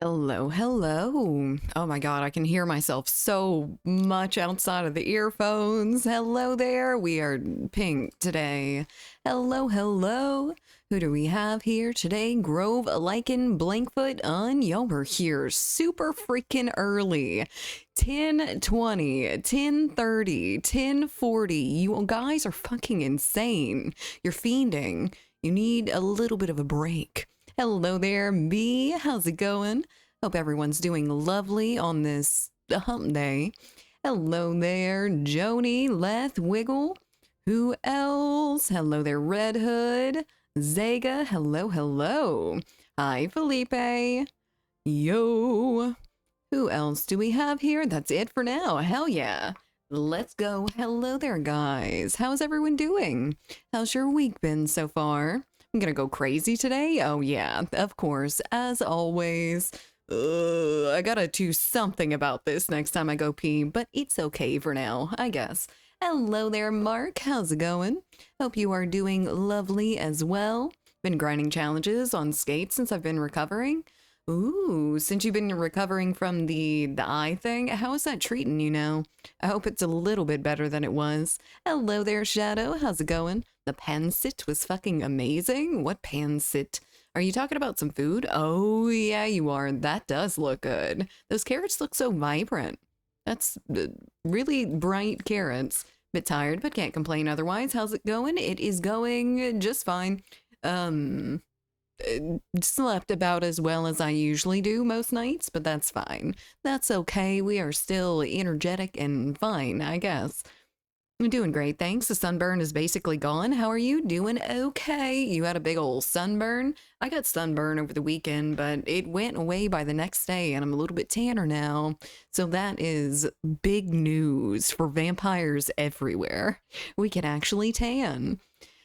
Hello, hello. Oh my god, I can hear myself so much outside of the earphones. Hello there. We are pink today. Hello, hello. Who do we have here today? Grove, Lycan, Blankfoot, y'all were here super freaking early. 10:20, 10:30, 10:40. You guys are fucking insane. You're fiending. You need a little bit of a break. Hello there, B. How's it going? Hope everyone's doing lovely on this hump day. Hello there, Joni, Leth, Wiggle. Who else? Hello there, Red Hood. Zega, hello, hello. Hi, Felipe. Yo. Who else do we have here? That's it for now. Hell yeah. Let's go. Hello there, guys. How's everyone doing? How's your week been so far? I'm gonna go crazy today? Oh yeah, of course, as always. I gotta do something about this next time I go pee, but it's okay for now, I guess. Hello there, Mark. How's it going? Hope you are doing lovely as well. Been grinding challenges on skates since I've been recovering. Ooh, since you've been recovering from the eye thing, how is that treating you now? I hope it's a little bit better than it was. Hello there, Shadow. How's it going? The pan-sit was fucking amazing. What pan-sit? Are you talking about some food? Oh, yeah, you are. That does look good. Those carrots look so vibrant. That's really bright carrots. Bit tired, but can't complain otherwise. How's it going? It is going just fine. Slept about as well as I usually do most nights, but that's fine. That's okay. We are still energetic and fine, I guess. I'm doing great, thanks. The sunburn is basically gone. How are you? Doing okay. You had a big old sunburn? I got sunburn over the weekend, but it went away by the next day, and I'm a little bit tanner now. So that is big news for vampires everywhere. We can actually tan.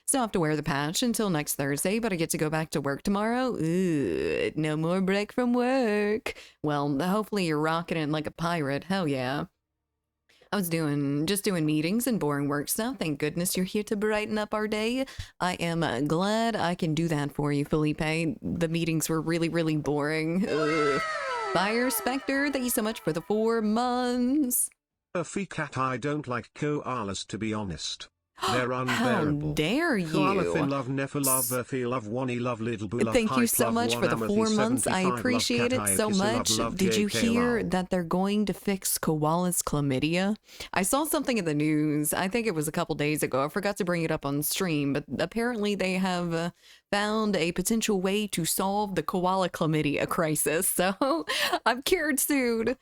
Still have to wear the patch until next Thursday, but I get to go back to work tomorrow. Ooh, no more break from work. Well, hopefully you're rocking it like a pirate. Hell yeah. I was just doing meetings and boring work stuff. Thank goodness you're here to brighten up our day. I am glad I can do that for you, Felipe. The meetings were really, really boring. Ugh. Fire Spectre, thank you so much for the 4 months. Fee cat, I don't like koalas, to be honest. They're How unbearable. dare Koala you? fin love never love fee love one love little boo love Thank you hype, so love much one for the amethy 4 months. I 75 appreciate love it cat so kiss, much. love Did you JK hear lol. that they're going to fix koalas' chlamydia? I saw something in the news. I think it was a couple days ago. I forgot to bring it up on stream, but apparently they have found a potential way to solve the koala chlamydia crisis. So I'm cured soon.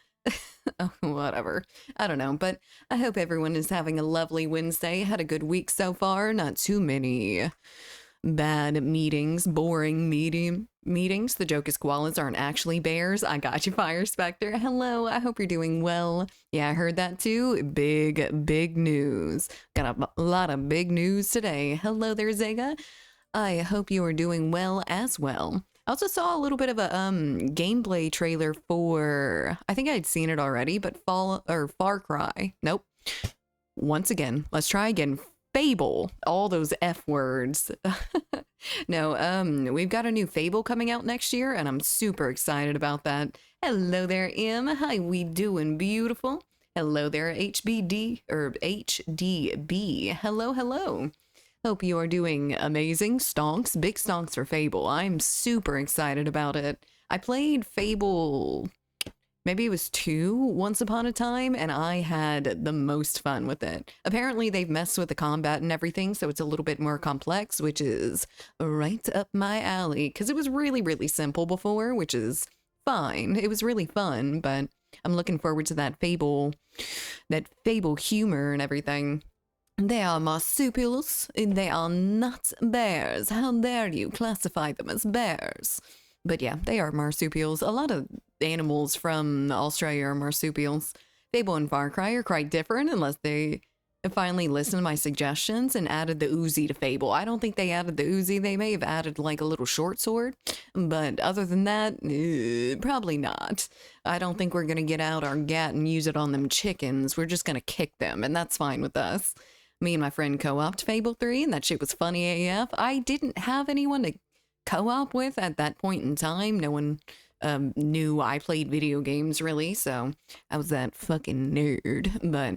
Oh, whatever. I don't know, but I hope everyone is having a lovely Wednesday. Had a good week so far. Not too many bad meetings, boring meetings. The joke is koalas aren't actually bears. I got you, Fire Spectre. Hello, I hope you're doing well. Yeah, I heard that too. Big news. Got a lot of big news today. Hello there, Zega. I hope you are doing well as well. I also saw a little bit of a gameplay trailer for, I think I'd seen it already, but Far Cry. Nope. Once again, let's try again. Fable. All those F words. No, we've got a new Fable coming out next year, and I'm super excited about that. Hello there, M. How we doing, beautiful? Hello there, HBD or HDB. Hello, hello. Hope you are doing amazing. Stonks, big stonks for Fable. I'm super excited about it. I played Fable, maybe it was 2 once upon a time, and I had the most fun with it. Apparently they've messed with the combat and everything, so it's a little bit more complex, which is right up my alley, because it was really, really simple before, which is fine. It was really fun, but I'm looking forward to that Fable humor and everything. They are marsupials, and they are not bears. How dare you classify them as bears? But yeah, they are marsupials. A lot of animals from Australia are marsupials. Fable and Far Cry are quite different unless they finally listened to my suggestions and added the Uzi to Fable. I don't think they added the Uzi. They may have added like a little short sword, but other than that, probably not. I don't think we're going to get out our gat and use it on them chickens. We're just going to kick them, and that's fine with us. Me and my friend co-opted Fable 3, and that shit was funny AF. I didn't have anyone to co-op with at that point in time. No one knew I played video games really, so I was that fucking nerd. But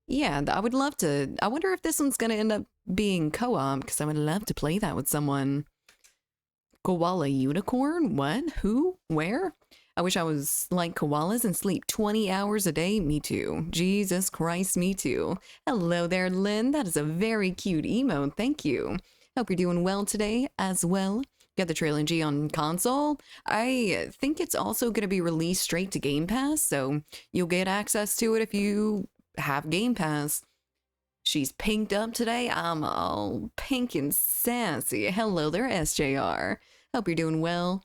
yeah, I would love to. I wonder if this one's gonna end up being co-op because I would love to play that with someone. Koala unicorn? What? Who? Where? I wish I was like koalas and sleep 20 hours a day. Me too. Jesus Christ, me too. Hello there, Lynn. That is a very cute emote. Thank you. Hope you're doing well today as well. Got the trilogy on console. I think it's also going to be released straight to Game Pass, so you'll get access to it if you have Game Pass. She's pinked up today. I'm all pink and sassy. Hello there, SJR. Hope you're doing well.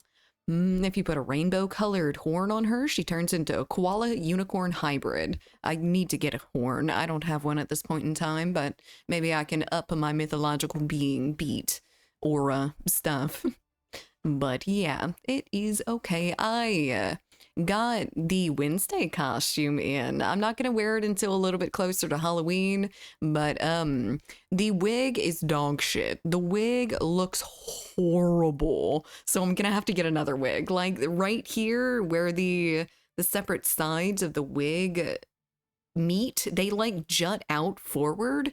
If you put a rainbow colored horn on her, she turns into a koala unicorn hybrid. I need to get a horn. I don't have one at this point in time, but maybe I can up my mythological being beat aura stuff. But yeah, it is okay. I got the Wednesday costume in. I'm not gonna wear it until a little bit closer to Halloween, but the wig is dog shit. The wig looks horrible, so I'm gonna have to get another wig. Like right here where the separate sides of the wig meet, they like jut out forward.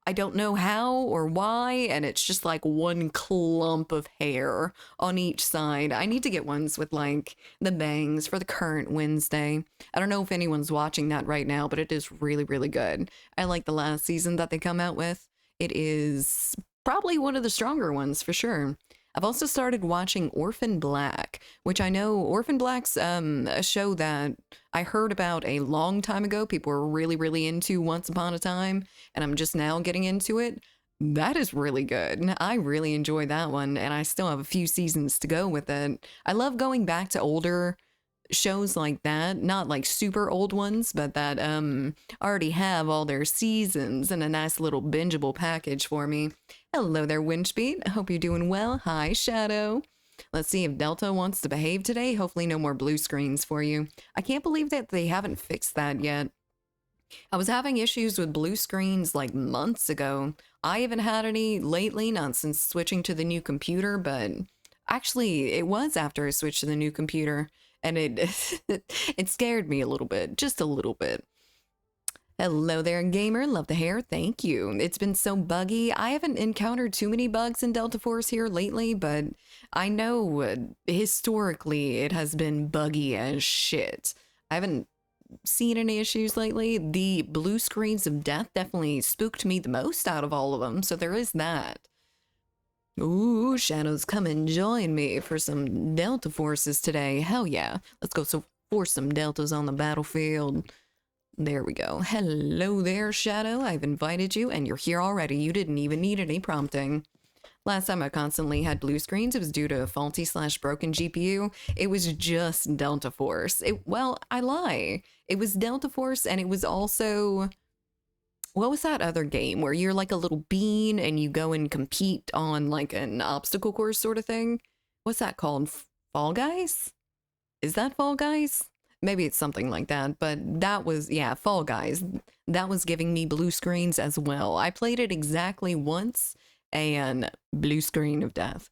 I don't know how or why, and it's just like one clump of hair on each side. I need to get ones with like the bangs for the current Wednesday. I don't know if anyone's watching that right now, but it is really, really good. I like the last season that they come out with. It is probably one of the stronger ones for sure. I've also started watching Orphan Black, which I know Orphan Black's a show that I heard about a long time ago. People were really, really into once upon a time, and I'm just now getting into it. That is really good. I really enjoy that one, and I still have a few seasons to go with it. I love going back to older shows like that, not like super old ones, but that already have all their seasons and a nice little bingeable package for me. Hello there, Winchbeat. Hope you're doing well. Hi, Shadow. Let's see if Delta wants to behave today. Hopefully no more blue screens for you. I can't believe that they haven't fixed that yet. I was having issues with blue screens like months ago. I haven't had any lately, not since switching to the new computer, but actually it was after I switched to the new computer. And it it scared me a little bit, just a little bit. Hello there, gamer. Love the hair. Thank you. It's been so buggy. I haven't encountered too many bugs in Delta Force here lately, but I know historically it has been buggy as shit. I haven't seen any issues lately. The blue screens of death definitely spooked me the most out of all of them, so there is that. Ooh, Shadows, come and join me for some Delta Forces today. Hell yeah. Let's go force some Deltas on the battlefield. There we go. Hello there, Shadow. I've invited you, and you're here already. You didn't even need any prompting. Last time I constantly had blue screens, it was due to a faulty/broken GPU. It was just Delta Force. Well, I lie. It was Delta Force, and it was also... What was that other game where you're like a little bean and you go and compete on like an obstacle course sort of thing? What's that called? Fall Guys? Is that Fall Guys? Maybe it's something like that, but that was, yeah, Fall Guys. That was giving me blue screens as well. I played it exactly once and blue screen of death.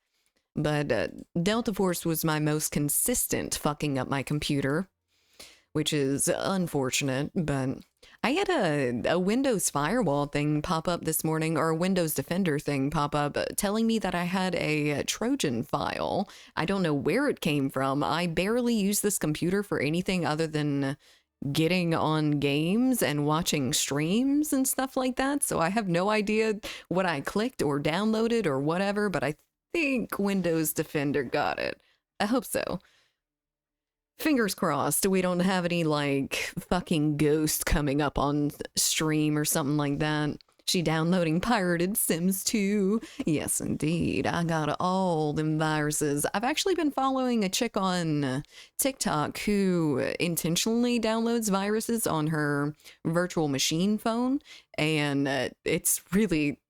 But Delta Force was my most consistent fucking up my computer, which is unfortunate, but I had a Windows firewall thing pop up this morning, or a Windows Defender thing pop up, telling me that I had a Trojan file. I don't know where it came from. I barely use this computer for anything other than getting on games and watching streams and stuff like that, so I have no idea what I clicked or downloaded or whatever, but I think Windows Defender got it. I hope so. Fingers crossed we don't have any, like, fucking ghost coming up on stream or something like that. She downloading pirated Sims 2. Yes, indeed. I got all them viruses. I've actually been following a chick on TikTok who intentionally downloads viruses on her virtual machine phone, and it's really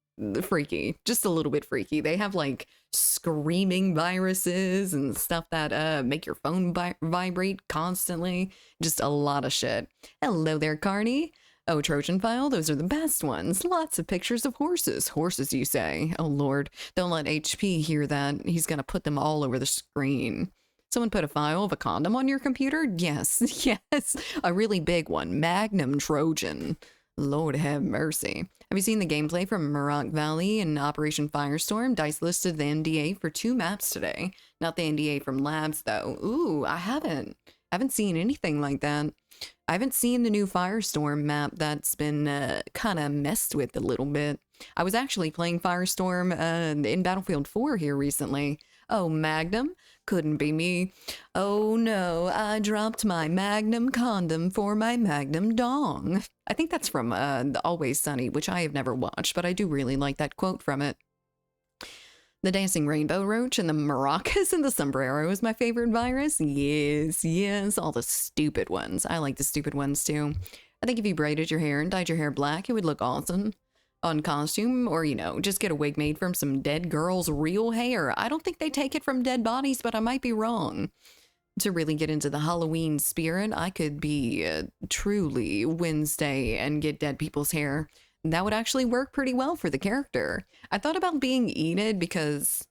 freaky. Just a little bit freaky. They have, like, screaming viruses and stuff that make your phone vibrate constantly. Just a lot of shit. Hello there, Carney. Oh, Trojan file, those are the best ones. Lots of pictures of horses. Horses, you say? Oh, Lord. Don't let HP hear that. He's gonna put them all over the screen. Someone put a file of a condom on your computer? Yes, yes. A really big one. Magnum Trojan. Lord have mercy. Have you seen the gameplay from Muroc Valley and Operation Firestorm? DICE listed the NDA for 2 maps today. Not the NDA from Labs, though. Ooh, I haven't seen anything like that. I haven't seen the new Firestorm map that's been kind of messed with a little bit. I was actually playing Firestorm in Battlefield 4 here recently. Oh, Magnum? Couldn't be me. Oh no, I dropped my Magnum condom for my Magnum dong. I think that's from the Always Sunny, which I have never watched, but I do really like that quote from it. The dancing rainbow roach and the maracas and the sombrero is my favorite virus. Yes, yes, all the stupid ones. I like the stupid ones too. I think if you braided your hair and dyed your hair black, it would look awesome on costume, or, you know, just get a wig made from some dead girl's real hair. I don't think they take it from dead bodies, but I might be wrong. To really get into the Halloween spirit, I could be truly Wednesday and get dead people's hair. That would actually work pretty well for the character. I thought about being Enid because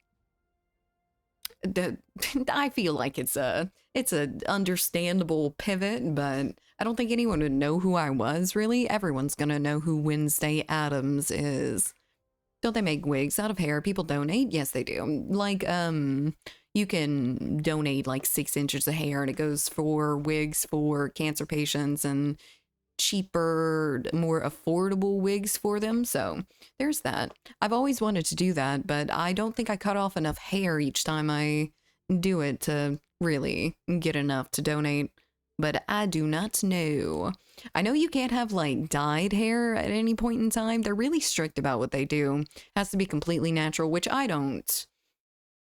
I feel like it's a understandable pivot, but I don't think anyone would know who I was, really. Everyone's gonna know who Wednesday Addams is. Don't they make wigs out of hair people donate? Yes, they do. Like, you can donate like 6 inches of hair and it goes for wigs for cancer patients and cheaper, more affordable wigs for them. So there's that. I've always wanted to do that, but I don't think I cut off enough hair each time I do it to really get enough to donate. But I do not know. I know you can't have like dyed hair at any point in time. They're really strict about what they do. It has to be completely natural, which I don't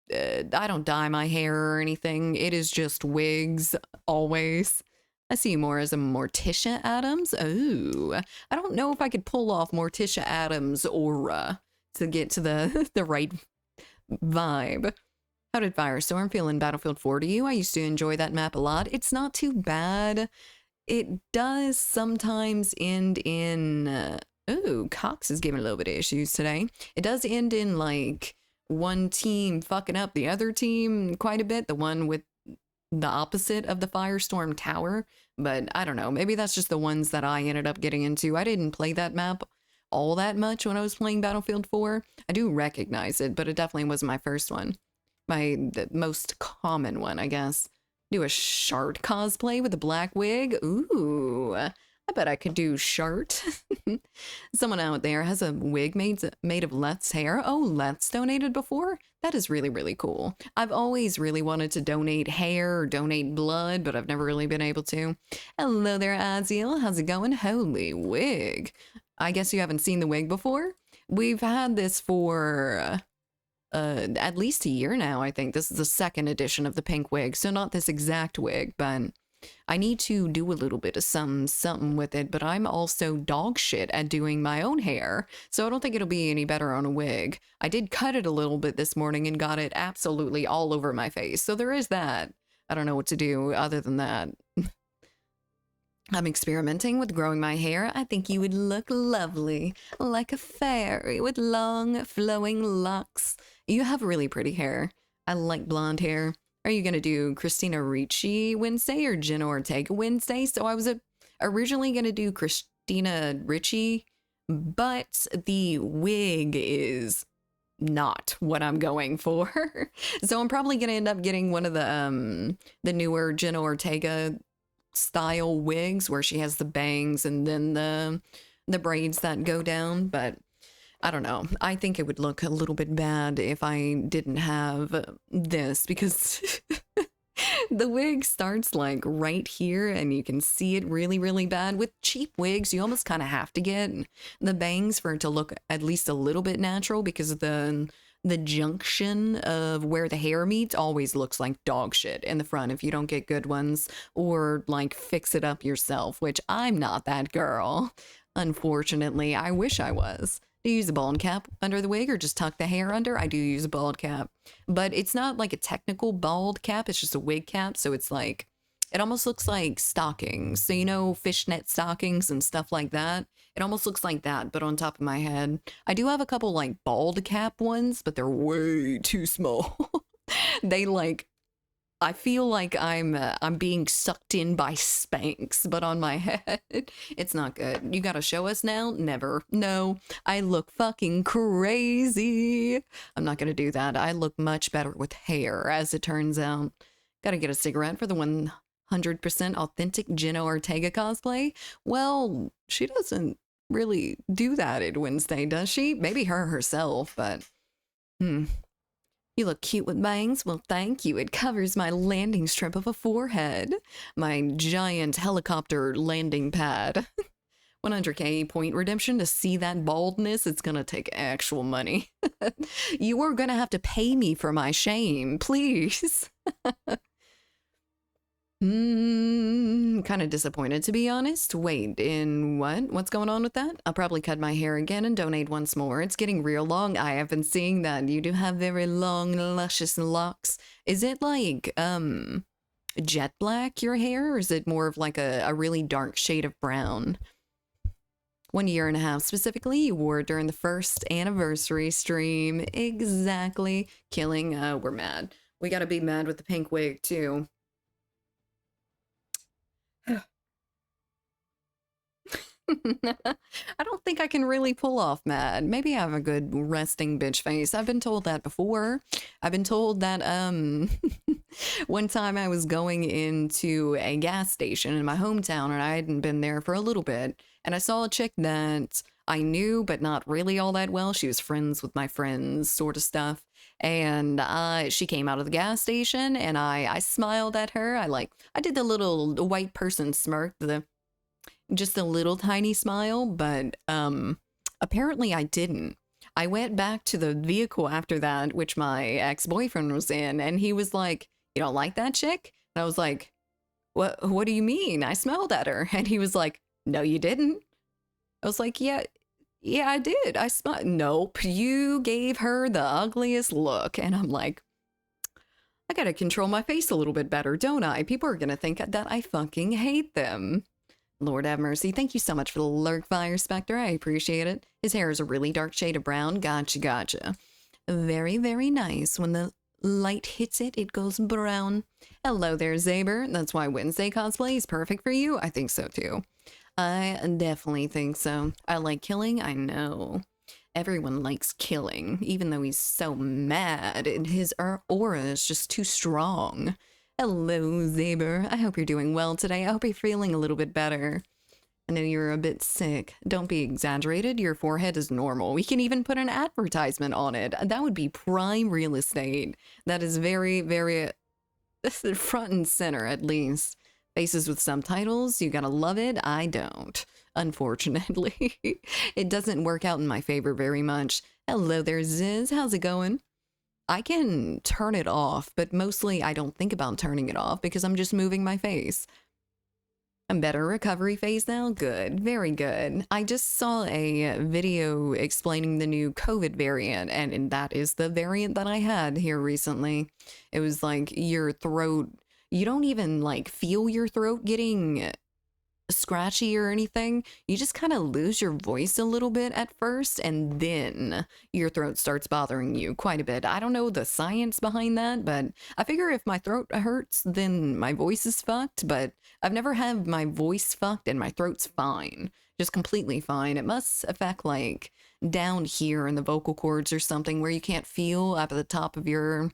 dye my hair or anything. It is just wigs always. I see you more as a Morticia Addams. Oh, I don't know if I could pull off Morticia Addams' aura to get to the right vibe. How did Firestorm feel in Battlefield 4 to you? I used to enjoy that map a lot. It's not too bad. It does sometimes end in... ooh, Cox is giving a little bit of issues today. It does end in, like, one team fucking up the other team quite a bit. The one with the opposite of the Firestorm tower. But I don't know. Maybe that's just the ones that I ended up getting into. I didn't play that map all that much when I was playing Battlefield 4. I do recognize it, but it definitely wasn't my first one. The most common one, I guess. Do a Shart cosplay with a black wig. Ooh, I bet I could do Shart. Someone out there has a wig made of Let's hair. Oh, Let's donated before? That is really, really cool. I've always really wanted to donate hair or donate blood, but I've never really been able to. Hello there, Aziel. How's it going? Holy wig. I guess you haven't seen the wig before? We've had this for... at least a year now, I think. This is the second edition of the pink wig, so not this exact wig, but I need to do a little bit of something with it, but I'm also dog shit at doing my own hair, so I don't think it'll be any better on a wig. I did cut it a little bit this morning and got it absolutely all over my face, so there is that. I don't know what to do other than that. I'm experimenting with growing my hair. I think you would look lovely, like a fairy with long, flowing locks. You have really pretty hair. I like blonde hair. Are you going to do Christina Ricci Wednesday or Jenna Ortega Wednesday? So I was originally going to do Christina Ricci, but the wig is not what I'm going for. So I'm probably going to end up getting one of the newer Jenna Ortega style wigs where she has the bangs and then the braids that go down, but I don't know. I think it would look a little bit bad if I didn't have this because the wig starts like right here and you can see it really, really bad. With cheap wigs, you almost kind of have to get the bangs for it to look at least a little bit natural because the junction of where the hair meets always looks like dog shit in the front if you don't get good ones or like fix it up yourself, which I'm not that girl. Unfortunately, I wish I was. Do you use a bald cap under the wig or just tuck the hair under? I do use a bald cap, but it's not like a technical bald cap. It's just a wig cap. So it's like, it almost looks like stockings. So, you know, fishnet stockings and stuff like that. It almost looks like that, but on top of my head. I do have a couple like bald cap ones, but they're way too small. They like I feel like I'm being sucked in by Spanx, but on my head. It's not good. You gotta show us now? Never. No, I look fucking crazy. I'm not gonna do that. I look much better with hair, as it turns out. Gotta get a cigarette for the 100% authentic Jenna Ortega cosplay. Well, she doesn't really do that at Wednesday, does she? Maybe her herself, but hmm. You look cute with bangs. Well, thank you. It covers my landing strip of a forehead. My giant helicopter landing pad. 100k point redemption to see that baldness. It's gonna take actual money. You are gonna have to pay me for my shame, please. Kind of disappointed, to be honest. Wait, in what? What's going on with that? I'll probably cut my hair again and donate once more. It's getting real long. I have been seeing that. You do have very long, luscious locks. Is it like, jet black, your hair? Or is it more of like a really dark shade of brown? 1.5 years specifically, you wore it during the first anniversary stream. Exactly. Killing, we're mad. We gotta be mad with the pink wig, too. I don't think I can really pull off mad. Maybe I have a good resting bitch face. I've been told that before. I've been told that one time I was going into a gas station in my hometown and I hadn't been there for a little bit, and I saw a chick that I knew but not really all that well. She was friends with my friends, sort of stuff. And she came out of the gas station and I smiled at her. I did the little white person smirk, just a little tiny smile, but apparently I didn't. I went back to the vehicle after that, which my ex-boyfriend was in, and he was like, "You don't like that chick?" And I was like, What do you mean? I smiled at her." And he was like, "No, you didn't." I was like, Yeah, I did. I smiled. "Nope, you gave her the ugliest look." And I'm like, I gotta control my face a little bit better, don't I? People are gonna think that I fucking hate them. Lord have mercy. Thank you so much for the lurk, Fire Spectre. I appreciate it. His hair is a really dark shade of brown. Gotcha. Very, very nice. When the light hits it, it goes brown. Hello there, Zaber. That's why Wednesday cosplay is perfect for you. I think so, too. I definitely think so. I like killing. I know. Everyone likes killing, even though he's so mad and his aura is just too strong. Hello, Zaber. I hope you're doing well today. I hope you're feeling a little bit better. I know you're a bit sick. Don't be exaggerated. Your forehead is normal. We can even put an advertisement on it. That would be prime real estate. That is very, very front and center, at least. Faces with subtitles. You gotta love it. I don't. Unfortunately. It doesn't work out in my favor very much. Hello there, Ziz. How's it going? I can turn it off, but mostly I don't think about turning it off because I'm just moving my face. I'm better recovery phase now? Good. Very good. I just saw a video explaining the new COVID variant, and that is the variant that I had here recently. It was like your throat, you don't even like feel your throat getting scratchy or anything. You just kind of lose your voice a little bit at first, and then your throat starts bothering you quite a bit. I don't know the science behind that, but I figure if my throat hurts, then my voice is fucked. But I've never had my voice fucked and my throat's fine, just completely fine. It must affect like down here in the vocal cords or something where you can't feel up at the top of your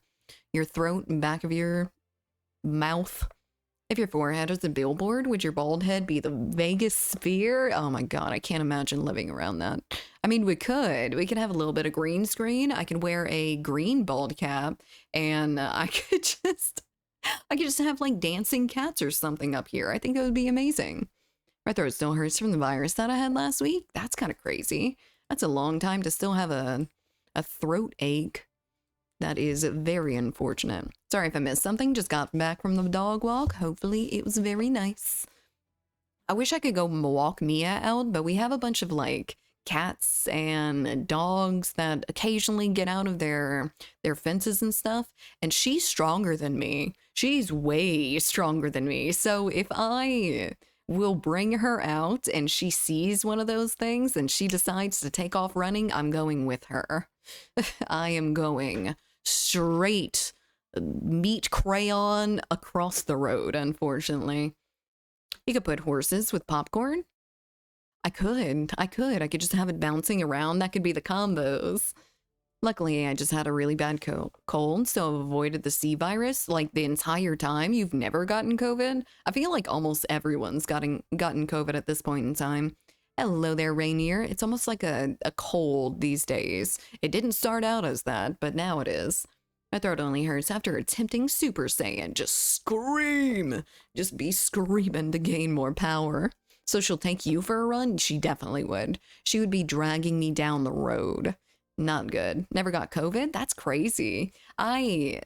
throat and back of your mouth. If your forehead is a billboard, would your bald head be the Vegas sphere? Oh my god, I can't imagine living around that. I mean, we could. We could have a little bit of green screen. I could wear a green bald cap, and I could just have like dancing cats or something up here. I think that would be amazing. My throat still hurts from the virus that I had last week. That's kind of crazy. That's a long time to still have a throat ache. That is very unfortunate. Sorry if I missed something. Just got back from the dog walk. Hopefully it was very nice. I wish I could go walk Mia out, but we have a bunch of like cats and dogs that occasionally get out of their fences and stuff, and she's stronger than me. She's way stronger than me. So if I will bring her out and she sees one of those things and she decides to take off running, I'm going with her. I am going straight meat crayon across the road, unfortunately. You could put horses with popcorn. I could just have it bouncing around. That could be the combos. Luckily, I just had a really bad cold, so I've avoided the C virus like the entire time. You've never gotten COVID? I feel like almost everyone's gotten COVID at this point in time. Hello there, Rainier. It's almost like a cold these days. It didn't start out as that, but now it is. My throat only hurts after attempting Super Saiyan. Just scream! Just be screaming to gain more power. So she'll take you for a run? She definitely would. She would be dragging me down the road. Not good. Never got COVID? That's crazy. I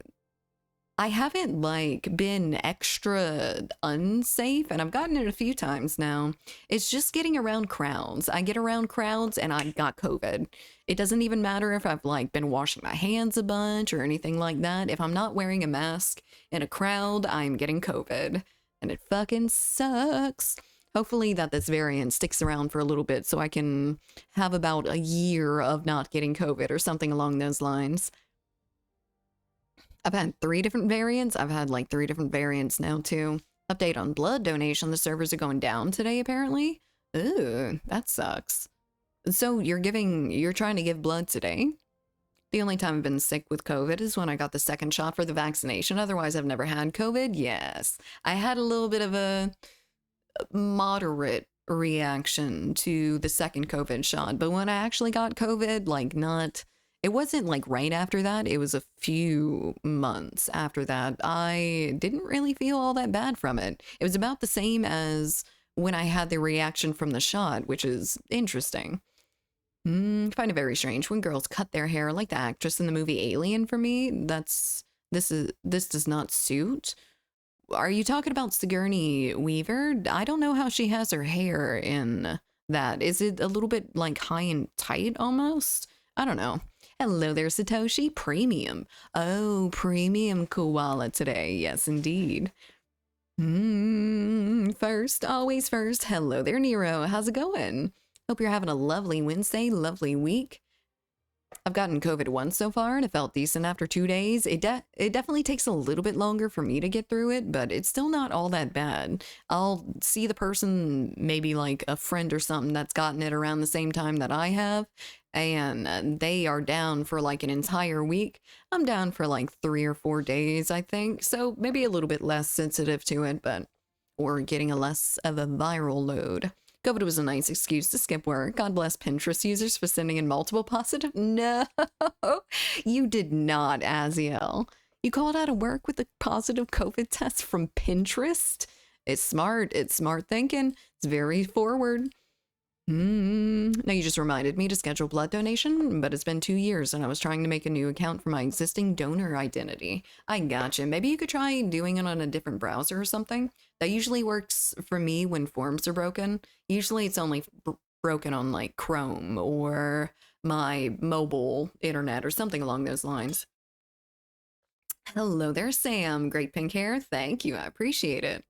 haven't like been extra unsafe, and I've gotten it a few times now. It's just getting around crowds. I get around crowds and I got COVID. It doesn't even matter if I've like been washing my hands a bunch or anything like that. If I'm not wearing a mask in a crowd, I'm getting COVID. And it fucking sucks. Hopefully that this variant sticks around for a little bit so I can have about a year of not getting COVID or something along those lines. I've had 3 different variants. I've had like 3 different variants now too. Update on blood donation. The servers are going down today apparently. Ooh, that sucks. So you're trying to give blood today? The only time I've been sick with COVID is when I got the 2nd shot for the vaccination. Otherwise, I've never had COVID. Yes. I had a little bit of a moderate reaction to the 2nd COVID shot, but when I actually got COVID, like it wasn't like right after that, it was a few months after that. I didn't really feel all that bad from it. It was about the same as when I had the reaction from the shot, which is interesting. I find it very strange when girls cut their hair like the actress in the movie Alien. For me, this does not suit. Are you talking about Sigourney Weaver? I don't know how she has her hair in that. Is it a little bit like high and tight almost? I don't know. Hello there, Satoshi. Premium. Oh, premium koala today. Yes, indeed. First, always first. Hello there, Nero. How's it going? Hope you're having a lovely Wednesday, lovely week. I've gotten COVID once so far, and it felt decent after 2 days. It definitely takes a little bit longer for me to get through it, but it's still not all that bad. I'll see the person, maybe like a friend or something that's gotten it around the same time that I have, and they are down for like an entire week. I'm down for like 3 or 4 days, I think, so maybe a little bit less sensitive to it, or getting a less of a viral load. COVID was a nice excuse to skip work. God bless Pinterest users for sending in multiple positive. No, you did not, Aziel. You called out of work with a positive COVID test from Pinterest? It's smart. It's smart thinking. It's very forward. Now you just reminded me to schedule blood donation, but it's been 2 years and I was trying to make a new account for my existing donor identity. I gotcha. Maybe you could try doing it on a different browser or something. That usually works for me when forms are broken. Usually it's only broken on like Chrome or my mobile internet or something along those lines. Hello there, Sam. Great pink hair. Thank you. I appreciate it.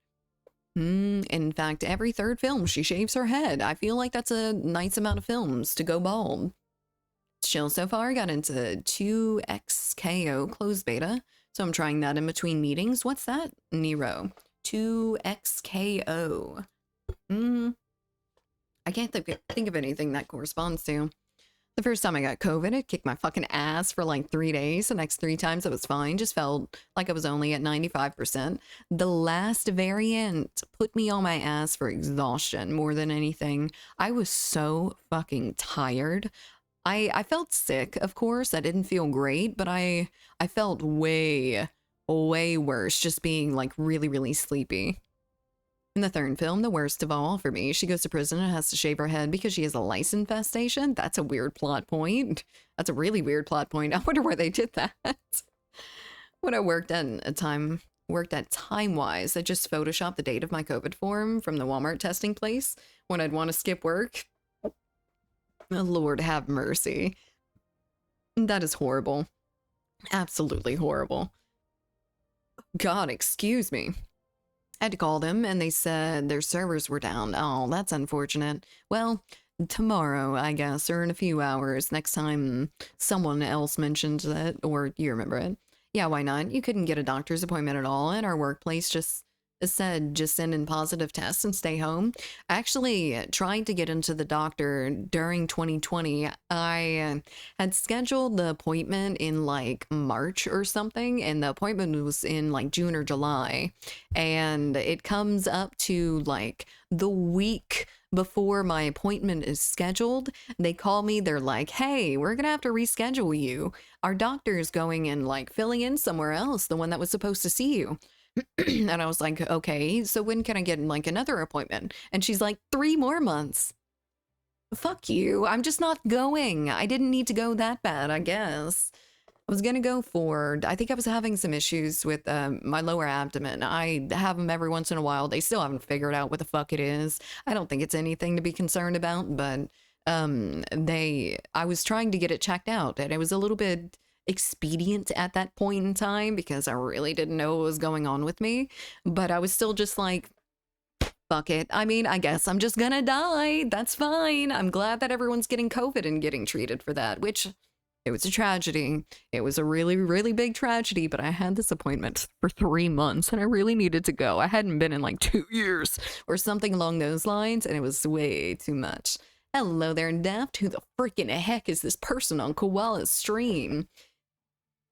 In fact, every 3rd film, she shaves her head. I feel like that's a nice amount of films to go bald. Chill so far. Got into 2XKO closed beta, so I'm trying that in between meetings. What's that, Nero? 2XKO. I can't think of anything that corresponds to. The first time I got COVID, it kicked my fucking ass for like 3 days. The next 3 times it was fine. Just felt like I was only at 95%. The last variant put me on my ass for exhaustion more than anything. I was so fucking tired. I felt sick, of course. I didn't feel great, but I felt way worse just being like really, really sleepy. In the 3rd film, the worst of all for me, she goes to prison and has to shave her head because she has a lice infestation. That's a weird plot point. That's a really weird plot point. I wonder where they did that. When I worked at Time-Wise, I just photoshopped the date of my COVID form from the Walmart testing place when I'd want to skip work. Oh, Lord have mercy. That is horrible. Absolutely horrible. God, excuse me. I had to call them and they said their servers were down. Oh, that's unfortunate. Well, tomorrow, I guess, or in a few hours, next time someone else mentions it, or you remember it. Yeah, why not? You couldn't get a doctor's appointment at all, and our workplace just said just send in positive tests and stay home. Actually, tried to get into the doctor during 2020. I had scheduled the appointment in like March or something, and the appointment was in like June or July. And it comes up to like the week before my appointment is scheduled. They call me, they're like, hey, we're gonna have to reschedule you. Our doctor is going and like filling in somewhere else, the one that was supposed to see you. And I was like, okay, so when can I get like another appointment? And she's like, 3 more months. Fuck you. I'm just not going. I didn't need to go that bad, I guess. I was gonna go for, I think I was having some issues with my lower abdomen. I have them every once in a while. They still haven't figured out what the fuck it is. I don't think it's anything to be concerned about, but I was trying to get it checked out, and it was a little bit expedient at that point in time because I really didn't know what was going on with me. But I was still just like, fuck it. I mean, I guess I'm just gonna die. That's fine. I'm glad that everyone's getting COVID and getting treated for that, which it was a tragedy. It was a really, really big tragedy, but I had this appointment for 3 months and I really needed to go. I hadn't been in like 2 years or something along those lines, and it was way too much. Hello there, Daft. Who the freaking heck is this person on Koala's stream?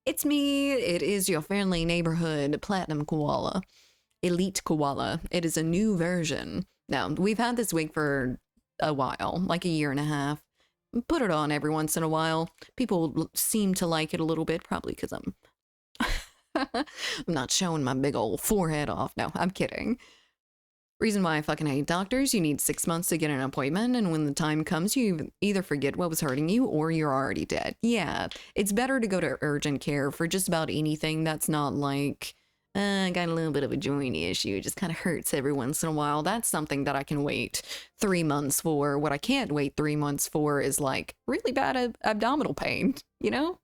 It's me. It is your friendly neighborhood Platinum Koala. Elite Koala. It is a new version. Now, we've had this wig for a while, like a year and a half. Put it on every once in a while. People seem to like it a little bit, probably because I'm I'm not showing my big old forehead off. No, I'm kidding. Reason why I fucking hate doctors, you need 6 months to get an appointment, and when the time comes, you either forget what was hurting you or you're already dead. Yeah, it's better to go to urgent care for just about anything that's not like, I got a little bit of a joint issue, it just kind of hurts every once in a while. That's something that I can wait 3 months for. What I can't wait 3 months for is like really bad abdominal pain, you know?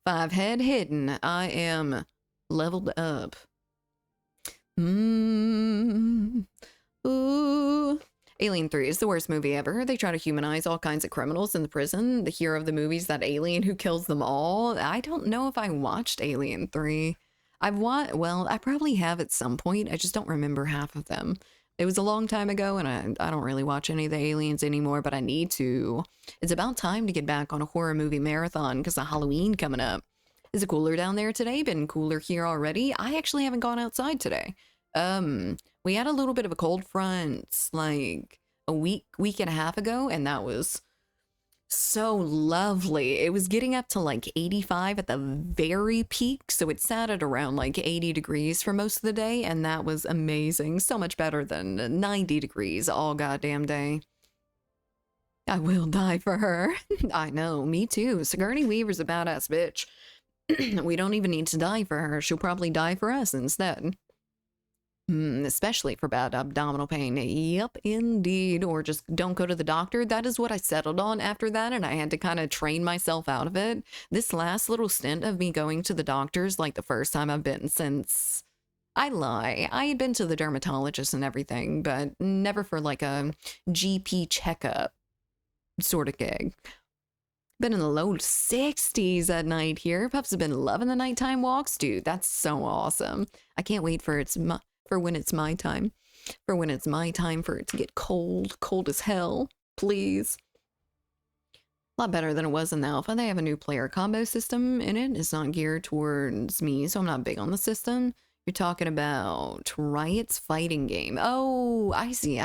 5 head hidden. I am leveled up. Ooh. Alien 3 is the worst movie ever. They try to humanize all kinds of criminals in the prison. The hero of the movie is that alien who kills them all. I don't know if I watched Alien 3. Well, I probably have at some point. I just don't remember half of them. It was a long time ago, and I don't really watch any of the aliens anymore, but I need to. It's about time to get back on a horror movie marathon because of Halloween coming up. Is it cooler down there today? Been cooler here already? I actually haven't gone outside today. We had a little bit of a cold front like a week and a half ago, and that was so lovely. It was getting up to like 85 at the very peak, so it sat at around like 80 degrees for most of the day, and that was amazing. So much better than 90 degrees all goddamn day. I will die for her. I know, me too. Sigourney Weaver's a badass bitch. We don't even need to die for her. She'll probably die for us instead. Especially for bad abdominal pain. Yep, indeed. Or just don't go to the doctor. That is what I settled on after that, and I had to kind of train myself out of it. This last little stint of me going to the doctor's like the first time I've been since... I lie. I had been to the dermatologist and everything, but never for like a GP checkup sort of gig. Been in the low 60s at night here. Pups have been loving the nighttime walks, dude. That's so awesome. I can't wait for when it's my time. For when it's my time for it to get cold as hell. Please. A lot better than it was in the alpha. They have a new player combo system in it. It's not geared towards me, so I'm not big on the system. You're talking about Riot's fighting game. Oh, I see.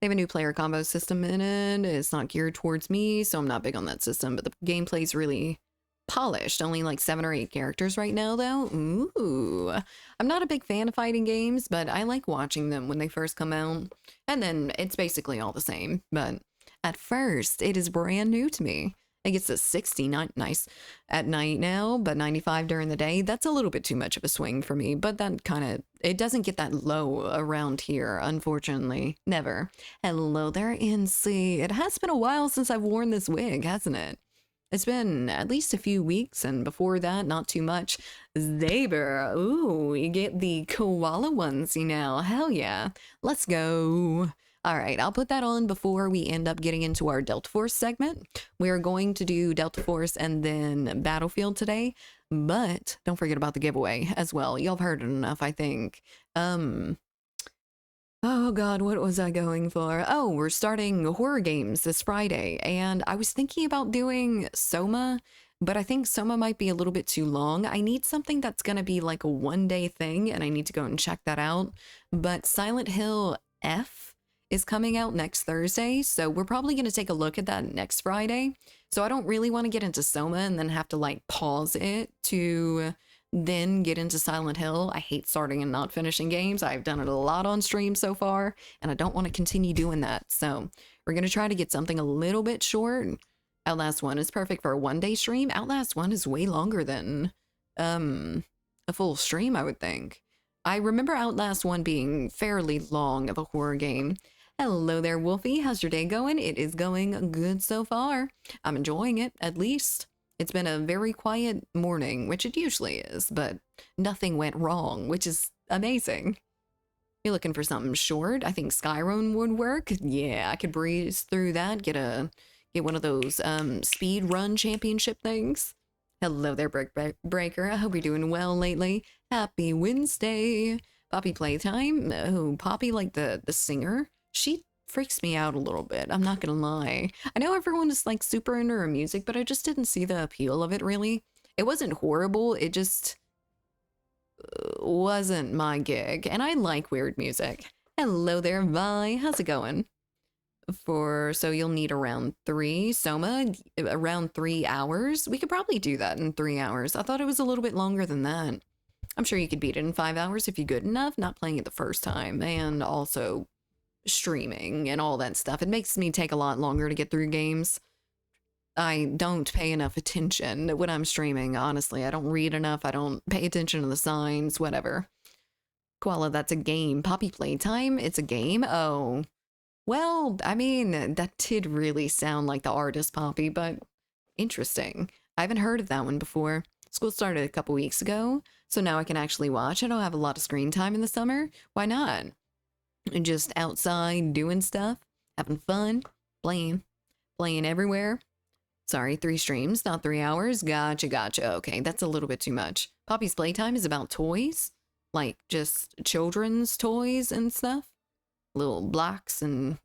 They have a new player combo system in it. It's not geared towards me, so I'm not big on that system, but the gameplay's really polished. Only like 7 or 8 characters right now, though. Ooh. I'm not a big fan of fighting games, but I like watching them when they first come out. And then it's basically all the same, but at first, it is brand new to me. It gets to 60 nice at night now, but 95 during the day. That's a little bit too much of a swing for me, but that kind of, it doesn't get that low around here, unfortunately. Never. Hello there, NC. It has been a while since I've worn this wig, hasn't it? It's been at least a few weeks, and before that, not too much. Zaber. Ooh, you get the koala onesie now. Hell yeah. Let's go. All right, I'll put that on before we end up getting into our Delta Force segment. We're going to do Delta Force and then Battlefield today, but don't forget about the giveaway as well. Y'all have heard it enough, I think. Oh God, what was I going for? Oh, we're starting horror games this Friday, and I was thinking about doing Soma, but I think Soma might be a little bit too long. I need something that's gonna be like a 1 day thing, and I need to go and check that out. But Silent Hill F is coming out next Thursday, so we're probably gonna take a look at that next Friday. So I don't really want to get into Soma and then have to like pause it to then get into Silent Hill. I hate starting and not finishing games. I've done it a lot on stream so far, and I don't want to continue doing that. So we're going to try to get something a little bit short. Outlast 1 is perfect for a 1 day stream. Outlast 1 is way longer than a full stream, I would think. I remember Outlast 1 being fairly long of a horror game. Hello there, Wolfie. How's your day going? It is going good so far. I'm enjoying it, at least. It's been a very quiet morning, which it usually is, but nothing went wrong, which is amazing. You're looking for something short? I think Skyrim would work. Yeah, I could breeze through that, get one of those speed run championship things. Hello there, Breaker. I hope you're doing well lately. Happy Wednesday. Poppy Playtime. Oh, Poppy, like the singer. She freaks me out a little bit. I'm not gonna lie. I know everyone is like super into her music, but I just didn't see the appeal of it really. It wasn't horrible. It just wasn't my gig. And I like weird music. Hello there, Vi. How's it going? So you'll need around 3. Soma, around 3 hours. We could probably do that in 3 hours. I thought it was a little bit longer than that. I'm sure you could beat it in 5 hours if you're good enough, not playing it the first time, and also streaming and all that stuff. It makes me take a lot longer to get through games. I don't pay enough attention when I'm streaming, honestly. I don't read enough. I don't pay attention to the signs, whatever. Koala, that's a game. Poppy Playtime, it's a game? Oh. Well, I mean, that did really sound like the artist Poppy, but interesting. I haven't heard of that one before. School started a couple weeks ago, so now I can actually watch. I don't have a lot of screen time in the summer. Why not? Just outside doing stuff, having fun, playing everywhere. Sorry, 3 streams, not 3 hours. Gotcha. Okay, that's a little bit too much. Poppy's Playtime is about toys, like just children's toys and stuff. Little blocks and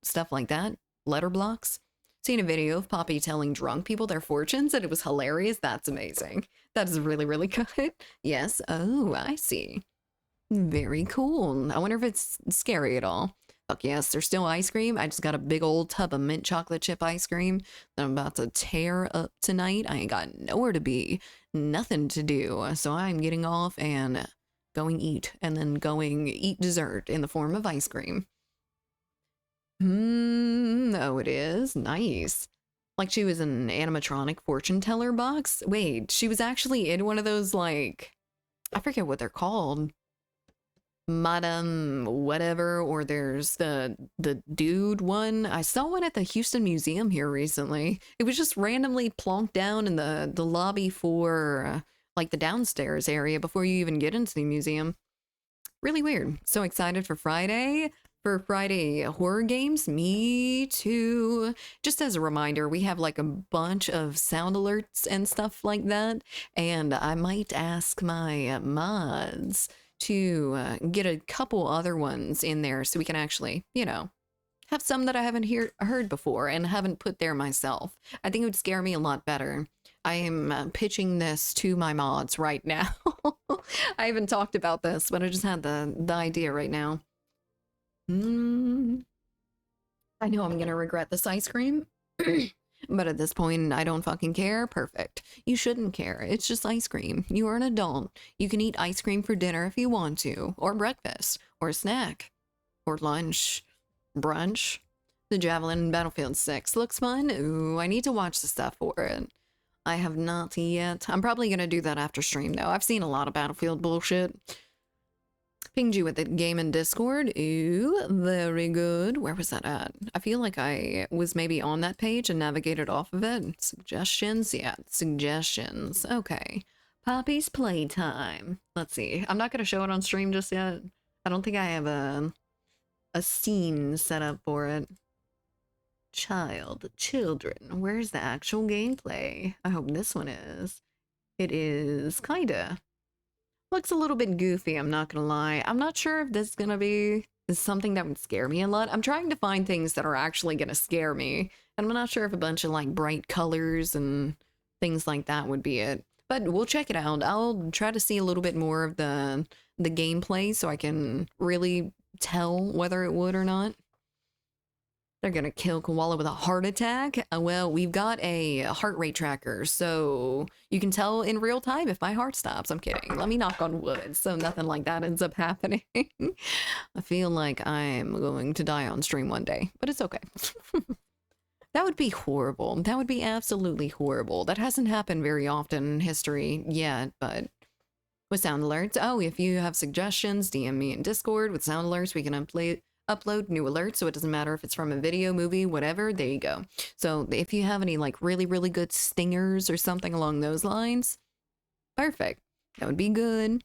stuff like that. Letter blocks. Seen a video of Poppy telling drunk people their fortunes and it was hilarious. That's amazing. That is really, really good. Yes. Oh, I see. Very cool. I wonder if it's scary at all. Fuck yes, there's still ice cream. I just got a big old tub of mint chocolate chip ice cream that I'm about to tear up tonight. I ain't got nowhere to be, nothing to do. So I'm getting off and going eat, and then going eat dessert in the form of ice cream. Oh, it is? Nice. Like she was an animatronic fortune teller box? Wait, she was actually in one of those, like, I forget what they're called. Madam whatever, or there's the dude one. I saw one at the Houston Museum here recently. It was just randomly plonked down in the lobby for like the downstairs area before you even get into the museum. Really weird. So excited for Friday. For Friday horror games. Me too. Just as a reminder, we have like a bunch of sound alerts and stuff like that, and I might ask my mods to get a couple other ones in there so we can actually, you know, have some that I haven't heard before and haven't put there myself. I think it would scare me a lot better. I am pitching this to my mods right now. I haven't talked about this, but I just had the idea right now. I know I'm gonna regret this ice cream. But at this point, I don't fucking care. Perfect. You shouldn't care. It's just ice cream. You are an adult. You can eat ice cream for dinner if you want to, or breakfast, or a snack, or lunch, brunch. The Javelin Battlefield 6 looks fun. Ooh, I need to watch the stuff for it. I have not yet. I'm probably gonna do that after stream, though. I've seen a lot of Battlefield bullshit. Pinged you with the game in Discord. Ooh, very good. Where was that at? I feel like I was maybe on that page and navigated off of it. Suggestions? Yeah, suggestions. Okay. Poppy's Playtime. Let's see. I'm not going to show it on stream just yet. I don't think I have a a scene set up for it. Children. Where's the actual gameplay? I hope this one is. It is kinda. Looks a little bit goofy, I'm not gonna lie. I'm not sure if this is gonna be something that would scare me a lot. I'm trying to find things that are actually gonna scare me. And I'm not sure if a bunch of like bright colors and things like that would be it. But we'll check it out. I'll try to see a little bit more of the gameplay so I can really tell whether it would or not. They're gonna kill koala with a heart attack. Well, we've got a heart rate tracker, so you can tell in real time if my heart stops. I'm kidding. Let me knock on wood so nothing like that ends up happening. I feel like I'm going to die on stream one day, but it's okay. That would be horrible. That would be absolutely horrible. That hasn't happened very often in history yet, but with sound alerts. Oh, if you have suggestions, DM me in Discord. With sound alerts, we can upload new alerts, so it doesn't matter if it's from a video, movie, whatever. There you go. So if you have any like really, really good stingers or something along those lines, perfect. That would be good.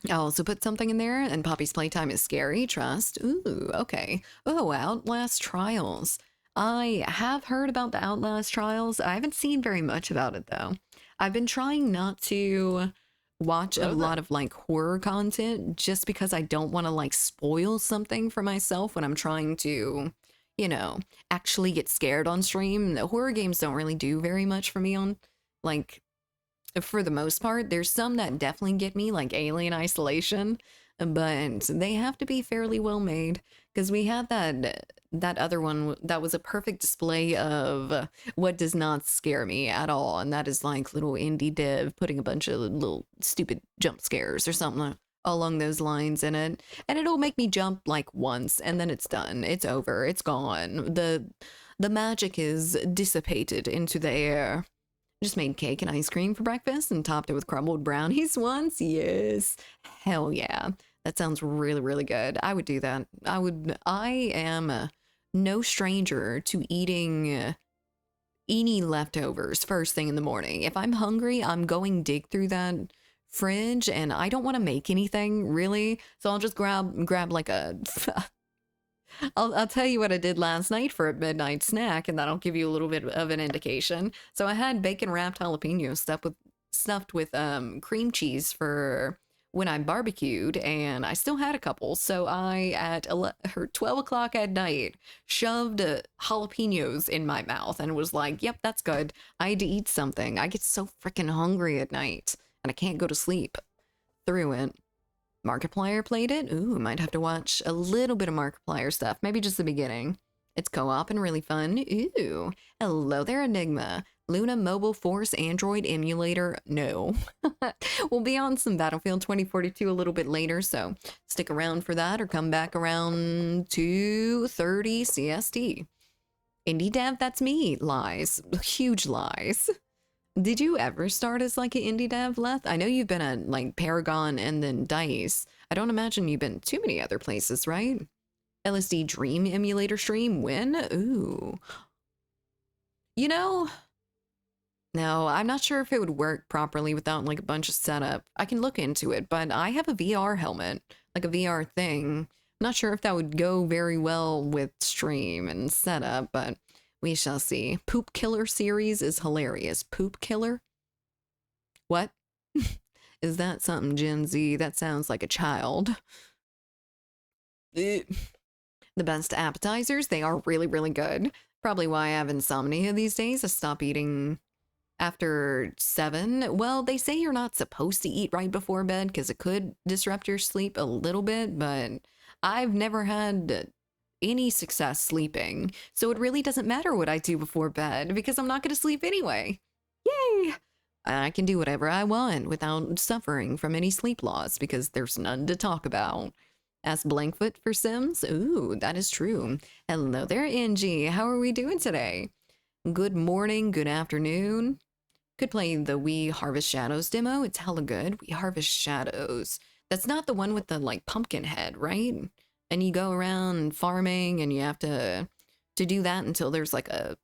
I'll also put something in there, and Poppy's playtime is scary, trust. Ooh, okay. Oh, Outlast Trials. I have heard about the Outlast Trials. I haven't seen very much about it, though. I've been trying not to watch a lot of like horror content just because I don't want to like spoil something for myself when I'm trying to, you know, actually get scared on stream. The horror games don't really do very much for me on like for the most part. There's some that definitely get me, like Alien Isolation, but they have to be fairly well made because we had that other one that was a perfect display of what does not scare me at all, and that is like little indie dev putting a bunch of little stupid jump scares or something along those lines in it, and it'll make me jump like once and then it's done, it's over, it's gone, the magic is dissipated into the air. Just made cake and ice cream for breakfast and topped it with crumbled brownies once. Yes. Hell yeah. That sounds really, really good. I would do that. I am no stranger to eating any leftovers first thing in the morning. If I'm hungry, I'm going dig through that fridge and I don't want to make anything really. So I'll just grab like a I'll tell you what I did last night for a midnight snack, and that'll give you a little bit of an indication. So I had bacon wrapped jalapenos stuffed with cream cheese for when I barbecued, and I still had a couple. So I at 12 o'clock at night shoved jalapenos in my mouth and was like, "Yep, that's good. I had to eat something. I get so freaking hungry at night, and I can't go to sleep through it." Markiplier played it? Ooh, might have to watch a little bit of Markiplier stuff. Maybe just the beginning. It's co-op and really fun. Ooh. Hello there, Enigma. Luna Mobile Force Android Emulator? No. We'll be on some Battlefield 2042 a little bit later, so stick around for that or come back around 2:30 CST. Indie dev, that's me. Lies. Huge lies. Did you ever start as like an indie dev, Leth? I know you've been at like Paragon and then DICE. I don't imagine you've been too many other places, right? LSD Dream Emulator stream? When? Ooh. You know, no, I'm not sure if it would work properly without like a bunch of setup. I can look into it, but I have a VR helmet, like a VR thing. I'm not sure if that would go very well with stream and setup, but we shall see. Poop Killer series is hilarious. Poop Killer? What? Is that something Gen Z? That sounds like a child. The best appetizers, they are really, really good. Probably why I have insomnia these days. I stop eating after 7. Well, they say you're not supposed to eat right before bed because it could disrupt your sleep a little bit, but I've never had any success sleeping, so it really doesn't matter what I do before bed because I'm not going to sleep anyway. Yay! I can do whatever I want without suffering from any sleep loss because there's none to talk about. Ask Blankfoot for Sims? Ooh, that is true. Hello there, Angie. How are we doing today? Good morning, good afternoon. Could play the We Harvest Shadows demo. It's hella good. We Harvest Shadows. That's not the one with the like pumpkin head, right? And you go around farming and you have to do that until there's like a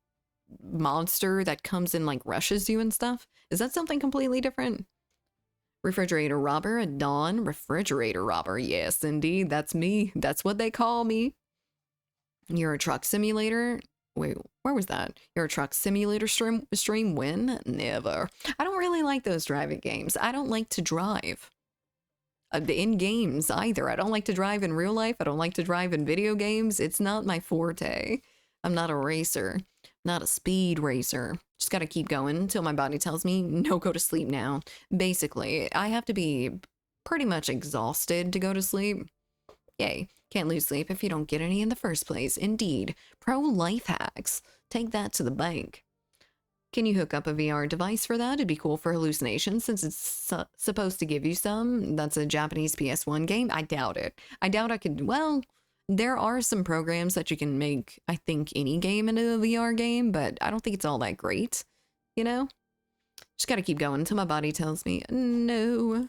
monster that comes and like rushes you and stuff. Is that something completely different? Refrigerator robber at dawn. Refrigerator robber. Yes, indeed. That's me. That's what they call me. You're a truck simulator. Wait, where was that? You're a truck simulator stream win? Never. I don't really like those driving games. I don't like to drive. In games either. I don't like to drive in real life. I don't like to drive in video games. It's not my forte. I'm not a racer. Not a speed racer. Just gotta keep going until my body tells me, no, go to sleep now. Basically, I have to be pretty much exhausted to go to sleep. Yay. Can't lose sleep if you don't get any in the first place. Indeed. Pro life hacks. Take that to the bank. Can you hook up a VR device for that? It'd be cool for hallucinations since it's supposed to give you some. That's a Japanese PS1 game. I doubt it. I doubt I could. Well, there are some programs that you can make, I think, any game into a VR game, but I don't think it's all that great. You know? Just gotta keep going until my body tells me no.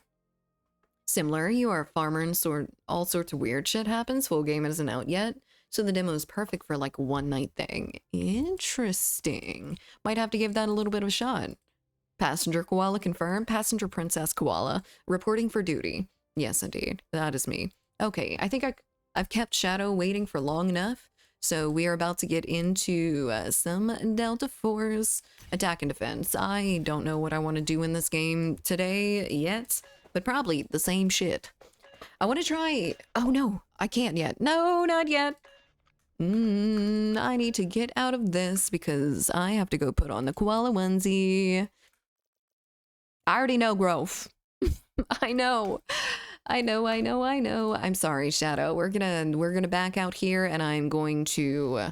Similar, you are a farmer and all sorts of weird shit happens. Full game isn't out yet. So the demo is perfect for like one night thing. Interesting. Might have to give that a little bit of a shot. Passenger koala confirmed. Passenger princess koala reporting for duty. Yes, indeed. That is me. Okay, I think I've kept Shadow waiting for long enough. So we are about to get into some Delta Force attack and defense. I don't know what I want to do in this game today yet, but probably the same shit. I want to try... Oh no, I can't yet. No, not yet. I need to get out of this because I have to go put on the koala onesie. I already know, Growth. I know. I'm sorry, Shadow. We're gonna back out here and I'm going to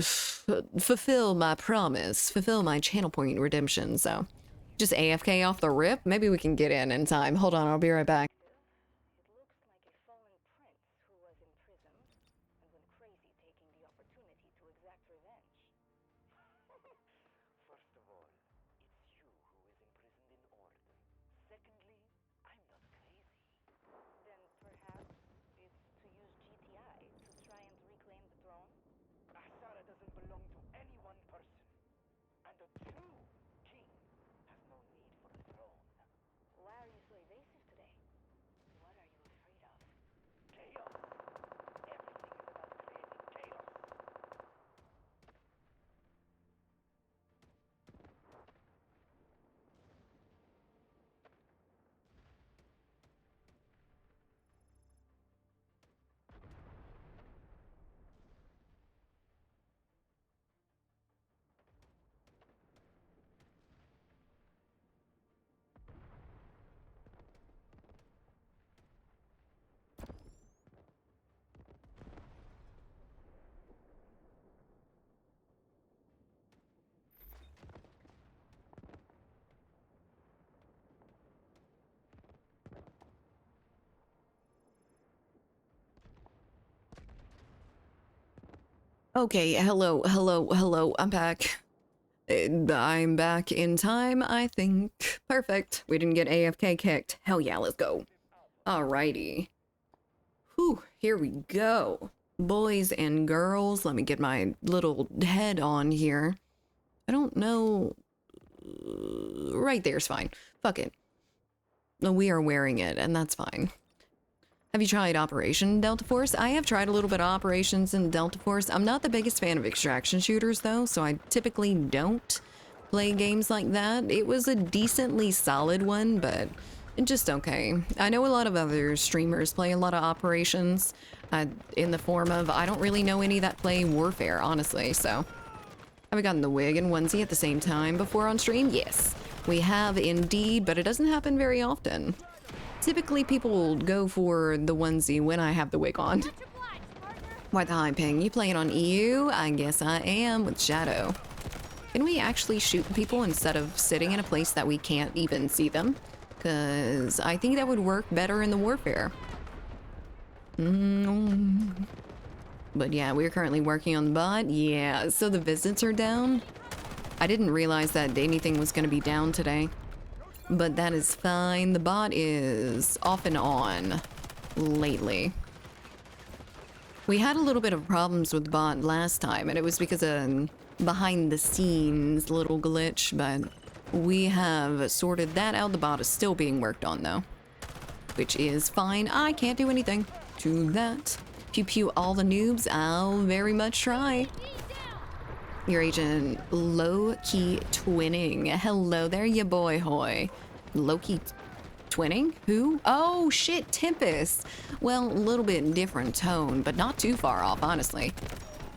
fulfill my promise, fulfill my channel point redemption. So just AFK off the rip. Maybe we can get in time. Hold on, I'll be right back. Okay, hello, I'm back. I'm back in time, I think. Perfect. We didn't get AFK kicked. Hell yeah, let's go. Alrighty. Whew, here we go. Boys and girls, let me get my little head on here. I don't know... Right there's fine. Fuck it. We are wearing it, and that's fine. Have you tried Operation Delta Force? I have tried a little bit of Operations in Delta Force. I'm not the biggest fan of extraction shooters though, so I typically don't play games like that. It was a decently solid one, but just okay. I know a lot of other streamers play a lot of Operations in the form of, I don't really know any that play Warfare, honestly, so. Have we gotten the wig and onesie at the same time before on stream? Yes, we have indeed, but it doesn't happen very often. Typically, people go for the onesie when I have the wig on. Why the high ping? You playing on EU? I guess I am with Shadow. Can we actually shoot people instead of sitting in a place that we can't even see them? Because I think that would work better in the Warfare. But yeah, we're currently working on the bot. Yeah, so the visits are down. I didn't realize that anything was going to be down today. But that is fine. The bot is off and on lately. We had a little bit of problems with the bot last time, and it was because of behind the scenes little glitch, but we have sorted that out. The bot is still being worked on though, which is fine. I can't do anything to that. Pew pew all the noobs, I'll very much try. Your agent low-key twinning. Hello there, ya boy hoy. Low-key twinning? Who? Oh shit, Tempest. Well, a little bit different tone, but not too far off, honestly.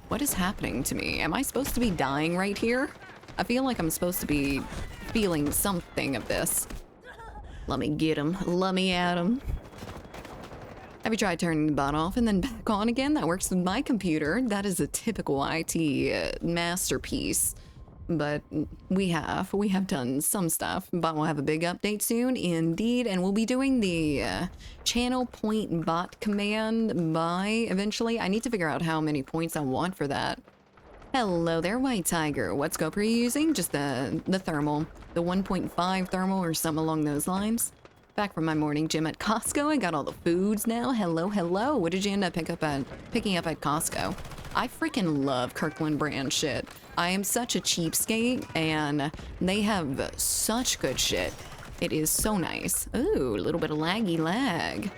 What is happening to me? Am I supposed to be dying right here? I feel like I'm supposed to be feeling something of this. Let me get him. Let me at him. Have you tried turning the bot off and then back on again? That works with my computer. That is a typical IT masterpiece. But we have done some stuff. Bot will have a big update soon, indeed, and we'll be doing the channel point bot command by eventually. I need to figure out how many points I want for that. Hello there, White Tiger. What scope are you using? Just the thermal, the 1.5 thermal or something along those lines. Back from my morning gym at Costco. I got all the foods now. Hello, hello. What did you end up picking up at Costco? I freaking love Kirkland brand shit. I am such a cheapskate, and they have such good shit. It is so nice. Ooh, a little bit of laggy lag.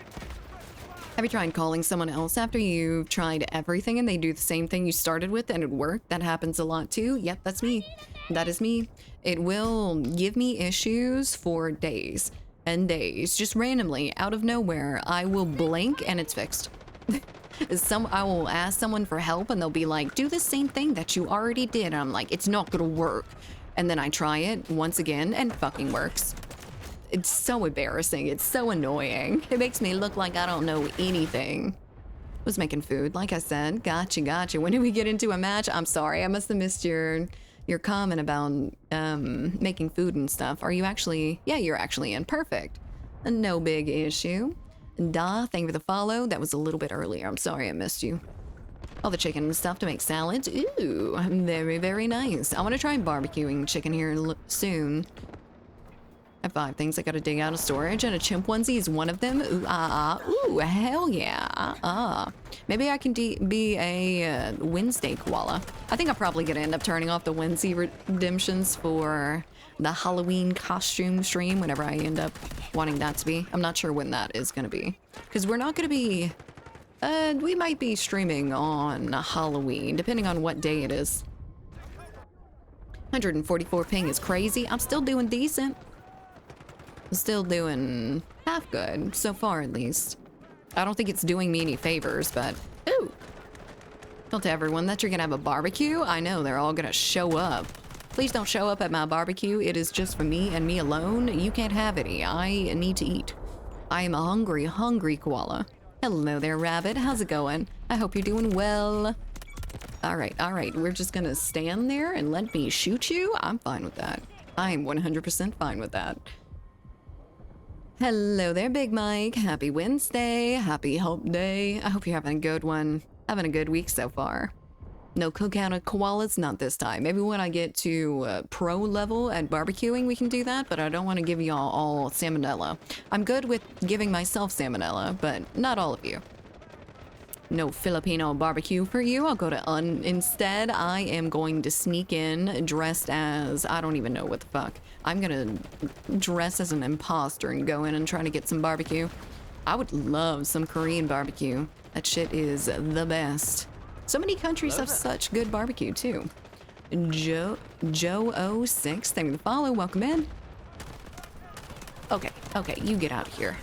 Have you tried calling someone else after you've tried everything and they do the same thing you started with and it worked? That happens a lot too. Yep, that's me. That is me. It will give me issues for days and days. Just randomly, out of nowhere, I will blink and it's fixed. I will ask someone for help and they'll be like, do the same thing that you already did. And I'm like, it's not gonna work. And then I try it once again and it fucking works. It's so embarrassing. It's so annoying. It makes me look like I don't know anything. Was making food, like I said. Gotcha. When did we get into a match? I'm sorry, I must have missed your comment about making food and stuff. Are you actually? Yeah, you're actually in. Perfect. No big issue. Thank you for the follow. That was a little bit earlier. I'm sorry I missed you. All the chicken and stuff to make salads. Ooh, very, very nice. I want to try barbecuing chicken here soon. I have 5 things I gotta dig out of storage, and a chimp onesie is one of them. Ooh, hell yeah. Maybe I can be a Wednesday koala. I think I'm probably gonna end up turning off the Wednesday redemptions for the Halloween costume stream whenever I end up wanting that to be. I'm not sure when that is gonna be, because we're not gonna be, we might be streaming on Halloween, depending on what day it is. 144 ping is crazy. I'm still doing decent. Still doing half good, so far at least. I don't think it's doing me any favors, but ooh. Don't tell everyone that you're gonna have a barbecue. I know, they're all gonna show up. Please don't show up at my barbecue. It is just for me and me alone. You can't have any. I need to eat. I am a hungry koala. Hello there, rabbit. How's it going? I hope you're doing well. All right. We're just gonna stand there and let me shoot you? I'm fine with that. I'm 100% fine with that. Hello there, Big Mike. Happy Wednesday. Happy Hump Day. I hope you're having a good one. Having a good week so far. No cookout of koalas, not this time. Maybe when I get to pro level at barbecuing, we can do that, but I don't want to give y'all all salmonella. I'm good with giving myself salmonella, but not all of you. No Filipino barbecue for you. I'll go to instead. I am going to sneak in dressed as, I don't even know what the fuck. I'm gonna dress as an imposter and go in and try to get some barbecue. I would love some Korean barbecue. That shit is the best. So many countries have such good barbecue too. Joe06, thank you for the follow. Welcome in. Okay, you get out of here.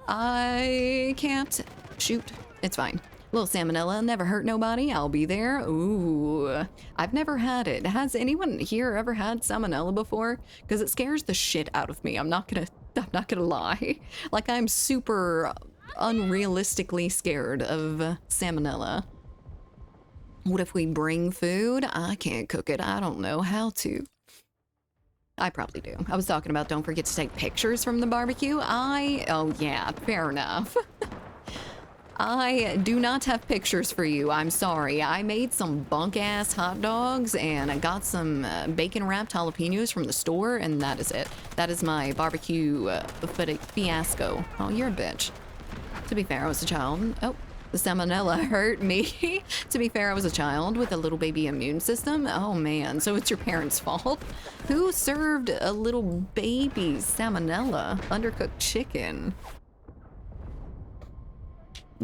I can't shoot. It's fine. Little salmonella, never hurt nobody. I'll be there. Ooh, I've never had it. Has anyone here ever had salmonella before? Because it scares the shit out of me. I'm not gonna lie. Like, I'm super unrealistically scared of salmonella. What if we bring food? I can't cook it. I don't know how to. I probably do. I was talking about don't forget to take pictures from the barbecue. Oh yeah, fair enough. I do not have pictures for you. I'm sorry. I made some bunk-ass hot dogs and I got some bacon-wrapped jalapenos from the store, and that is it. That is my barbecue fiasco. Oh, you're a bitch. To be fair, I was a child. Oh, the salmonella hurt me. To be fair, I was a child with a little baby immune system. Oh man, so it's your parents' fault? Who served a little baby salmonella? Undercooked chicken.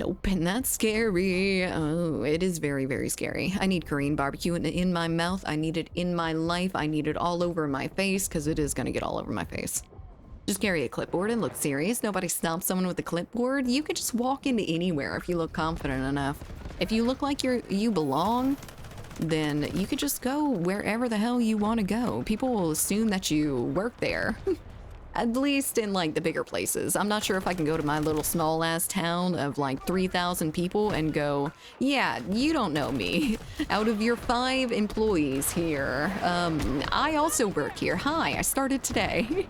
Nope, and that's scary. Oh, it is very, very scary. I need Korean barbecue in my mouth. I need it in my life. I need it all over my face because it is going to get all over my face. Just carry a clipboard and look serious. Nobody stops someone with a clipboard. You could just walk into anywhere if you look confident enough. If you look like you belong, then you could just go wherever the hell you want to go. People will assume that you work there. At least in like the bigger places. I'm not sure if I can go to my little small ass town of like 3,000 people and go, yeah, you don't know me. Out of your 5 employees here, I also work here. Hi, I started today.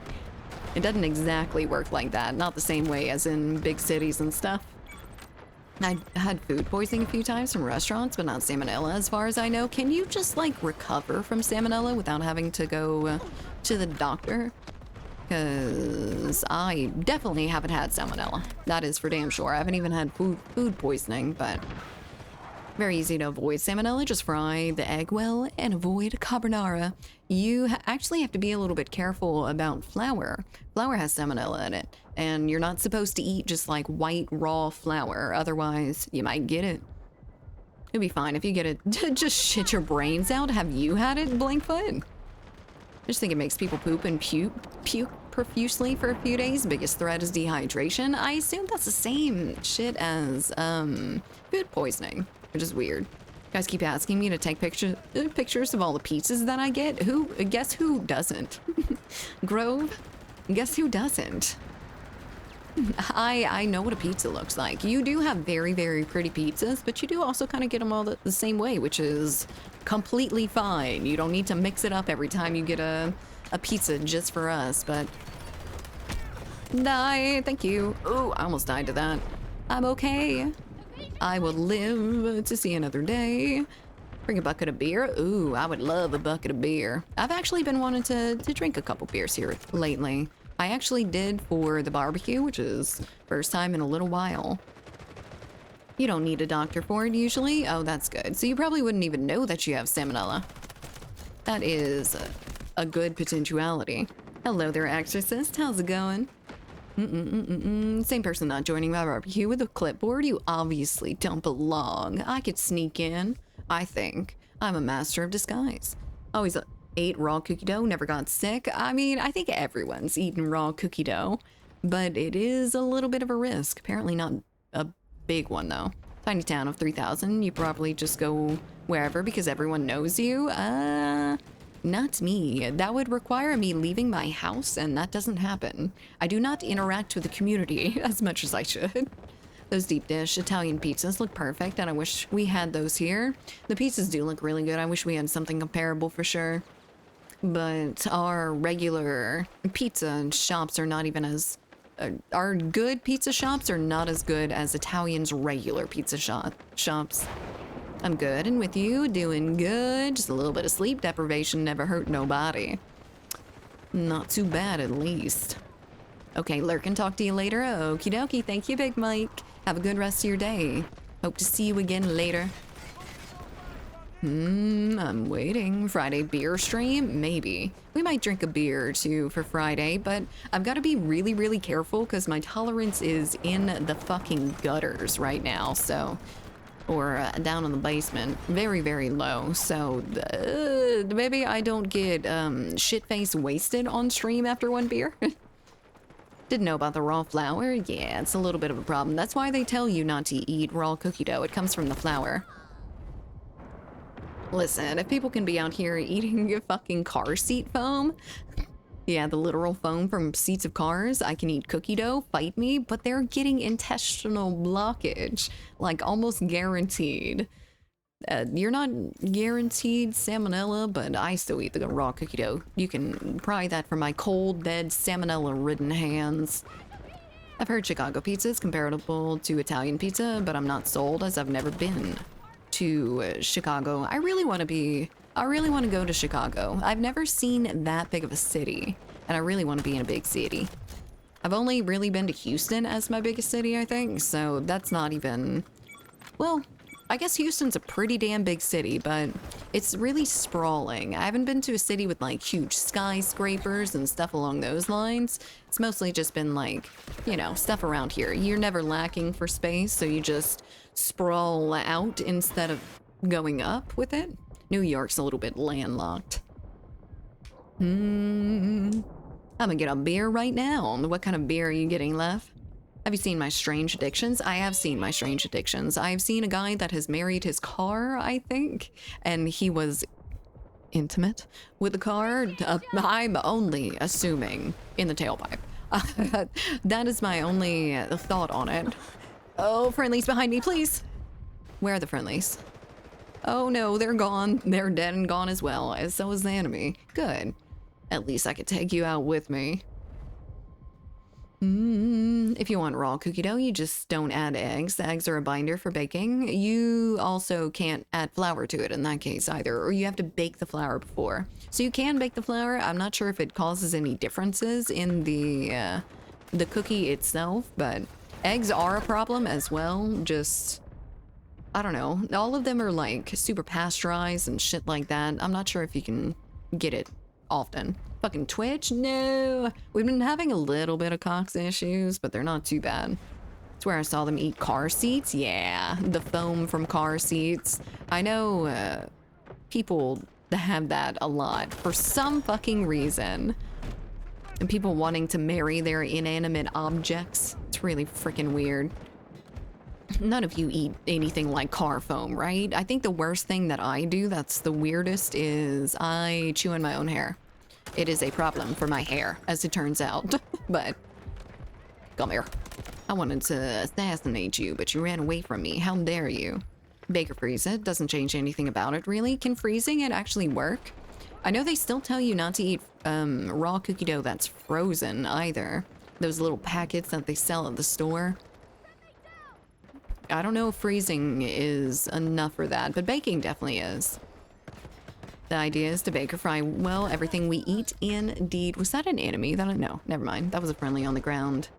It doesn't exactly work like that. Not the same way as in big cities and stuff. I had food poisoning a few times from restaurants, but not salmonella as far as I know. Can you just like recover from salmonella without having to go to the doctor? Because I definitely haven't had salmonella. That is for damn sure. I haven't even had food poisoning, but very easy to avoid salmonella. Just fry the egg well and avoid carbonara. You actually have to be a little bit careful about flour. Flour has salmonella in it, and you're not supposed to eat just like white raw flour. Otherwise, you might get it. It'll be fine if you get it. Just shit your brains out. Have you had it, Blankfoot? I just think it makes people poop and puke profusely for a few days. Biggest threat is dehydration. I assume that's the same shit as food poisoning, which is weird. You guys keep asking me to take pictures of all the pizzas that I get. Guess who doesn't? Grove? Guess who doesn't? I know what a pizza looks like. You do have very, very pretty pizzas, but you do also kind of get them all the same way, which is completely fine. You don't need to mix it up every time you get a pizza just for us, but... Die, thank you. Ooh, I almost died to that. I'm okay. I will live to see another day. Bring a bucket of beer. Ooh, I would love a bucket of beer. I've actually been wanting to drink a couple beers here lately. I actually did for the barbecue, which is first time in a little while. You don't need a doctor for it usually. Oh, that's good. So you probably wouldn't even know that you have salmonella. That is a good potentiality. Hello there, Exorcist. How's it going? Same person not joining my barbecue with a clipboard. You obviously don't belong. I could sneak in. I think. I'm a master of disguise. Always ate raw cookie dough, never got sick. I mean, I think everyone's eaten raw cookie dough, but it is a little bit of a risk. Apparently not a big one though. Tiny town of 3,000. You probably just go wherever because everyone knows you. Not me. That would require me leaving my house, and that doesn't happen. I do not interact with the community as much as I should. Those deep dish Italian pizzas look perfect, and I wish we had those here. The pizzas do look really good. I wish we had something comparable for sure. But our regular pizza shops are not even as... our good pizza shops are not as good as Italian's regular pizza shops. I'm good and with you, doing good. Just a little bit of sleep deprivation never hurt nobody. Not too bad, at least. Okay, Lurkin, talk to you later. Okie dokie, thank you, Big Mike. Have a good rest of your day. Hope to see you again later. I'm waiting. Friday beer stream? Maybe. We might drink a beer or two for Friday, but I've got to be really, really careful because my tolerance is in the fucking gutters right now, so... or down in the basement. Very, very low. So maybe I don't get shit-faced wasted on stream after one beer. Didn't know about the raw flour? Yeah, it's a little bit of a problem. That's why they tell you not to eat raw cookie dough. It comes from the flour. Listen, if people can be out here eating fucking car seat foam, yeah, the literal foam from seats of cars, I can eat cookie dough, fight me, but they're getting intestinal blockage, like almost guaranteed. You're not guaranteed salmonella, but I still eat the raw cookie dough. You can pry that from my cold, dead, salmonella-ridden hands. I've heard Chicago pizza is comparable to Italian pizza, but I'm not sold as I've never been to Chicago. I really want to go to Chicago. I've never seen that big of a city, and I really want to be in a big city. I've only really been to Houston as my biggest city, I think, so that's not even... well, I guess Houston's a pretty damn big city, but it's really sprawling. I haven't been to a city with like huge skyscrapers and stuff along those lines. It's mostly just been like, you know, stuff around here. You're never lacking for space, so you just sprawl out instead of going up with it. New York's a little bit landlocked. I'm gonna get a beer right now. What kind of beer are you getting, Left? Have you seen my strange addictions? I have seen my strange addictions. I've seen a guy that has married his car, I think, and he was intimate with the car. I'm only assuming in the tailpipe. That is my only thought on it. Oh, friendlies behind me, please. Where are the friendlies? Oh no, they're gone. They're dead and gone as well, as so is the enemy. Good. At least I could take you out with me. If you want raw cookie dough, you just don't add eggs. The eggs are a binder for baking. You also can't add flour to it in that case either, or you have to bake the flour before. So you can bake the flour. I'm not sure if it causes any differences in the cookie itself, but eggs are a problem as well. Just, I don't know. All of them are like super pasteurized and shit like that. I'm not sure if you can get it often. Fucking Twitch? No. We've been having a little bit of Cox issues, but they're not too bad. It's where I saw them eat car seats. Yeah, the foam from car seats. I know people that have that a lot for some fucking reason. And people wanting to marry their inanimate objects. It's really freaking weird. None of you eat anything like car foam, right? I think the worst thing that I do that's the weirdest is I chew in my own hair. It is a problem for my hair, as it turns out. But, come here. I wanted to assassinate you, but you ran away from me. How dare you? Baker freeze it. Doesn't change anything about it, really. Can freezing it actually work? I know they still tell you not to eat raw cookie dough that's frozen, either. Those little packets that they sell at the store. I don't know if freezing is enough for that, but baking definitely is. The idea is to bake or fry well everything we eat. Indeed. Was that an enemy? No, never mind. That was a friendly on the ground.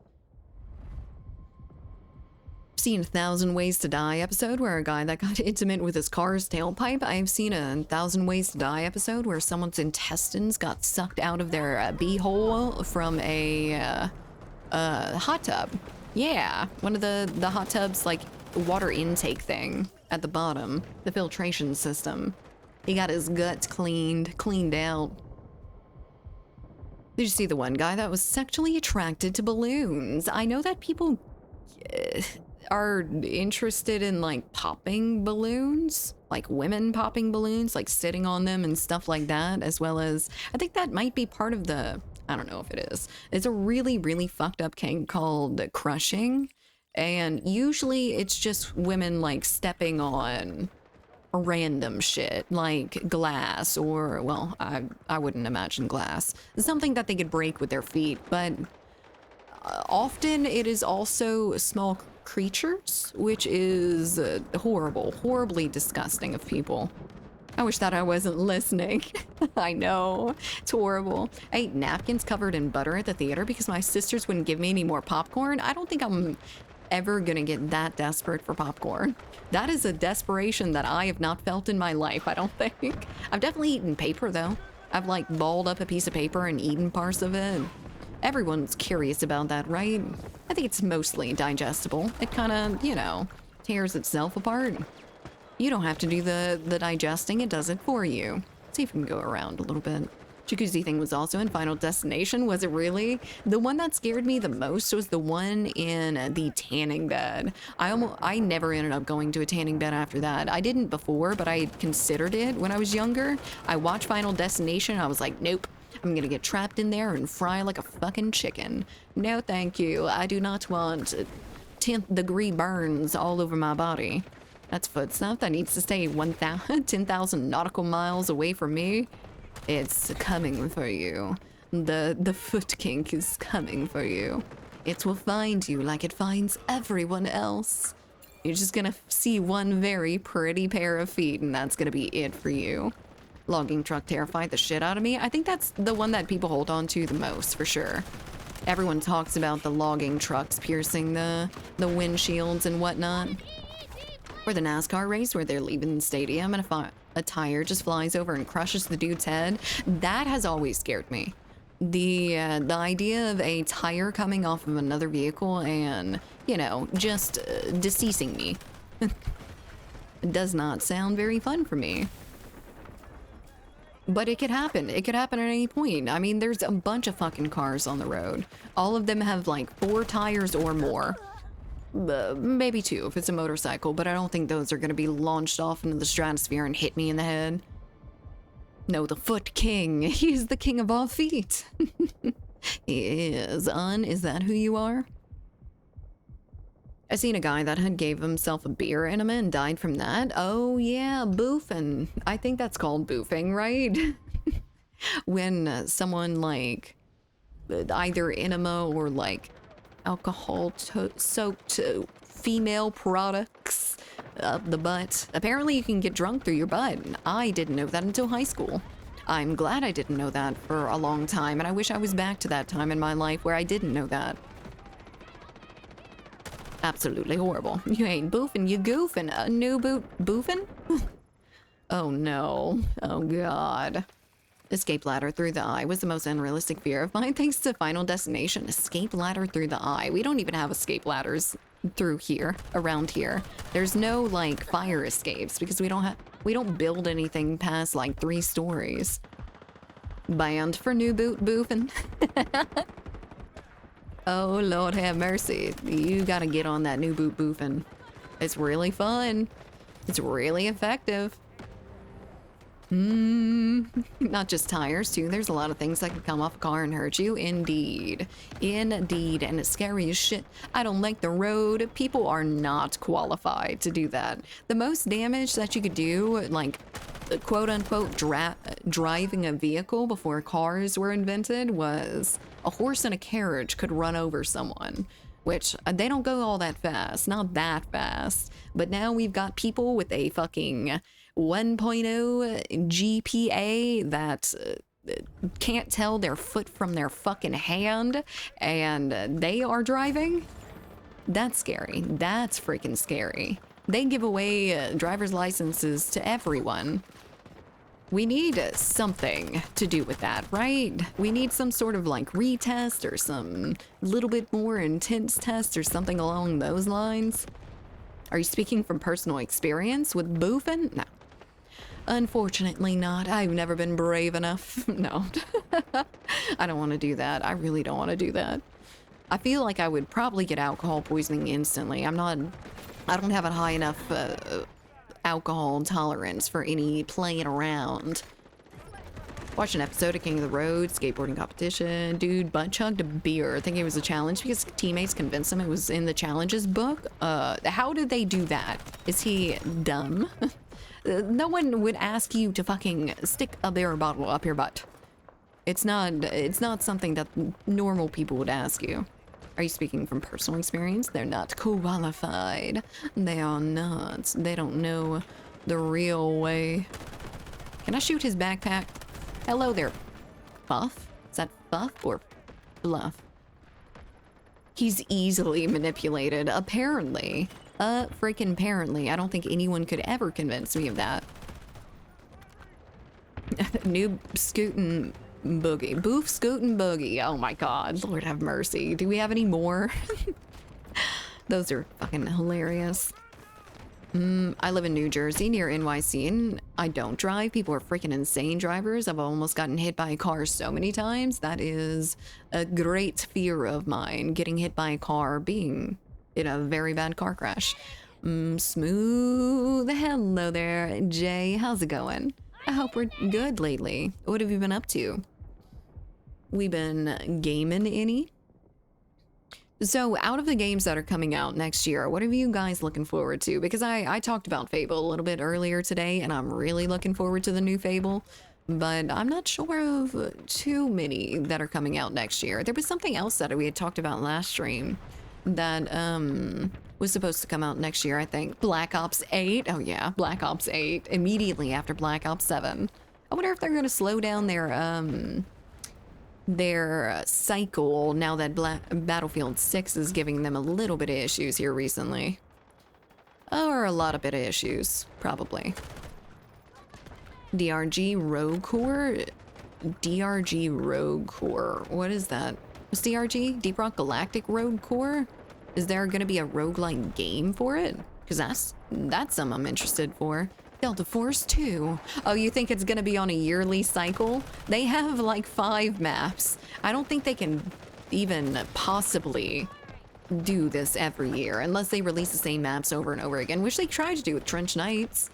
Seen a 1,000 Ways to Die episode where a guy that got intimate with his car's tailpipe. I've seen a 1,000 Ways to Die episode where someone's intestines got sucked out of their beehole from a hot tub. Yeah, one of the hot tubs, like water intake thing at the bottom, the filtration system. He got his guts cleaned out. Did you see the one guy that was sexually attracted to balloons? I know that people are interested in like popping balloons, like women popping balloons, like sitting on them and stuff like that, as well as, I think that might be part of the, I don't know if it is. It's a really, really fucked up kink called crushing. And usually it's just women like stepping on random shit like glass or, well, I wouldn't imagine glass. Something that they could break with their feet, but often it is also small creatures, which is horribly disgusting of people. I wish that I wasn't listening. I know, it's horrible. I ate napkins covered in butter at the theater because my sisters wouldn't give me any more popcorn. I don't think I'm ever gonna get that desperate for popcorn. That is a desperation that I have not felt in my life, I don't think. I've definitely eaten paper though. I've like balled up a piece of paper and eaten parts of it. Everyone's curious about that, right? I think it's mostly digestible. It kind of, you know, tears itself apart. You don't have to do the digesting, it does it for you. Let's see if we can go around a little bit. Jacuzzi thing was also in Final Destination, was it really? The one that scared me the most was the one in the tanning bed. I never ended up going to a tanning bed after that. I didn't before, but I considered it when I was younger. I watched Final Destination, I was like, nope. I'm gonna get trapped in there and fry like a fucking chicken. No, thank you. I do not want 10th degree burns all over my body. That's foot stuff that needs to stay 10,000 nautical miles away from me. It's coming for you. The foot kink is coming for you. It will find you like it finds everyone else. You're just gonna see one very pretty pair of feet and that's gonna be it for you. Logging truck terrified the shit out of me. I think that's the one that people hold on to the most, for sure. Everyone talks about the logging trucks piercing the windshields and whatnot. Or the NASCAR race where they're leaving the stadium and a tire just flies over and crushes the dude's head. That has always scared me. The idea of a tire coming off of another vehicle and, you know, just deceasing me does not sound very fun for me. But it could happen. It could happen at any point. I mean, there's a bunch of fucking cars on the road. All of them have like 4 tires or more. Maybe 2 if it's a motorcycle, but I don't think those are going to be launched off into the stratosphere and hit me in the head. No, the Foot King. He's the king of all feet. He is. Is that who you are? I seen a guy that had gave himself a beer enema and died from that. Oh yeah, boofing. I think that's called boofing, right? When someone like either enema or like alcohol soaked female products up the butt. Apparently you can get drunk through your butt. I didn't know that until high school. I'm glad I didn't know that for a long time, and I wish I was back to that time in my life where I didn't know that. Absolutely horrible. You ain't boofing, you goofing. A new boofing? Oh no. Oh god. Escape ladder through the eye was the most unrealistic fear of mine. Thanks to Final Destination. Escape ladder through the eye. We don't even have escape ladders through here, around here. There's no like fire escapes because we don't build anything past like 3 stories. Banned for new boofing. Oh Lord have mercy. You gotta get on that new boofing. It's really fun. It's really effective. Not just tires, too. There's a lot of things that can come off a car and hurt you. Indeed. Indeed. And it's scary as shit. I don't like the road. People are not qualified to do that. The most damage that you could do, like, quote-unquote, driving a vehicle before cars were invented was a horse and a carriage could run over someone. Which, they don't go all that fast. Not that fast. But now we've got people with a fucking 1.0 GPA that can't tell their foot from their fucking hand, and they are driving? That's scary. That's freaking scary. They give away driver's licenses to everyone. We need something to do with that, right? We need some sort of like retest or some little bit more intense test or something along those lines. Are you speaking from personal experience with boofing? No. Unfortunately not. I've never been brave enough. No. I don't want to do that. I really don't want to do that. I feel like I would probably get alcohol poisoning instantly. I don't have a high enough alcohol tolerance for any playing around. Watched an episode of King of the Road, skateboarding competition. Dude butt chugged a beer thinking it was a challenge because teammates convinced him it was in the challenges book. How did they do that? Is he dumb? No one would ask you to fucking stick a beer bottle up your butt. It's not something that normal people would ask you. Are you speaking from personal experience? They're not qualified. They are not. They don't know the real way. Can I shoot his backpack? Hello there, Buff? Is that Buff or Bluff? He's easily manipulated, apparently. Freaking apparently. I don't think anyone could ever convince me of that. Noob scootin' boogie. Boof scootin' boogie. Oh my god. Lord have mercy. Do we have any more? Those are fucking hilarious. I live in New Jersey near NYC and I don't drive. People are freaking insane drivers. I've almost gotten hit by a car so many times. That is a great fear of mine. Getting hit by a car, being in a very bad car crash. Smooth. Hello there, Jay. How's it going? I hope we're good lately. What have you been up to? We been gaming any? So out of the games that are coming out next year, what are you guys looking forward to? Because I talked about Fable a little bit earlier today, and I'm really looking forward to the new Fable, but I'm not sure of too many that are coming out next year. There was something else that we had talked about last stream that was supposed to come out next year, I think. Black Ops 8. Oh yeah, Black Ops 8. Immediately after Black Ops 7. I wonder if they're going to slow down their cycle now that Battlefield 6 is giving them a little bit of issues here recently. Or a lot of bit of issues, probably. DRG Rogue Core? DRG Rogue Core. What is that? What's DRG? Deep Rock Galactic Rogue Core? Is there gonna be a roguelike game for it? Because that's something I'm interested for. Delta Force 2. Oh, you think it's gonna be on a yearly cycle? They have like 5 maps. I don't think they can even possibly do this every year unless they release the same maps over and over again, which they tried to do with Trench Knights.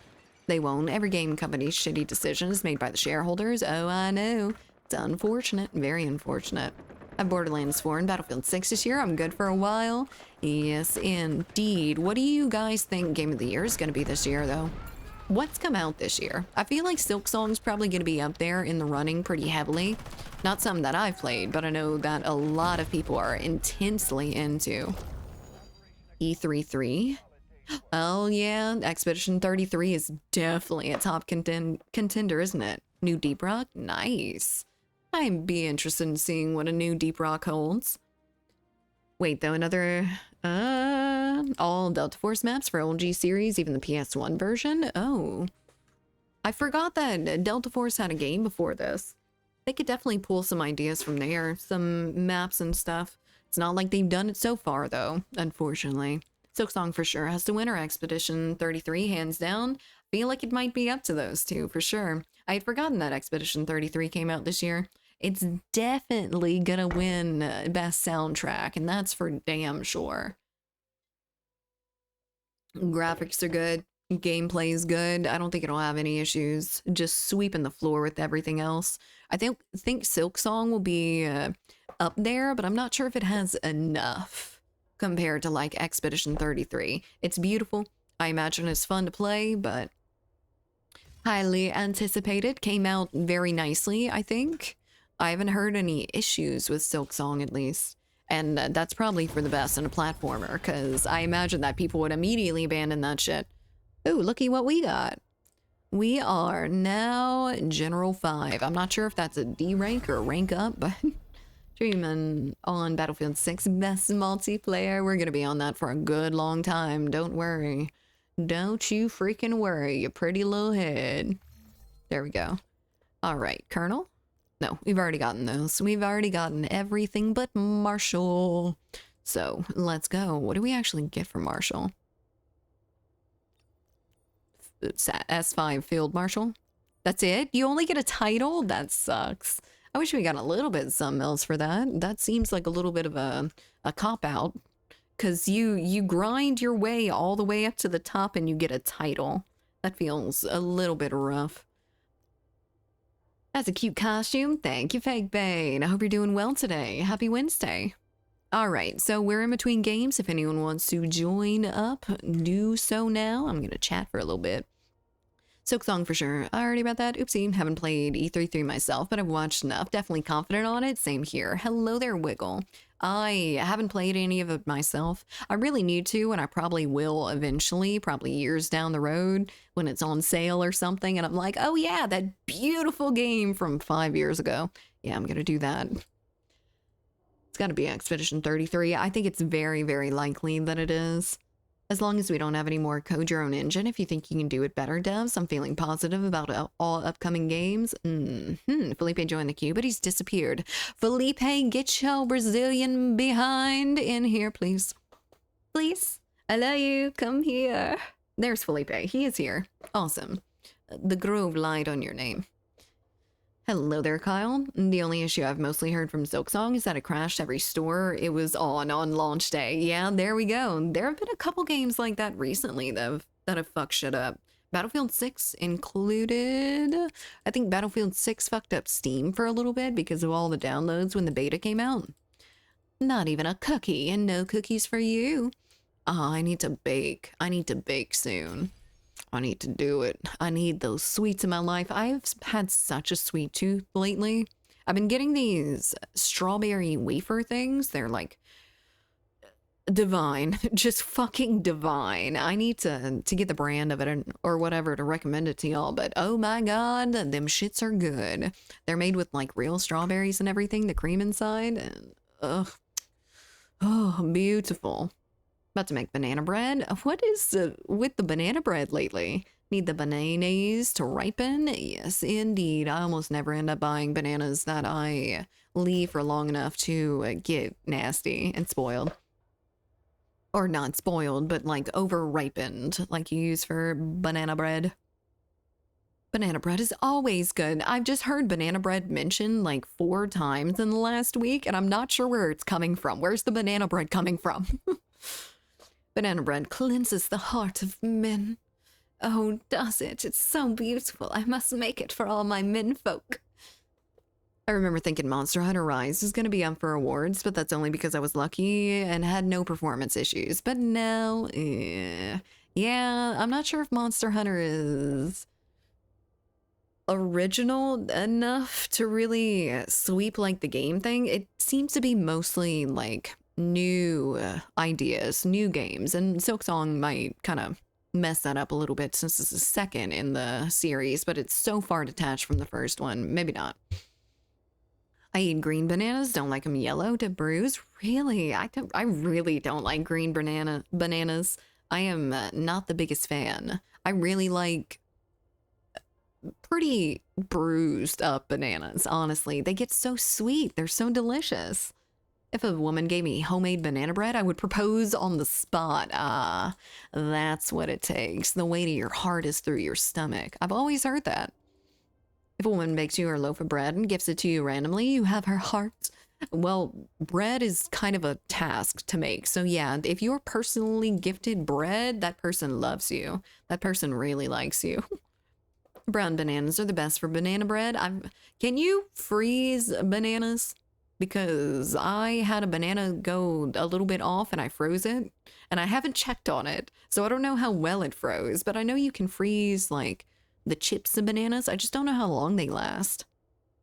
They won't. Every game company's shitty decisions made by the shareholders. Oh, I know. It's unfortunate. Very unfortunate. I have Borderlands 4 and Battlefield 6 this year. I'm good for a while. Yes, indeed. What do you guys think Game of the Year is going to be this year, though? What's come out this year? I feel like Silksong's probably going to be up there in the running pretty heavily. Not something that I've played, but I know that a lot of people are intensely into. E33. Oh yeah, Expedition 33 is definitely a top contender, isn't it? New Deep Rock? Nice. I'd be interested in seeing what a new Deep Rock holds. Wait, though, another... all Delta Force maps for OG series, even the PS1 version? Oh. I forgot that Delta Force had a game before this. They could definitely pull some ideas from there, some maps and stuff. It's not like they've done it so far, though, unfortunately. Silksong for sure has to win, or Expedition 33, hands down. Feel like it might be up to those two, for sure. I had forgotten that Expedition 33 came out this year. It's definitely gonna win Best Soundtrack, and that's for damn sure. Graphics are good. Gameplay is good. I don't think it'll have any issues. Just sweeping the floor with everything else. I think Silksong will be up there, but I'm not sure if it has enough compared to like Expedition 33. It's beautiful. I imagine it's fun to play, but highly anticipated. Came out very nicely, I think. I haven't heard any issues with Silksong, at least. And that's probably for the best in a platformer, because I imagine that people would immediately abandon that shit. Ooh, looky what we got. We are now General 5. I'm not sure if that's a D rank or a rank up, but dreaming on Battlefield 6 best multiplayer. We're gonna be on that for a good long time. Don't worry. Don't you freaking worry, you pretty little head. There we go. All right, Colonel? No, we've already gotten those. We've already gotten everything but Marshall. So let's go. What do we actually get for Marshall? It's S5 Field Marshal. That's it? You only get a title? That sucks. I wish we got a little bit something else for that. That seems like a little bit of a cop-out. Because you grind your way all the way up to the top and you get a title. That feels a little bit rough. That's a cute costume. Thank you, Fake Bane. I hope you're doing well today. Happy Wednesday. All right, so we're in between games. If anyone wants to join up, do so now. I'm going to chat for a little bit. Silksong for sure. I already read that. Oopsie, haven't played E33 myself, but I've watched enough. Definitely confident on it. Same here. Hello there, Wiggle. I haven't played any of it myself. I really need to, and I probably will eventually, probably years down the road when it's on sale or something. And I'm like, oh yeah, that beautiful game from 5 years ago. Yeah, I'm going to do that. It's got to be Expedition 33. I think it's very, very likely that it is. As long as we don't have any more code your own engine, if you think you can do it better, devs, I'm feeling positive about all upcoming games. Felipe joined the queue, but he's disappeared. Felipe, get your Brazilian behind in here, please. Please. I love you. Come here. There's Felipe. He is here. Awesome. The Grove lied on your name. Hello there, Kyle. The only issue I've mostly heard from Silksong is that it crashed every store it was on launch day. Yeah, there we go. There have been a couple games like that recently that have fucked shit up. Battlefield 6 included. I think Battlefield 6 fucked up Steam for a little bit because of all the downloads when the beta came out. Not even a cookie, and no cookies for you. Oh, I need to bake. I need to bake soon. I need to do it. I need those sweets in my life. I've had such a sweet tooth lately. I've been getting these strawberry wafer things. They're like divine, just fucking divine. I need to get the brand of it or whatever to recommend it to y'all. But oh my God, them shits are good. They're made with like real strawberries and everything, the cream inside. And oh, beautiful. About to make banana bread. What is with the banana bread lately? Need the bananas to ripen? Yes, indeed. I almost never end up buying bananas that I leave for long enough to get nasty and spoiled. Or not spoiled, but like over ripened, like you use for banana bread. Banana bread is always good. I've just heard banana bread mentioned like 4 times in the last week, and I'm not sure where it's coming from. Where's the banana bread coming from? Banana bread cleanses the heart of men. Oh, does it? It's so beautiful. I must make it for all my menfolk. I remember thinking Monster Hunter Rise was going to be up for awards, but that's only because I was lucky and had no performance issues. But now, yeah, I'm not sure if Monster Hunter is original enough to really sweep like the game thing. It seems to be mostly like new ideas, new games, and Silksong might kind of mess that up a little bit since this is second in the series, but it's so far detached from the first one. Maybe not. I eat green bananas, don't like them yellow to bruise. Really? I really don't like green bananas. I am not the biggest fan. I really like pretty bruised up bananas, honestly. They get so sweet. They're so delicious. If a woman gave me homemade banana bread, I would propose on the spot. Ah, that's what it takes. The way to your heart is through your stomach. I've always heard that. If a woman bakes you her loaf of bread and gives it to you randomly, you have her heart. Well, bread is kind of a task to make. So yeah, if you're personally gifted bread, that person loves you. That person really likes you. Brown bananas are the best for banana bread. Can you freeze bananas? Because I had a banana go a little bit off and I froze it. And I haven't checked on it. So I don't know how well it froze. But I know you can freeze like the chips of bananas. I just don't know how long they last.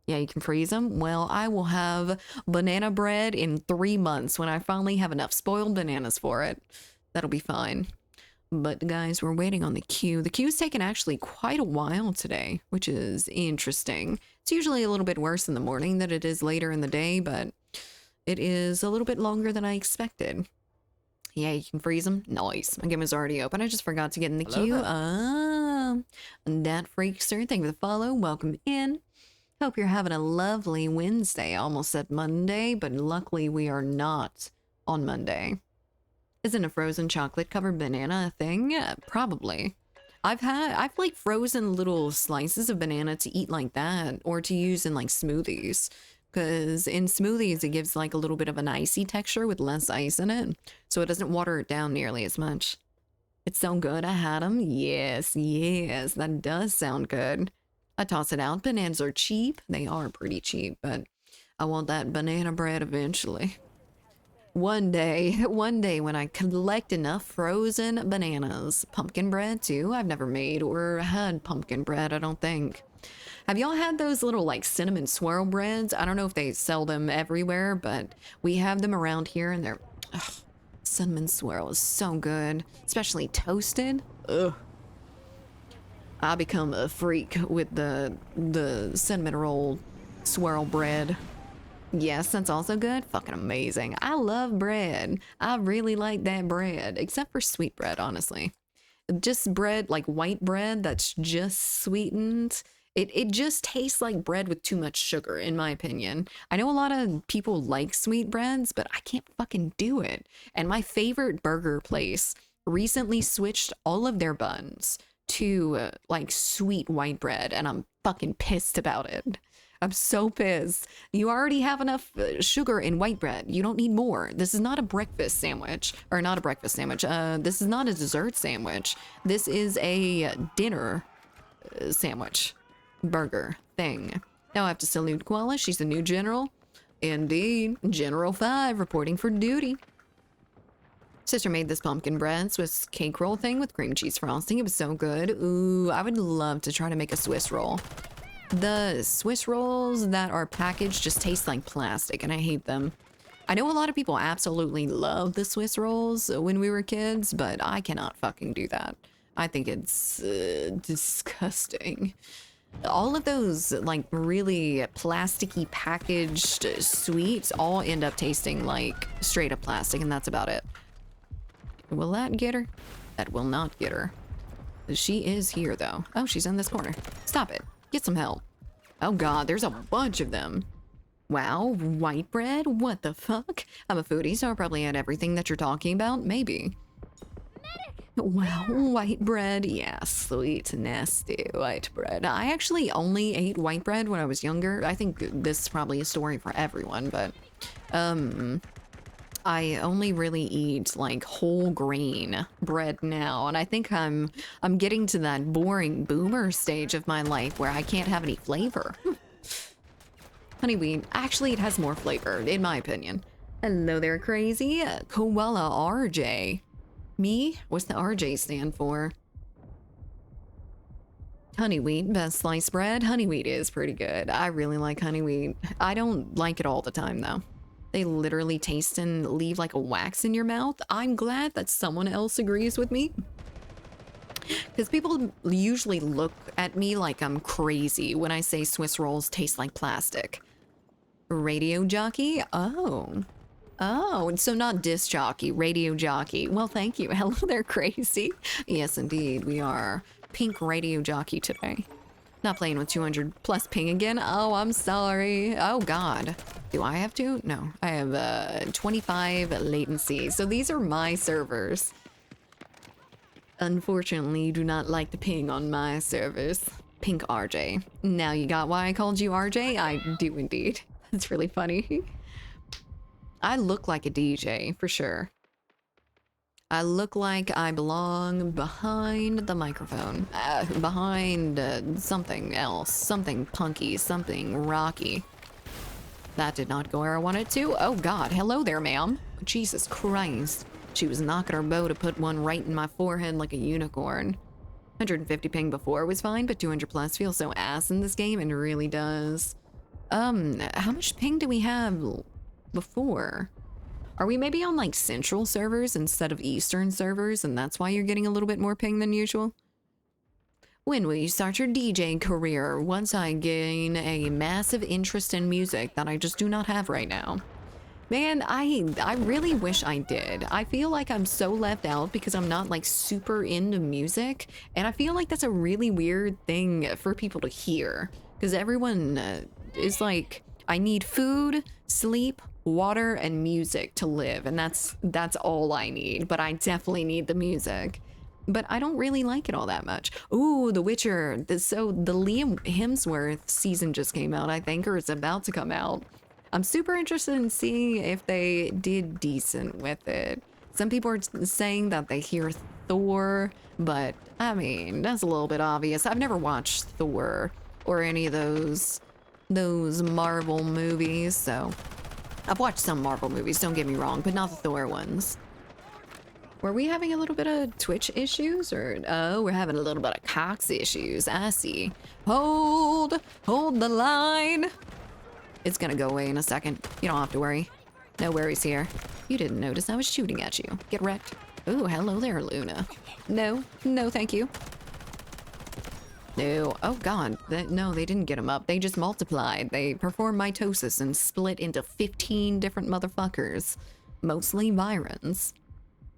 Yeah, you can freeze them. Well, I will have banana bread in 3 months when I finally have enough spoiled bananas for it. That'll be fine. But guys, we're waiting on the queue. The queue's taken actually quite a while today, which is interesting. It's usually a little bit worse in the morning than it is later in the day, but it is a little bit longer than I expected. Yeah, you can freeze them. Nice. My game is already open. I just forgot to get in the queue. That Freakster, thank you for the follow. Welcome in. Hope you're having a lovely Wednesday. I almost said Monday, but luckily we are not on Monday. Isn't a frozen chocolate covered banana a thing? Yeah, probably. I've like frozen little slices of banana to eat like that, or to use in like smoothies. Because in smoothies, it gives like a little bit of an icy texture with less ice in it. So it doesn't water it down nearly as much. It's so good. I had them. Yes, yes, that does sound good. I toss it out. Bananas are cheap. They are pretty cheap, but I want that banana bread eventually. One day when I collect enough frozen bananas. Pumpkin bread too. I've never made or had pumpkin bread, I don't think. Have y'all had those little like cinnamon swirl breads? I don't know if they sell them everywhere, but we have them around here and they're, ugh, cinnamon swirl is so good, especially toasted. Ugh. I become a freak with the cinnamon roll swirl bread. Yes, that's also good. Fucking amazing. I love bread. I really like that bread, except for sweet bread, honestly. Just bread, like white bread that's just sweetened. It just tastes like bread with too much sugar, in my opinion. I know a lot of people like sweet breads, but I can't fucking do it. And my favorite burger place recently switched all of their buns to like sweet white bread, and I'm fucking pissed about it. I'm so pissed. You already have enough sugar in white bread. You don't need more. This is not a breakfast sandwich, or not a breakfast sandwich. This is not a dessert sandwich. This is a dinner sandwich burger thing. Now I have to salute Koala. She's the new general. Indeed. General 5 reporting for duty. Sister made this pumpkin bread Swiss cake roll thing with cream cheese frosting. It was so good. Ooh, I would love to try to make a Swiss roll. The Swiss rolls that are packaged just taste like plastic, and I hate them. I know a lot of people absolutely love the Swiss rolls when we were kids, but I cannot fucking do that. I think it's disgusting. All of those like really plasticky packaged sweets all end up tasting like straight up plastic, and that's about it. Will that get her? That will not get her. She is here, though. Oh, she's in this corner. Stop it. Get some help. Oh, God, there's a bunch of them. Wow, white bread? What the fuck? I'm a foodie, so I probably had everything that you're talking about. Maybe. Wow, white bread. Yeah, sweet, nasty white bread. I actually only ate white bread when I was younger. I think this is probably a story for everyone, but I only really eat like whole grain bread now, and I think I'm getting to that boring boomer stage of my life where I can't have any flavor. Honey wheat, actually it has more flavor, in my opinion. Hello there, crazy. Koala RJ. Me? What's the RJ stand for? Honey wheat, best sliced bread. Honey wheat is pretty good. I really like honey wheat. I don't like it all the time though. They literally taste and leave like a wax in your mouth. I'm glad that someone else agrees with me. Because people usually look at me like I'm crazy when I say Swiss rolls taste like plastic. Radio jockey? Oh. Oh, so not disc jockey, radio jockey. Well, thank you. Hello there, crazy. Yes, indeed, we are pink radio jockey today. Not playing with 200 plus ping again. Oh, I'm sorry. Oh, God. Do I have to? No, I have 25 latency. So these are my servers. Unfortunately, you do not like the ping on my servers. Pink RJ. Now you got why I called you RJ? I do indeed. That's really funny. I look like a DJ, for sure. I look like I belong behind the microphone. Behind something else. Something punky. Something rocky. That did not go where I wanted to. Oh, God. Hello there, ma'am. Jesus Christ. She was knocking her bow to put one right in my forehead like a unicorn. 150 ping before was fine, but 200 plus feels so ass in this game, and it really does. How much ping do we have before? Are we maybe on like central servers instead of eastern servers, and that's why you're getting a little bit more ping than usual? When will you start your DJ career? Once I gain a massive interest in music that I just do not have right now. Man, I really wish I did. I feel like I'm so left out because I'm not like super into music, and I feel like that's a really weird thing for people to hear, because everyone is like, I need food, sleep, water, and music to live, and that's all I need, but I definitely need the music. But I don't really like it all that much. Ooh, The Witcher. So the Liam Hemsworth season just came out, I think, or it's about to come out. I'm super interested in seeing if they did decent with it. Some people are saying that they hear Thor, but I mean, that's a little bit obvious. I've never watched Thor or any of those Marvel movies, so I've watched some Marvel movies, don't get me wrong, but not the Thor ones. Were we having a little bit of Twitch issues, or oh, we're having a little bit of Cox issues? I see. Hold the line. It's gonna go away in a second. You don't have to worry. No worries here. You didn't notice I was shooting at you. Get wrecked. Ooh, hello there, Luna. No, thank you. No, oh God, no, they didn't get him up. They just multiplied. They performed mitosis and split into 15 different motherfuckers. Mostly Byrons.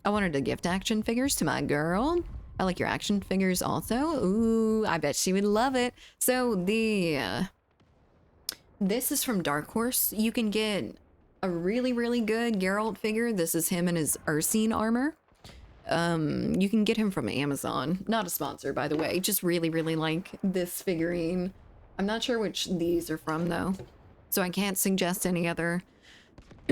I wanted to gift action figures to my girl. I like your action figures also. Ooh, I bet she would love it. So this is from Dark Horse. You can get a really, really good Geralt figure. This is him in his Ursine armor. You can get him from Amazon. Not a sponsor, by the way. Just really, really like this figurine. I'm not sure which these are from, though. So I can't suggest any other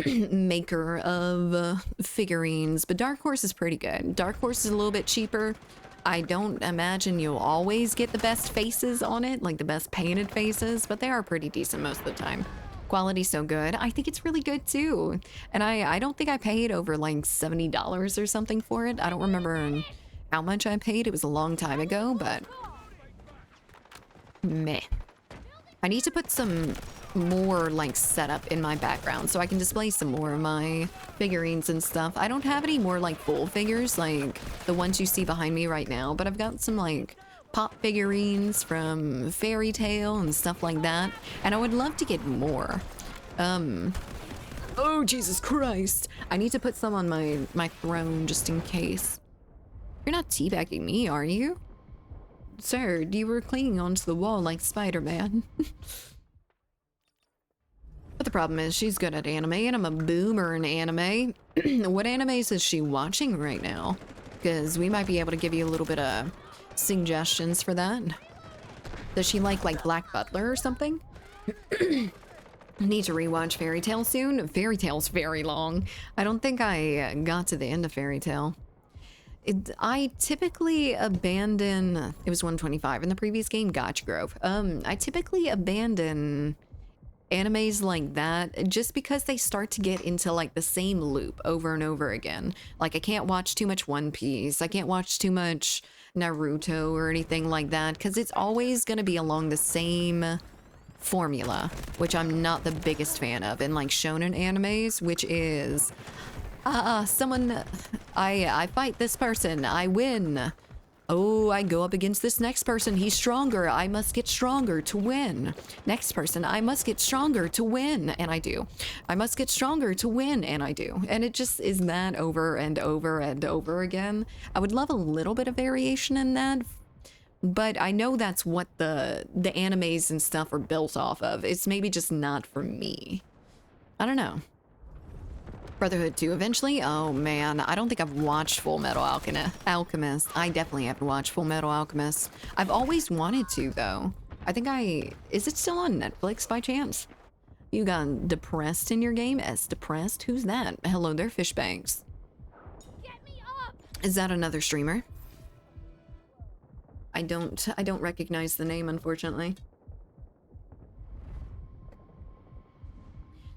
maker of figurines. But Dark Horse is pretty good. Dark Horse is a little bit cheaper. I don't imagine you'll always get the best faces on it, like the best painted faces, but they are pretty decent most of the time. Quality's so good. I think it's really good too. And I don't think I paid over like $70 or something for it. I don't remember how much I paid. It was a long time ago, but meh. I need to put some more like setup in my background so I can display some more of my figurines and stuff. I don't have any more like full figures like the ones you see behind me right now, but I've got some like pop figurines from Fairy Tale and stuff like that, and I would love to get more. Oh, Jesus Christ. I need to put some on my throne just in case. You're not teabagging me, are you? Sir, you were clinging onto the wall like Spider-Man. But the problem is she's good at anime and I'm a boomer in anime. What animes is she watching right now? Because we might be able to give you a little bit of suggestions for that. Does she like Black Butler or something? Need to rewatch Fairy Tail soon. Fairy Tail's very long. I don't think I got to the end of Fairy Tail. I typically abandon... It was 125 in the previous game. Gotcha, Grove. I typically abandon animes like that just because they start to get into like the same loop over and over again. Like I can't watch too much One Piece. I can't watch too much Naruto or anything like that because it's always going to be along the same formula, which I'm not the biggest fan of in like shonen animes, which is someone I fight this person, I win. Oh, I go up against this next person. He's stronger. I must get stronger to win. Next person, I must get stronger to win. And I do. I must get stronger to win. And I do. And it just is that over and over and over again. I would love a little bit of variation in that. But I know that's what the animes and stuff are built off of. It's maybe just not for me. I don't know. Brotherhood 2 eventually? Oh man, I don't think I've watched Full Metal Alchemist. I definitely have to watch Full Metal Alchemist. I've always wanted to though. I think is it still on Netflix by chance? You got depressed in your game? S depressed? Who's that? Hello there, Fishbanks. Get me up! Is that another streamer? I don't recognize the name, unfortunately.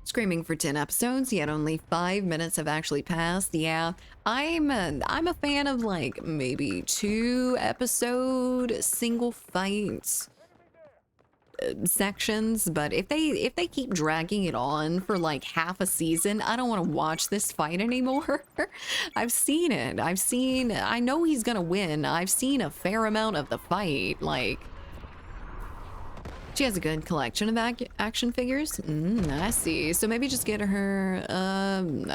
Screaming for 10 episodes, yet only 5 minutes have actually passed. Yeah, I'm a fan of like maybe 2 episode single fight sections, but if they keep dragging it on for like half a season, I don't want to watch this fight anymore. I've seen it. I know he's gonna win. I've seen a fair amount of the fight. Like, she has a good collection of action figures. I see. So maybe just get her,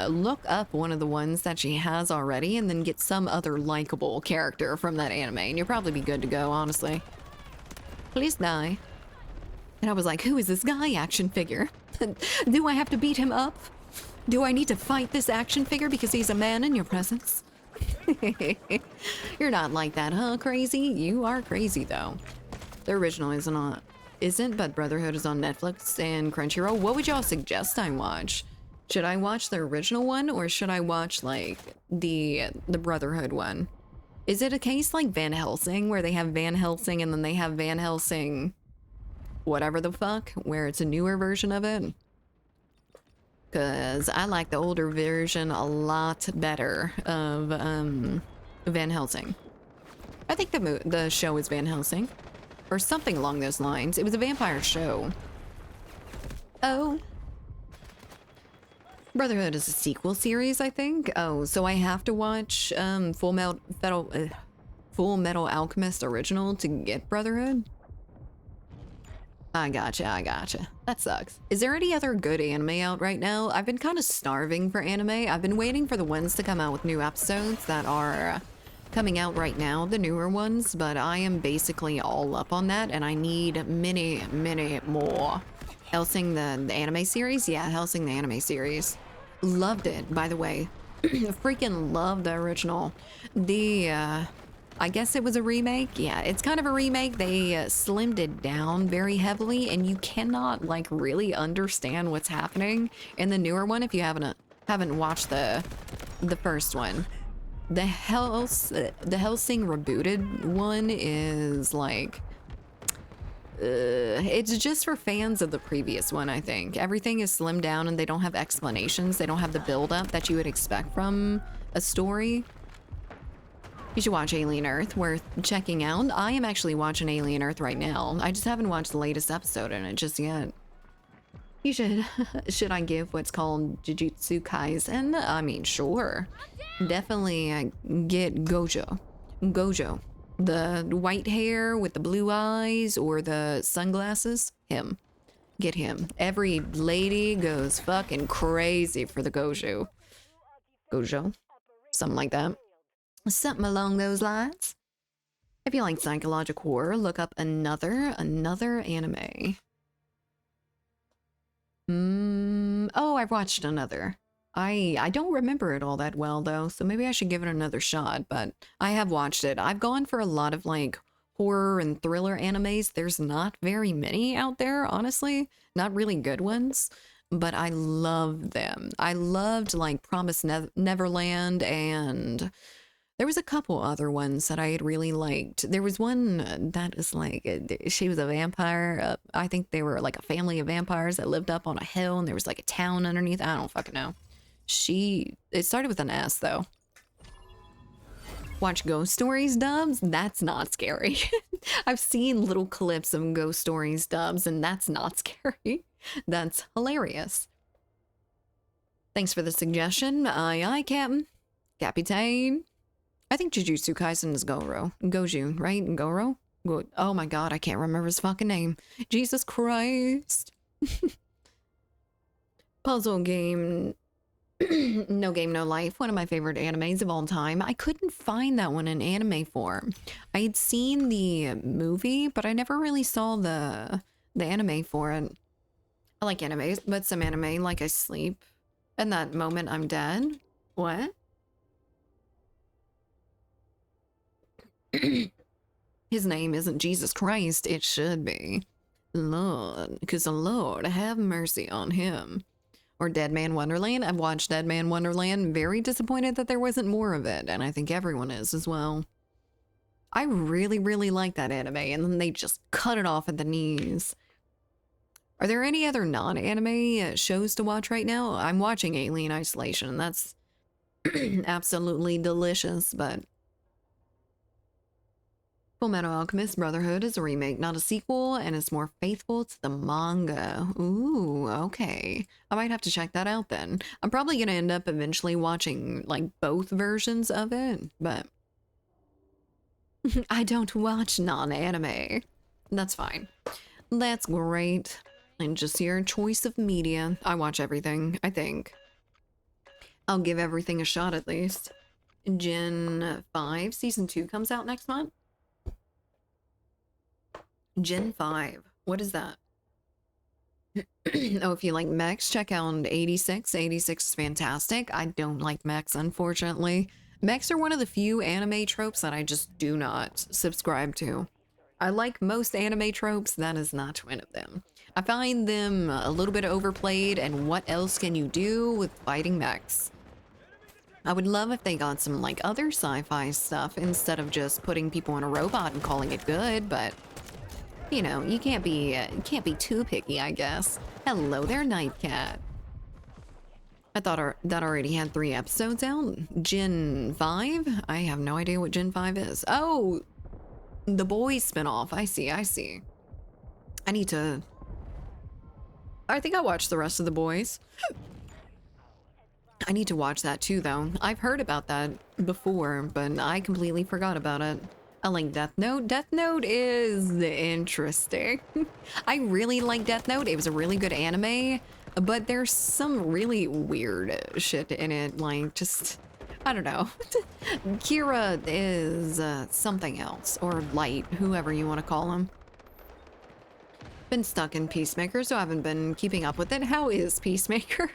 look up one of the ones that she has already and then get some other likable character from that anime and you'll probably be good to go, honestly. Please die. And I was like, who is this guy action figure? Do I have to beat him up? Do I need to fight this action figure because he's a man in your presence? You're not like that, huh, crazy? You are crazy, though. The original isn't, but Brotherhood is on Netflix and Crunchyroll. What would y'all suggest I watch? Should I watch the original one or should I watch like the Brotherhood one? Is it a case like Van Helsing where they have Van Helsing and then they have Van Helsing whatever the fuck, where it's a newer version of it? Because I like the older version a lot better of Van Helsing. I think the show is Van Helsing. Or something along those lines. It was a vampire show. Oh. Brotherhood is a sequel series, I think. Oh, so I have to watch Full Metal Alchemist original to get Brotherhood? I gotcha. That sucks. Is there any other good anime out right now? I've been kind of starving for anime. I've been waiting for the ones to come out with new episodes that are coming out right now, the newer ones, but I am basically all up on that and I need many more. Hellsing the anime series? Yeah, Hellsing the anime series. Loved it, by the way. Freaking loved the original. I guess it was a remake. Yeah, it's kind of a remake. They slimmed it down very heavily and you cannot like really understand what's happening in the newer one if you haven't watched the first one. The Hellsing rebooted one is like, it's just for fans of the previous one, I think. Everything is slimmed down and they don't have explanations. They don't have the build-up that you would expect from a story. You should watch Alien Earth, worth checking out. I am actually watching Alien Earth right now. I just haven't watched the latest episode in it just yet. You should. Should I give what's called Jujutsu Kaisen? I mean, sure. Definitely get Gojo. The white hair with the blue eyes or the sunglasses? Him. Get him. Every lady goes fucking crazy for the Gojo. Gojo? Something like that. Something along those lines. If you like psychological horror, look up another anime. Oh, I've watched another. I don't remember it all that well though, so maybe I should give it another shot, but I have watched it. I've gone for a lot of like horror and thriller animes. There's not very many out there, honestly. Not really good ones, but I love them. I loved like Promised Neverland, and there was a couple other ones that I had really liked. There was one that is like, she was a vampire. I think they were like a family of vampires that lived up on a hill, and there was like a town underneath. I don't fucking know. It started with an S though. Watch Ghost Stories dubs? That's not scary. I've seen little clips of Ghost Stories dubs, and that's not scary. That's hilarious. Thanks for the suggestion. Aye, aye, Captain. Captain. I think Jujutsu Kaisen is Goju, right? Goro? Oh my god, I can't remember his fucking name. Jesus Christ. Puzzle game. No Game, No Life, one of my favorite animes of all time. I couldn't find that one in anime form. I had seen the movie, but I never really saw the anime for it. I like animes, but some anime, like I sleep. In that moment, I'm dead. What? His name isn't Jesus Christ. It should be. Lord, because the Lord have mercy on him. Or Dead Man Wonderland. I've watched Dead Man Wonderland. Very disappointed that there wasn't more of it, and I think everyone is as well. I really, really like that anime, and then they just cut it off at the knees. Are there any other non-anime shows to watch right now? I'm watching Alien Isolation, and that's absolutely delicious, but Fullmetal Alchemist Brotherhood is a remake, not a sequel, and it's more faithful to the manga. Ooh, okay. I might have to check that out then. I'm probably gonna end up eventually watching, like, both versions of it, but I don't watch non-anime. That's fine. That's great. And just your choice of media. I watch everything, I think. I'll give everything a shot at least. Gen 5 Season 2 comes out next month. Gen 5. What is that? Oh, if you like mechs, check out 86. 86 is fantastic. I don't like mechs, unfortunately. Mechs are one of the few anime tropes that I just do not subscribe to. I like most anime tropes. That is not one of them. I find them a little bit overplayed, and what else can you do with fighting mechs? I would love if they got some like other sci-fi stuff instead of just putting people in a robot and calling it good, but you know, you can't be too picky, I guess. Hello there, Nightcat. I thought that already had 3 episodes out. Gen 5? I have no idea what Gen 5 is. Oh, the Boys spinoff. I see. I think I watched the rest of the Boys. I need to watch that too, though. I've heard about that before, but I completely forgot about it. I like Death Note. Death Note is interesting. I really like Death Note. It was a really good anime, but there's some really weird shit in it. Like, just, I don't know. Kira is something else, or Light, whoever you want to call him. Been stuck in Peacemaker, so I haven't been keeping up with it. How is Peacemaker?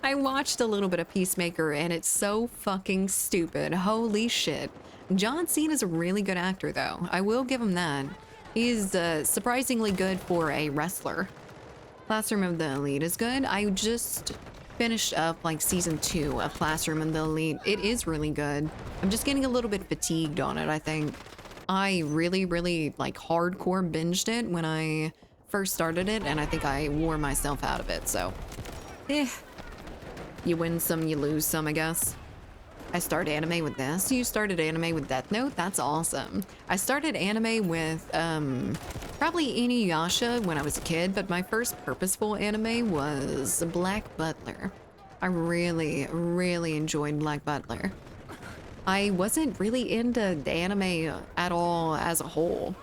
I watched a little bit of Peacemaker, and it's so fucking stupid. Holy shit. John Cena's a really good actor, though. I will give him that. He's surprisingly good for a wrestler. Classroom of the Elite is good. I just finished up like season 2 of Classroom of the Elite. It is really good. I'm just getting a little bit fatigued on it, I think. I really, really like hardcore binged it when I first started it, and I think I wore myself out of it, so you win some, you lose some, I guess. I started anime with this. You started anime with Death Note? That's awesome. I started anime with probably Inuyasha when I was a kid, but my first purposeful anime was Black Butler. I really, really enjoyed Black Butler. I wasn't really into the anime at all as a whole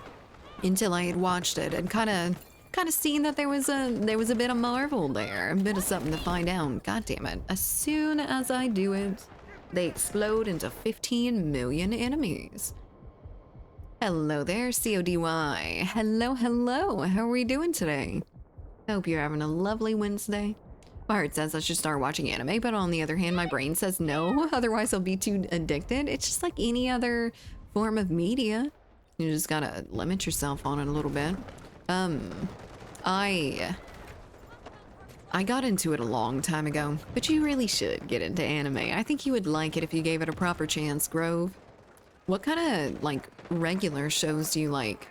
until I had watched it and kind of kind of seen that there was a bit of Marvel there, a bit of something to find out. God damn it. As soon as I do it, they explode into 15 million enemies. Hello there, CODY. Hello, hello. How are we doing today? Hope you're having a lovely Wednesday. My heart says I should start watching anime, but on the other hand, my brain says no, otherwise I'll be too addicted. It's just like any other form of media. You just gotta limit yourself on it a little bit. I got into it a long time ago, but you really should get into anime. I think you would like it if you gave it a proper chance, Grove. What kind of, like, regular shows do you like?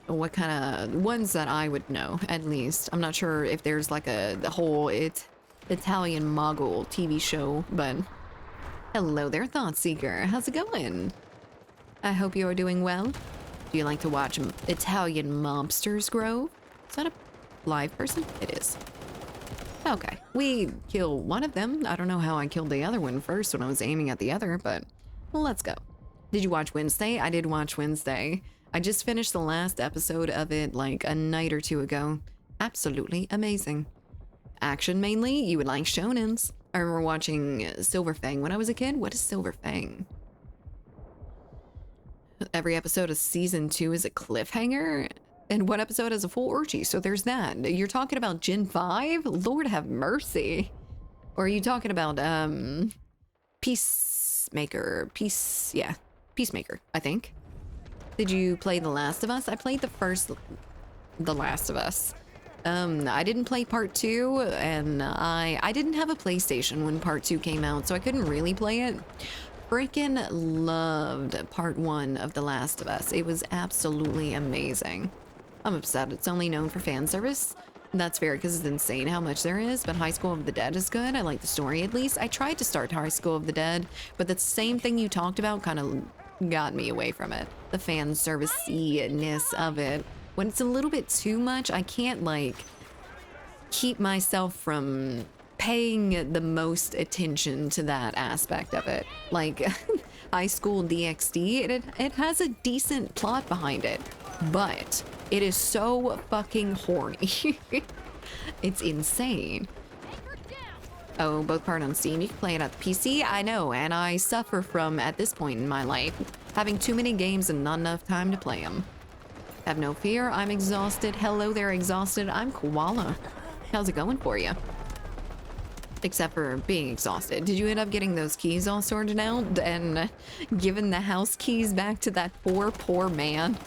What kind of ones that I would know, at least? I'm not sure if there's like the whole Italian Mogul TV show, but hello there, Thought Seeker. How's it going? I hope you are doing well. Do you like to watch Italian mobsters, Grove? Is that a live person? It is. Okay, we kill one of them. I don't know how I killed the other one first when I was aiming at the other, but well, let's go. Did you watch Wednesday? I did watch Wednesday. I just finished the last episode of it like a night or two ago. Absolutely amazing. Action mainly, you would like shonens. I remember watching Silver Fang when I was a kid. What is Silver Fang? Every episode of season 2 is a cliffhanger, and one episode has a full orgy, so there's that. You're talking about Gen 5? Lord have mercy. Or are you talking about, Peacemaker, I think. Did you play The Last of Us? I played the first The Last of Us. I didn't play part 2, and I didn't have a PlayStation when part 2 came out, so I couldn't really play it. Freaking loved part 1 of The Last of Us. It was absolutely amazing. I'm upset it's only known for fan service. That's fair because it's insane how much there is, but High School of the Dead is good. I like the story at least. I tried to start High School of the Dead, but the same thing you talked about kind of got me away from it. The fan service-ness of it. When it's a little bit too much, I can't like keep myself from paying the most attention to that aspect of it. Like High School DxD, it has a decent plot behind it, but it is so fucking horny. It's insane. Oh, both part on Steam. You can play it at the PC. I know, and I suffer from, at this point in my life, having too many games and not enough time to play them. Have no fear. I'm exhausted. Hello there, exhausted. I'm Koala. How's it going for you? Except for being exhausted. Did you end up getting those keys all sorted out and giving the house keys back to that poor man?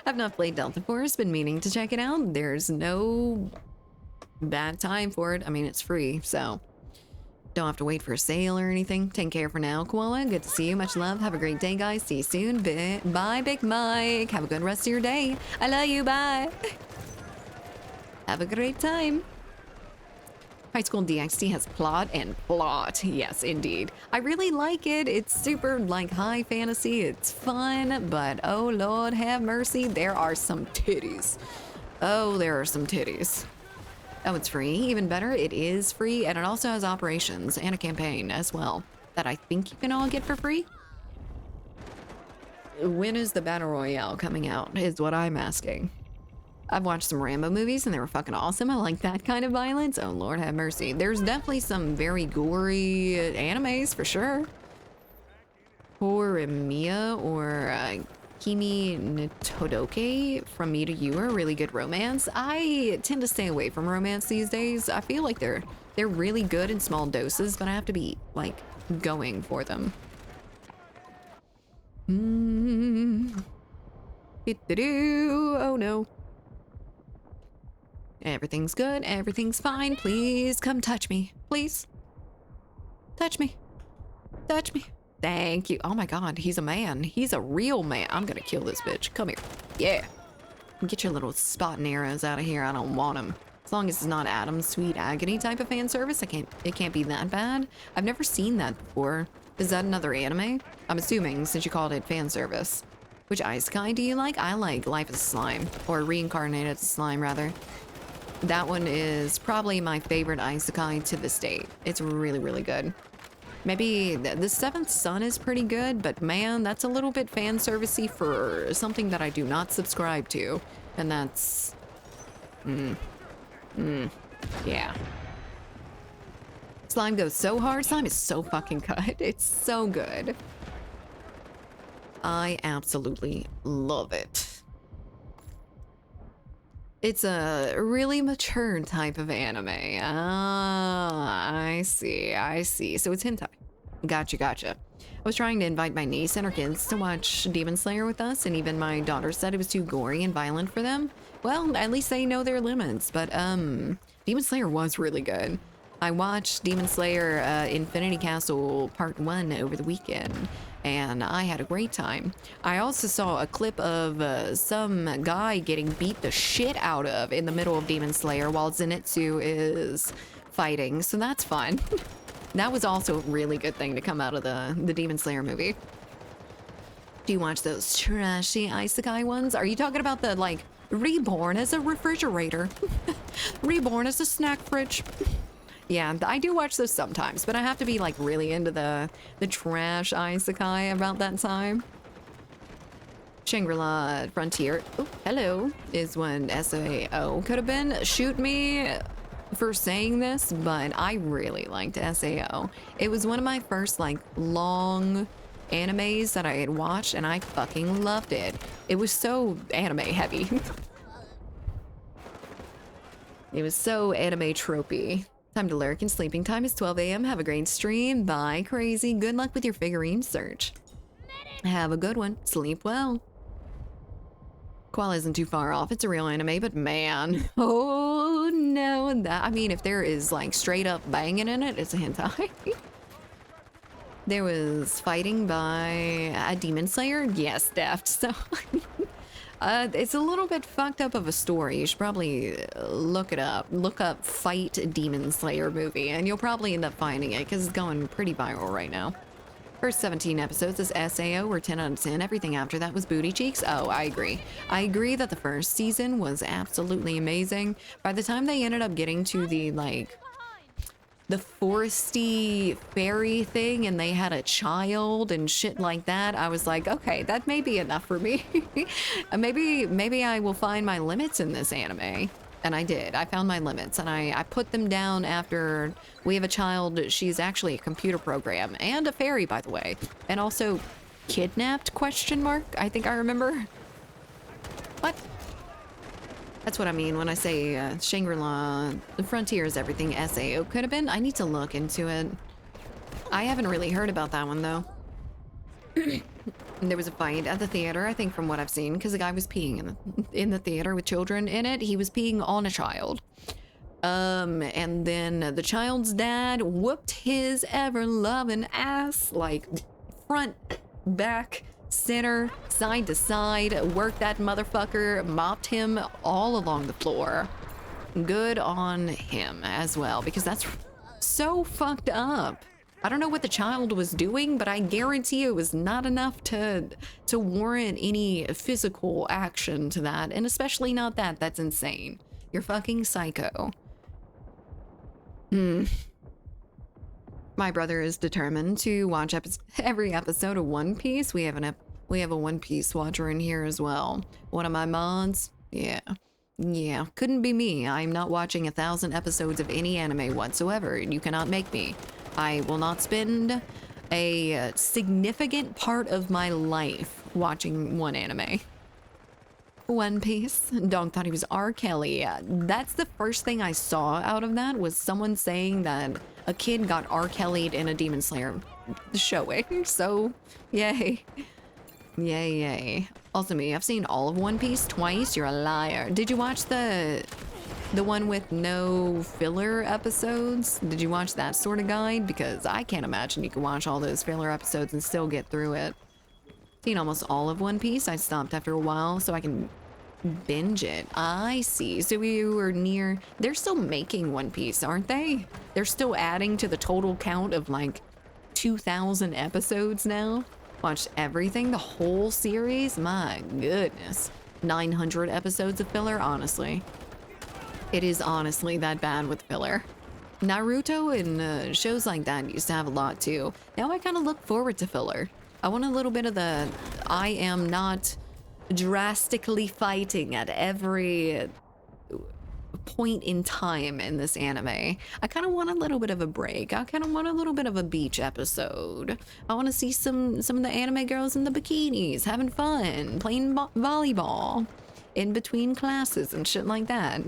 I've not played Delta Force, been meaning to check it out. There's no bad time for it. I mean, it's free, so don't have to wait for a sale or anything. Take care for now, Koala. Good to see you. Much love. Have a great day, guys. See you soon. Bye, Big Mike. Have a good rest of your day. I love you. Bye. Have a great time. High School DxD has plot and plot. Yes, indeed. I really like it. It's super, like, high fantasy. It's fun, but oh, Lord have mercy, there are some titties. Oh, there are some titties. Oh, it's free. Even better, it is free, and it also has operations and a campaign as well that I think you can all get for free. When is the Battle Royale coming out, is what I'm asking. I've watched some Rambo movies and they were fucking awesome. I like that kind of violence. Oh, Lord have mercy. There's definitely some very gory animes for sure. Horimiya or Kimi no Todoke from Me to You are really good romance. I tend to stay away from romance these days. I feel like they're really good in small doses, but I have to be like going for them. Oh no. Everything's good. Everything's fine. Please come touch me. Please. Touch me. Touch me. Thank you. Oh my god, he's a man. He's a real man. I'm gonna kill this bitch. Come here. Yeah. Get your little spot and arrows out of here. I don't want them. As long as it's not Adam's Sweet Agony type of fan service, it can't be that bad. I've never seen that before. Is that another anime? I'm assuming, since you called it fan service. Which isekai do you like? I like Life as a Slime. Or Reincarnated as a Slime, rather. That one is probably my favorite isekai to this date. It's really, really good. Maybe the Seventh Son is pretty good, but man, that's a little bit fan servicey for something that I do not subscribe to. And that's... yeah. Slime goes so hard. Slime is so fucking good. It's so good. I absolutely love it. It's a really mature type of anime. Ah, I see, I see. So it's hentai. Gotcha, gotcha. I was trying to invite my niece and her kids to watch Demon Slayer with us, and even my daughter said it was too gory and violent for them. Well, at least they know their limits, but Demon Slayer was really good. I watched Demon Slayer Infinity Castle Part 1 over the weekend, and I had a great time. I also saw a clip of some guy getting beat the shit out of in the middle of Demon Slayer while Zenitsu is fighting, so that's fun. That was also a really good thing to come out of the Demon Slayer movie. Do you watch those trashy isekai ones? Are you talking about the, like, reborn as a refrigerator? Reborn as a snack fridge? Yeah, I do watch those sometimes, but I have to be like really into the trash isekai about that time. Shangri-La Frontier, oh, hello, is when SAO could have been. Shoot me for saying this, but I really liked SAO. It was one of my first like long animes that I had watched, and I fucking loved it. It was so anime heavy. It was so anime tropey. Time to lurk and sleeping time is 12 a.m. Have a great stream. Bye, crazy. Good luck with your figurine search. Have a good one. Sleep well. Koala isn't too far off. It's a real anime, but man. Oh, no. That, I mean, if there is like straight up banging in it, it's a hentai. There was fighting by a Demon Slayer. Yes, Deft. So... it's a little bit fucked up of a story. You should probably look it up. Look up Fight Demon Slayer movie, and you'll probably end up finding it because it's going pretty viral right now. First 17 episodes is SAO were 10 out of 10. Everything after that was booty cheeks. Oh, I agree. I agree that the first season was absolutely amazing. By the time they ended up getting to the, like, the foresty fairy thing and they had a child and shit like that, I was like, okay, that may be enough for me. maybe I will find my limits in this anime. And I did. I found my limits, and I put them down after we have a child. She's actually a computer program and a fairy, by the way, and also kidnapped, question mark, I think I remember. What? That's what I mean when I say Shangri-La, the Frontier is everything SAO could have been. I need to look into it. I haven't really heard about that one, though. There was a fight at the theater, I think, from what I've seen, because the guy was peeing in the theater with children in it. He was peeing on a child. And then the child's dad whooped his ever-loving ass, like, front, back, center, side to side, worked that motherfucker, mopped him all along the floor. Good on him as well, because that's so fucked up. I don't know what the child was doing, but I guarantee it was not enough to warrant any physical action to that, and especially not that. That's insane. You're fucking psycho. My brother is determined to watch every episode of One Piece. We have a One Piece watcher in here as well. One of my mods. Yeah, couldn't be me. I'm not watching 1,000 episodes of any anime whatsoever. You cannot make me. I will not spend a significant part of my life watching one anime. One Piece. Dog thought he was R. Kelly. That's the first thing I saw out of that, was someone saying that a kid got R. Kelly'd in a Demon Slayer showing. So, yay. Yay, yay. Also me, I've seen all of One Piece twice. You're a liar. Did you watch the one with no filler episodes? Did you watch that sort of guide? Because I can't imagine you can watch all those filler episodes and still get through it. Seen almost all of One Piece. I stopped after a while so I can binge it. I see. So we were near... They're still making One Piece, aren't they? They're still adding to the total count of like 2,000 episodes now. Watched everything, the whole series. My goodness. 900 episodes of filler, honestly. It is honestly that bad with filler. Naruto and shows like that used to have a lot too. Now I kind of look forward to filler. I want a little bit of the I am not drastically fighting at every point in time in this anime. I kind of want a little bit of a break. I kind of want a little bit of a beach episode. I want to see some of the anime girls in the bikinis having fun, playing volleyball in between classes and shit like that.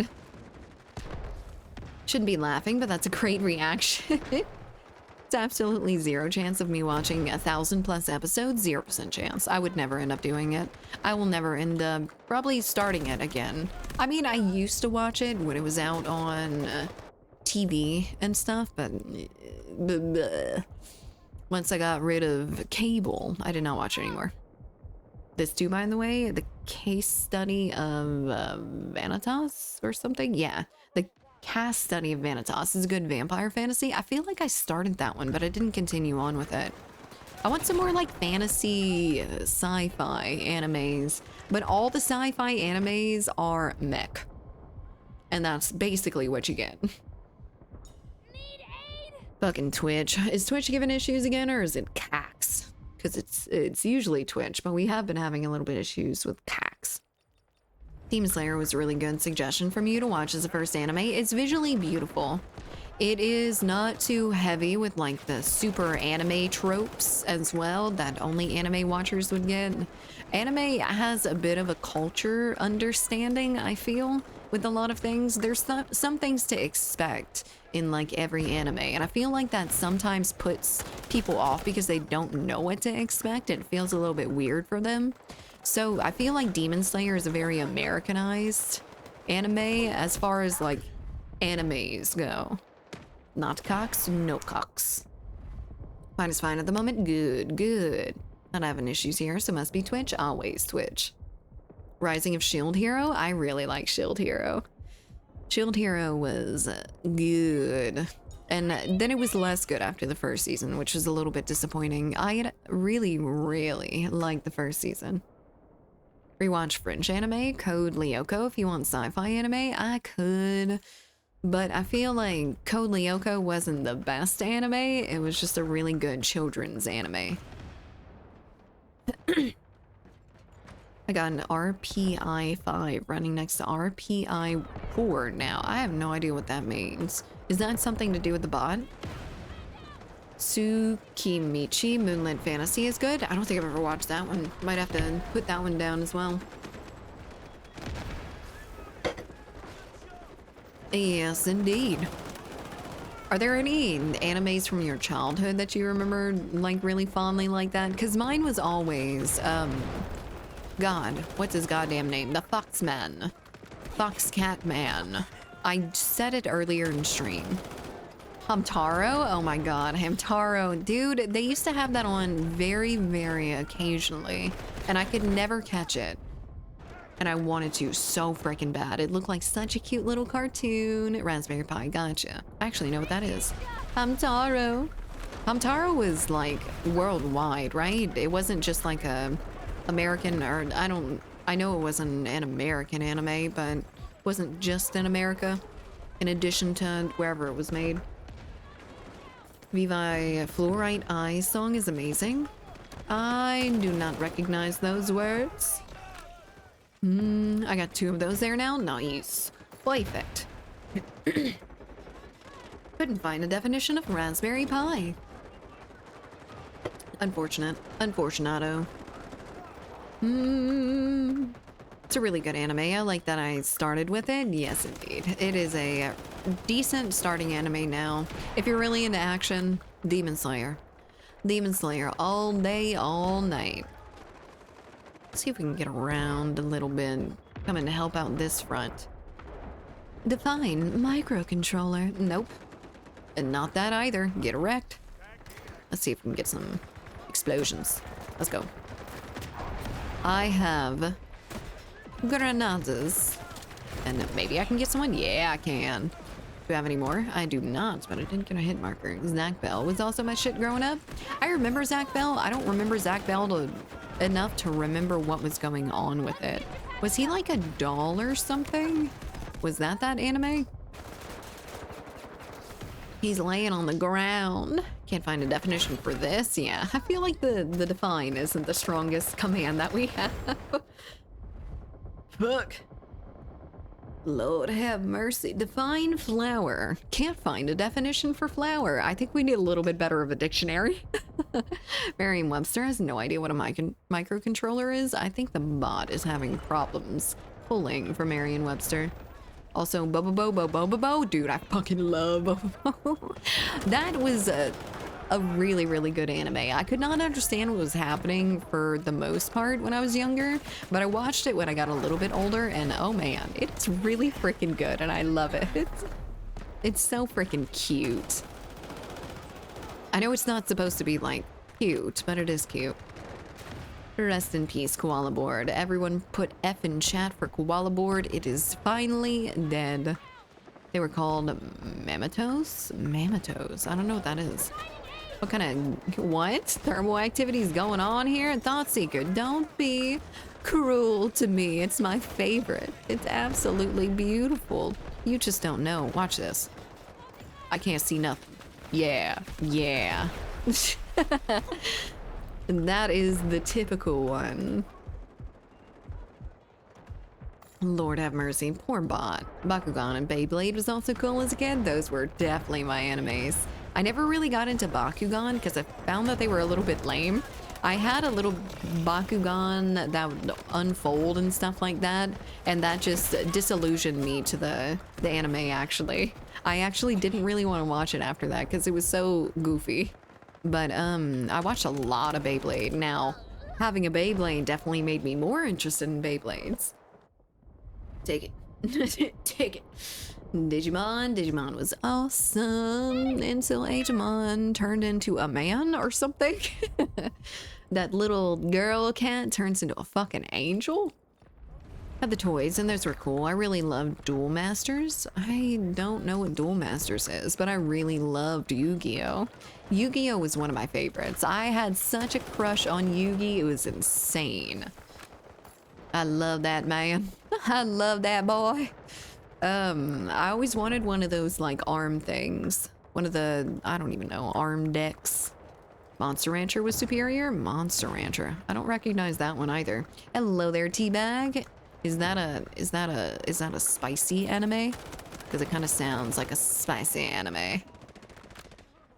Shouldn't be laughing, but that's a great reaction. It's absolutely zero chance of me watching 1,000+ episodes. 0% chance. I would never end up doing it. I will never end up probably starting it again. I mean, I used to watch it when it was out on TV and stuff, but once I got rid of cable, I did not watch it anymore. This too, by the way, the case study of Vanitas or something? Yeah, the cast study of Vanitas is a good vampire fantasy. I feel like I started that one, but I didn't continue on with it. I want some more like fantasy sci-fi animes, but all the sci-fi animes are mech. And that's basically what you get. Need aid. Fucking Twitch. Is Twitch giving issues again, or is it Cax? Because it's usually Twitch, but we have been having a little bit of issues with Cax. Demon Slayer was a really good suggestion from you to watch as a first anime. It's visually beautiful. It is not too heavy with like the super anime tropes as well that only anime watchers would get. Anime has a bit of a culture understanding, I feel, with a lot of things. There's some things to expect in like every anime, and I feel like that sometimes puts people off because they don't know what to expect. It feels a little bit weird for them. So I feel like Demon Slayer is a very Americanized anime as far as like animes go. Not cocks, no cocks. Fine is fine at the moment. Good, good. Not having issues here, so must be Twitch. Always Twitch. Rising of Shield Hero. I really like Shield Hero. Shield Hero was good. And then it was less good after the first season, which was a little bit disappointing. I really, really liked the first season. Rewatch French anime, Code Lyoko. If you want sci-fi anime, I could. But I feel like Code Lyoko wasn't the best anime. It was just a really good children's anime. I got an RPI 5 running next to RPI 4 now. I have no idea what that means. Is that something to do with the bot? Tsukimichi Moonlit Fantasy is good. I don't think I've ever watched that one. Might have to put that one down as well. Yes, indeed. Are there any animes from your childhood that you remember like really fondly like that? Because mine was always, God, what's his goddamn name? The Foxman. Foxcat Man. I said it earlier in stream. Hamtaro? Oh my god, Hamtaro. Dude, they used to have that on very, very occasionally, and I could never catch it. And I wanted to so freaking bad. It looked like such a cute little cartoon. Raspberry Pi, gotcha. I actually know what that is. Hamtaro. Hamtaro was like worldwide, right? It wasn't just like a American, or I know it wasn't an American anime, but it wasn't just in America, in addition to wherever it was made. Vivi Fluorite Eye song is amazing. I do not recognize those words. I got 2 of those there now. Nice. Perfect. Couldn't find a definition of Raspberry Pi. Unfortunate. Unfortunato. It's a really good anime. I like that I started with it. Yes, indeed. It is a decent starting anime now. If you're really into action, Demon Slayer. Demon Slayer all day, all night. Let's see if we can get around a little bit. Coming to help out this front. Define microcontroller. Nope. And not that either. Get wrecked. Let's see if we can get some explosions. Let's go. I have granadas. And maybe I can get someone? Yeah, I can. Do I have any more? I do not, but I didn't get a hit marker. Zach Bell was also my shit growing up. I remember Zach Bell. I don't remember Zach Bell enough to remember what was going on with it. Was he like a doll or something? Was that anime? He's laying on the ground. Can't find a definition for this. Yeah, I feel like the define isn't the strongest command that we have. Fuck. Lord have mercy. Define flower. Can't find a definition for flower. I think we need a little bit better of a dictionary. Merriam-Webster has no idea what a microcontroller is. I think the bot is having problems pulling for Merriam-Webster. Also, Bobo. Dude, I fucking love Bobo. That was a really, really good anime. I could not understand what was happening for the most part when I was younger, but I watched it when I got a little bit older, and oh man, it's really freaking good, and I love it. It's so freaking cute. I know it's not supposed to be, like, cute, but it is cute. Rest in peace, Koala Board. Everyone put F in chat for Koala Board. It is finally dead. They were called Mammatos? Mammatos. I don't know what that is. What kind of... what? Thermal activities going on here? Thoughtseeker, don't be cruel to me. It's my favorite. It's absolutely beautiful. You just don't know. Watch this. I can't see nothing. Yeah. Yeah. That is the typical one. Lord have mercy. Poor bot. Bakugan and Beyblade was also cool as a kid. Those were definitely my animes. I never really got into Bakugan because I found that they were a little bit lame. I had a little Bakugan that would unfold and stuff like that, and that just disillusioned me to the anime, actually. I actually didn't really want to watch it after that because it was so goofy. But I watched a lot of Beyblade. Now, having a Beyblade definitely made me more interested in Beyblades. Take it. Take it. Digimon was awesome until Agemon turned into a man or something. That little girl cat turns into a fucking angel. Had the toys and those were cool. I really loved Duel Masters. I don't know what Duel Masters is, but I really loved Yu-Gi-Oh! Yu-Gi-Oh! Was one of my favorites. I had such a crush on Yu-Gi, it was insane. I love that man. I love that boy. I always wanted one of those like arm things. One of the, I don't even know, arm decks. Monster Rancher was superior? Monster Rancher. I don't recognize that one either. Hello there, Teabag. Is that a spicy anime? Because it kind of sounds like a spicy anime.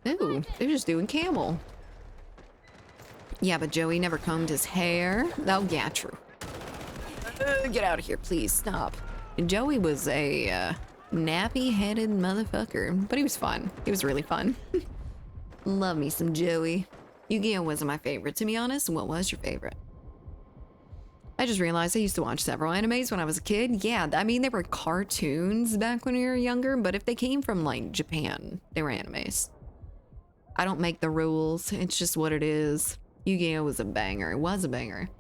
Ooh, they're just doing camel. Yeah, but Joey never combed his hair. Oh, yeah, true. Get out of here, please. Stop. Joey was a nappy-headed motherfucker, but he was fun. He was really fun. Love me some Joey. Yu-Gi-Oh! Wasn't my favorite, to be honest. What was your favorite? I just realized I used to watch several animes when I was a kid. Yeah, I mean, they were cartoons back when we were younger, but if they came from, like, Japan, they were animes. I don't make the rules. It's just what it is. Yu-Gi-Oh! Was a banger. It was a banger.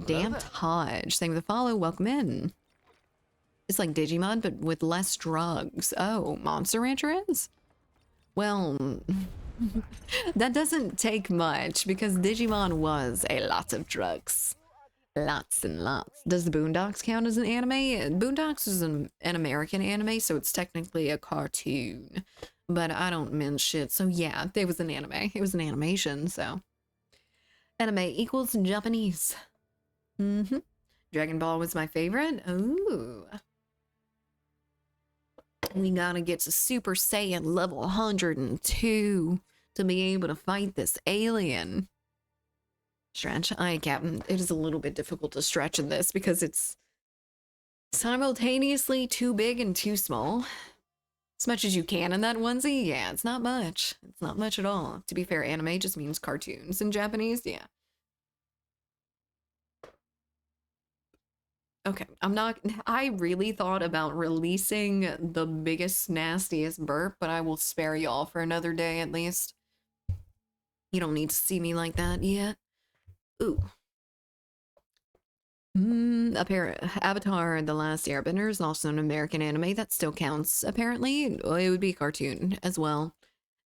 Damped Hodge. Thank you for the follow. Welcome in. It's like Digimon, but with less drugs. Oh, Monster Rancher is? Well, that doesn't take much because Digimon was a lot of drugs. Lots and lots. Does the Boondocks count as an anime? Boondocks is an American anime, so it's technically a cartoon. But I don't mince shit, so yeah, it was an anime. It was an animation, so. Anime equals Japanese. Dragon Ball was my favorite. Ooh. We gotta get to Super Saiyan level 102 to be able to fight this alien. Stretch. Captain. It is a little bit difficult to stretch in this because it's simultaneously too big and too small. As much as you can in that onesie, yeah, it's not much. It's not much at all. To be fair, anime just means cartoons in Japanese, yeah. Okay, I really thought about releasing the biggest, nastiest burp, but I will spare y'all for another day at least. You don't need to see me like that yet. Ooh. Avatar: The Last Airbender is also an American anime that still counts, apparently. It would be a cartoon as well.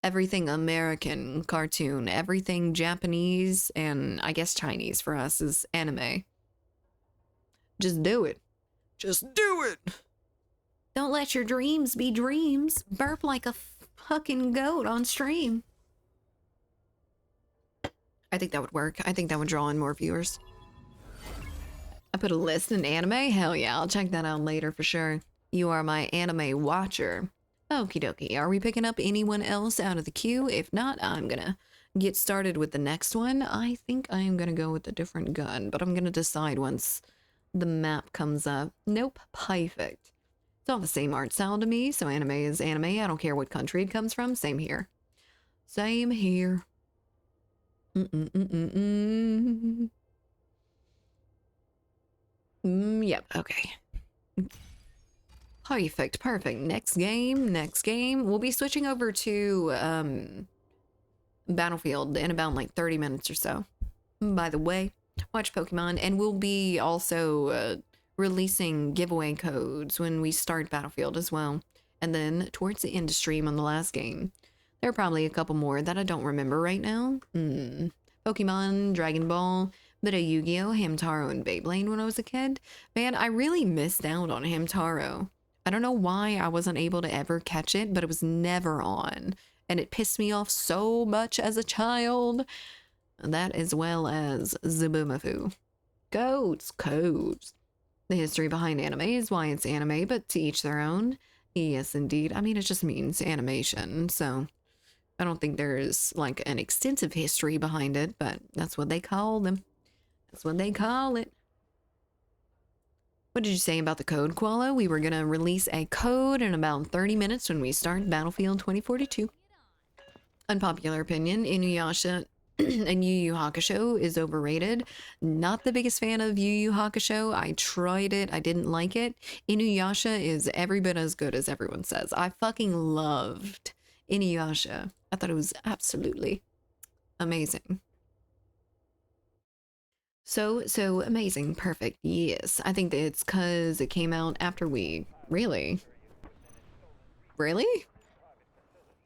Everything American cartoon, everything Japanese, and I guess Chinese for us is anime. Just do it. Just do it! Don't let your dreams be dreams. Burp like a fucking goat on stream. I think that would work. I think that would draw in more viewers. I put a list in anime? Hell yeah, I'll check that out later for sure. You are my anime watcher. Okie dokie, are we picking up anyone else out of the queue? If not, I'm gonna get started with the next one. I think I am gonna go with a different gun, but I'm gonna decide once the map comes up. Nope, perfect. It's all the same art style to me, so anime is anime. I don't care what country it comes from. Same here. Same here. Yep, okay. Perfect, perfect. Next game. We'll be switching over to Battlefield in about like 30 minutes or so. By the way, watch Pokemon, and we'll be also releasing giveaway codes when we start Battlefield as well. And then towards the end of stream on the last game, there are probably a couple more that I don't remember right now. Pokemon, Dragon Ball, bit of Yu-Gi-Oh, Hamtaro, and Beyblade when I was a kid. Man, I really missed out on Hamtaro. I don't know why I wasn't able to ever catch it, but it was never on. And it pissed me off so much as a child. That as well as Zaboomafoo. Codes. The history behind anime is why it's anime, but to each their own. Yes, indeed. I mean, it just means animation, so I don't think there's like an extensive history behind it, but that's what they call them. That's what they call it. What did you say about the code, Koala? We were gonna release a code in about 30 minutes when we start Battlefield 2042. Unpopular opinion, Inuyasha and Yu Yu Hakusho is overrated. Not the biggest fan of Yu Yu Hakusho. I tried it. I didn't like it. Inuyasha is every bit as good as everyone says. I fucking loved Inuyasha. I thought it was absolutely amazing. So amazing. Perfect. Yes. I think that it's because it came out after we... Really?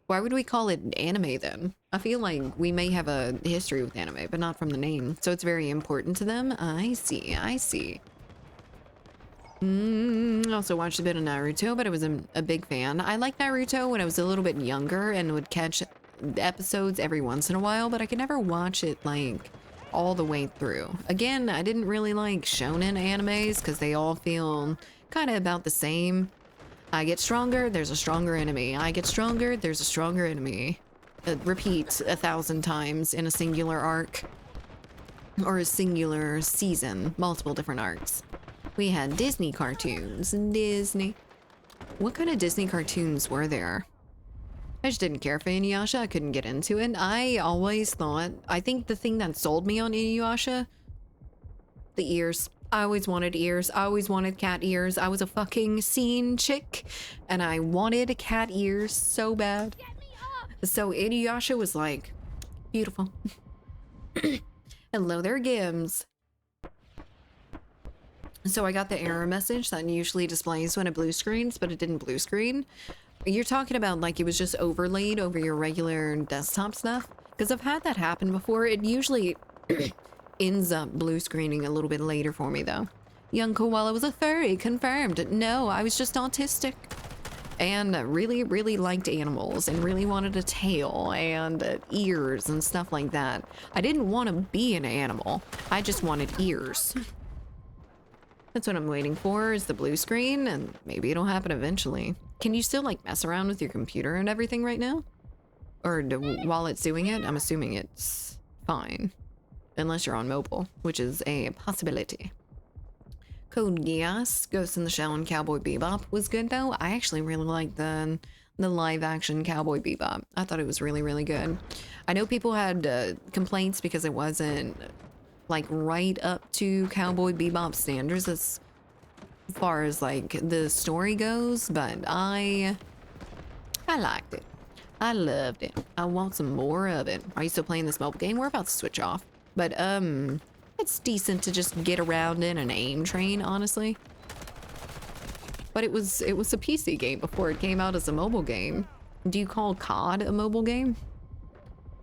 Why would we call it anime then? I feel like we may have a history with anime, but not from the name. So it's very important to them. I see. Also watched a bit of Naruto, but I was a big fan. I liked Naruto when I was a little bit younger and would catch episodes every once in a while, but I could never watch it like all the way through. Again, I didn't really like shonen animes because they all feel kind of about the same. I get stronger, there's a stronger enemy. I get stronger, there's a stronger enemy. Repeat 1,000 times in a singular arc. Or a singular season. Multiple different arcs. We had Disney cartoons. Disney. What kind of Disney cartoons were there? I just didn't care for Inuyasha. I couldn't get into it. I always thought... I think the thing that sold me on Inuyasha... The ears. I always wanted ears. I always wanted cat ears. I was a fucking scene chick, and I wanted cat ears so bad. So Inuyasha was like, beautiful. Hello there, Gims. So I got the error message that usually displays when it blue screens, but it didn't blue screen. You're talking about like it was just overlaid over your regular desktop stuff? Because I've had that happen before. It usually... ends up blue screening a little bit later for me though. Young Koala was a furry, confirmed. No, I was just autistic. And really liked animals and really wanted a tail and ears and stuff like that. I didn't want to be an animal. I just wanted ears. That's what I'm waiting for is the blue screen, and maybe it'll happen eventually. Can you still like mess around with your computer and everything right now? Or while it's doing it? I'm assuming it's fine. Unless you're on mobile, which is a possibility. Code Geass, Ghost in the Shell, and Cowboy Bebop was good though. I actually really liked the live action Cowboy Bebop. I thought it was really good. I know people had complaints because it wasn't like right up to Cowboy Bebop standards as far as like the story goes, but I liked it. I loved it. I want some more of it. Are you still playing this mobile game? We're about to switch off. But, it's decent to just get around in an aim train, honestly. But it was a PC game before it came out as a mobile game. Do you call COD a mobile game?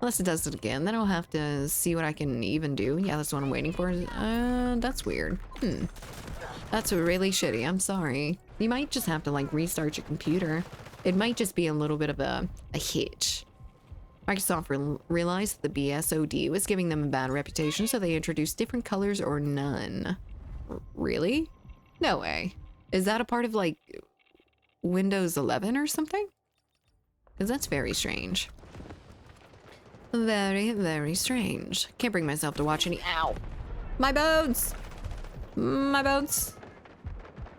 Unless it does it again, then I'll have to see what I can even do. Yeah, that's what I'm waiting for. That's weird. That's really shitty. I'm sorry. You might just have to, like, restart your computer. It might just be a little bit of a hitch. Microsoft realized that the BSOD was giving them a bad reputation, so they introduced different colors or none. Really? No way. Is that a part of like Windows 11 or something? Because that's very strange. Very, very strange. Can't bring myself to watch any. Ow! My bones! My bones!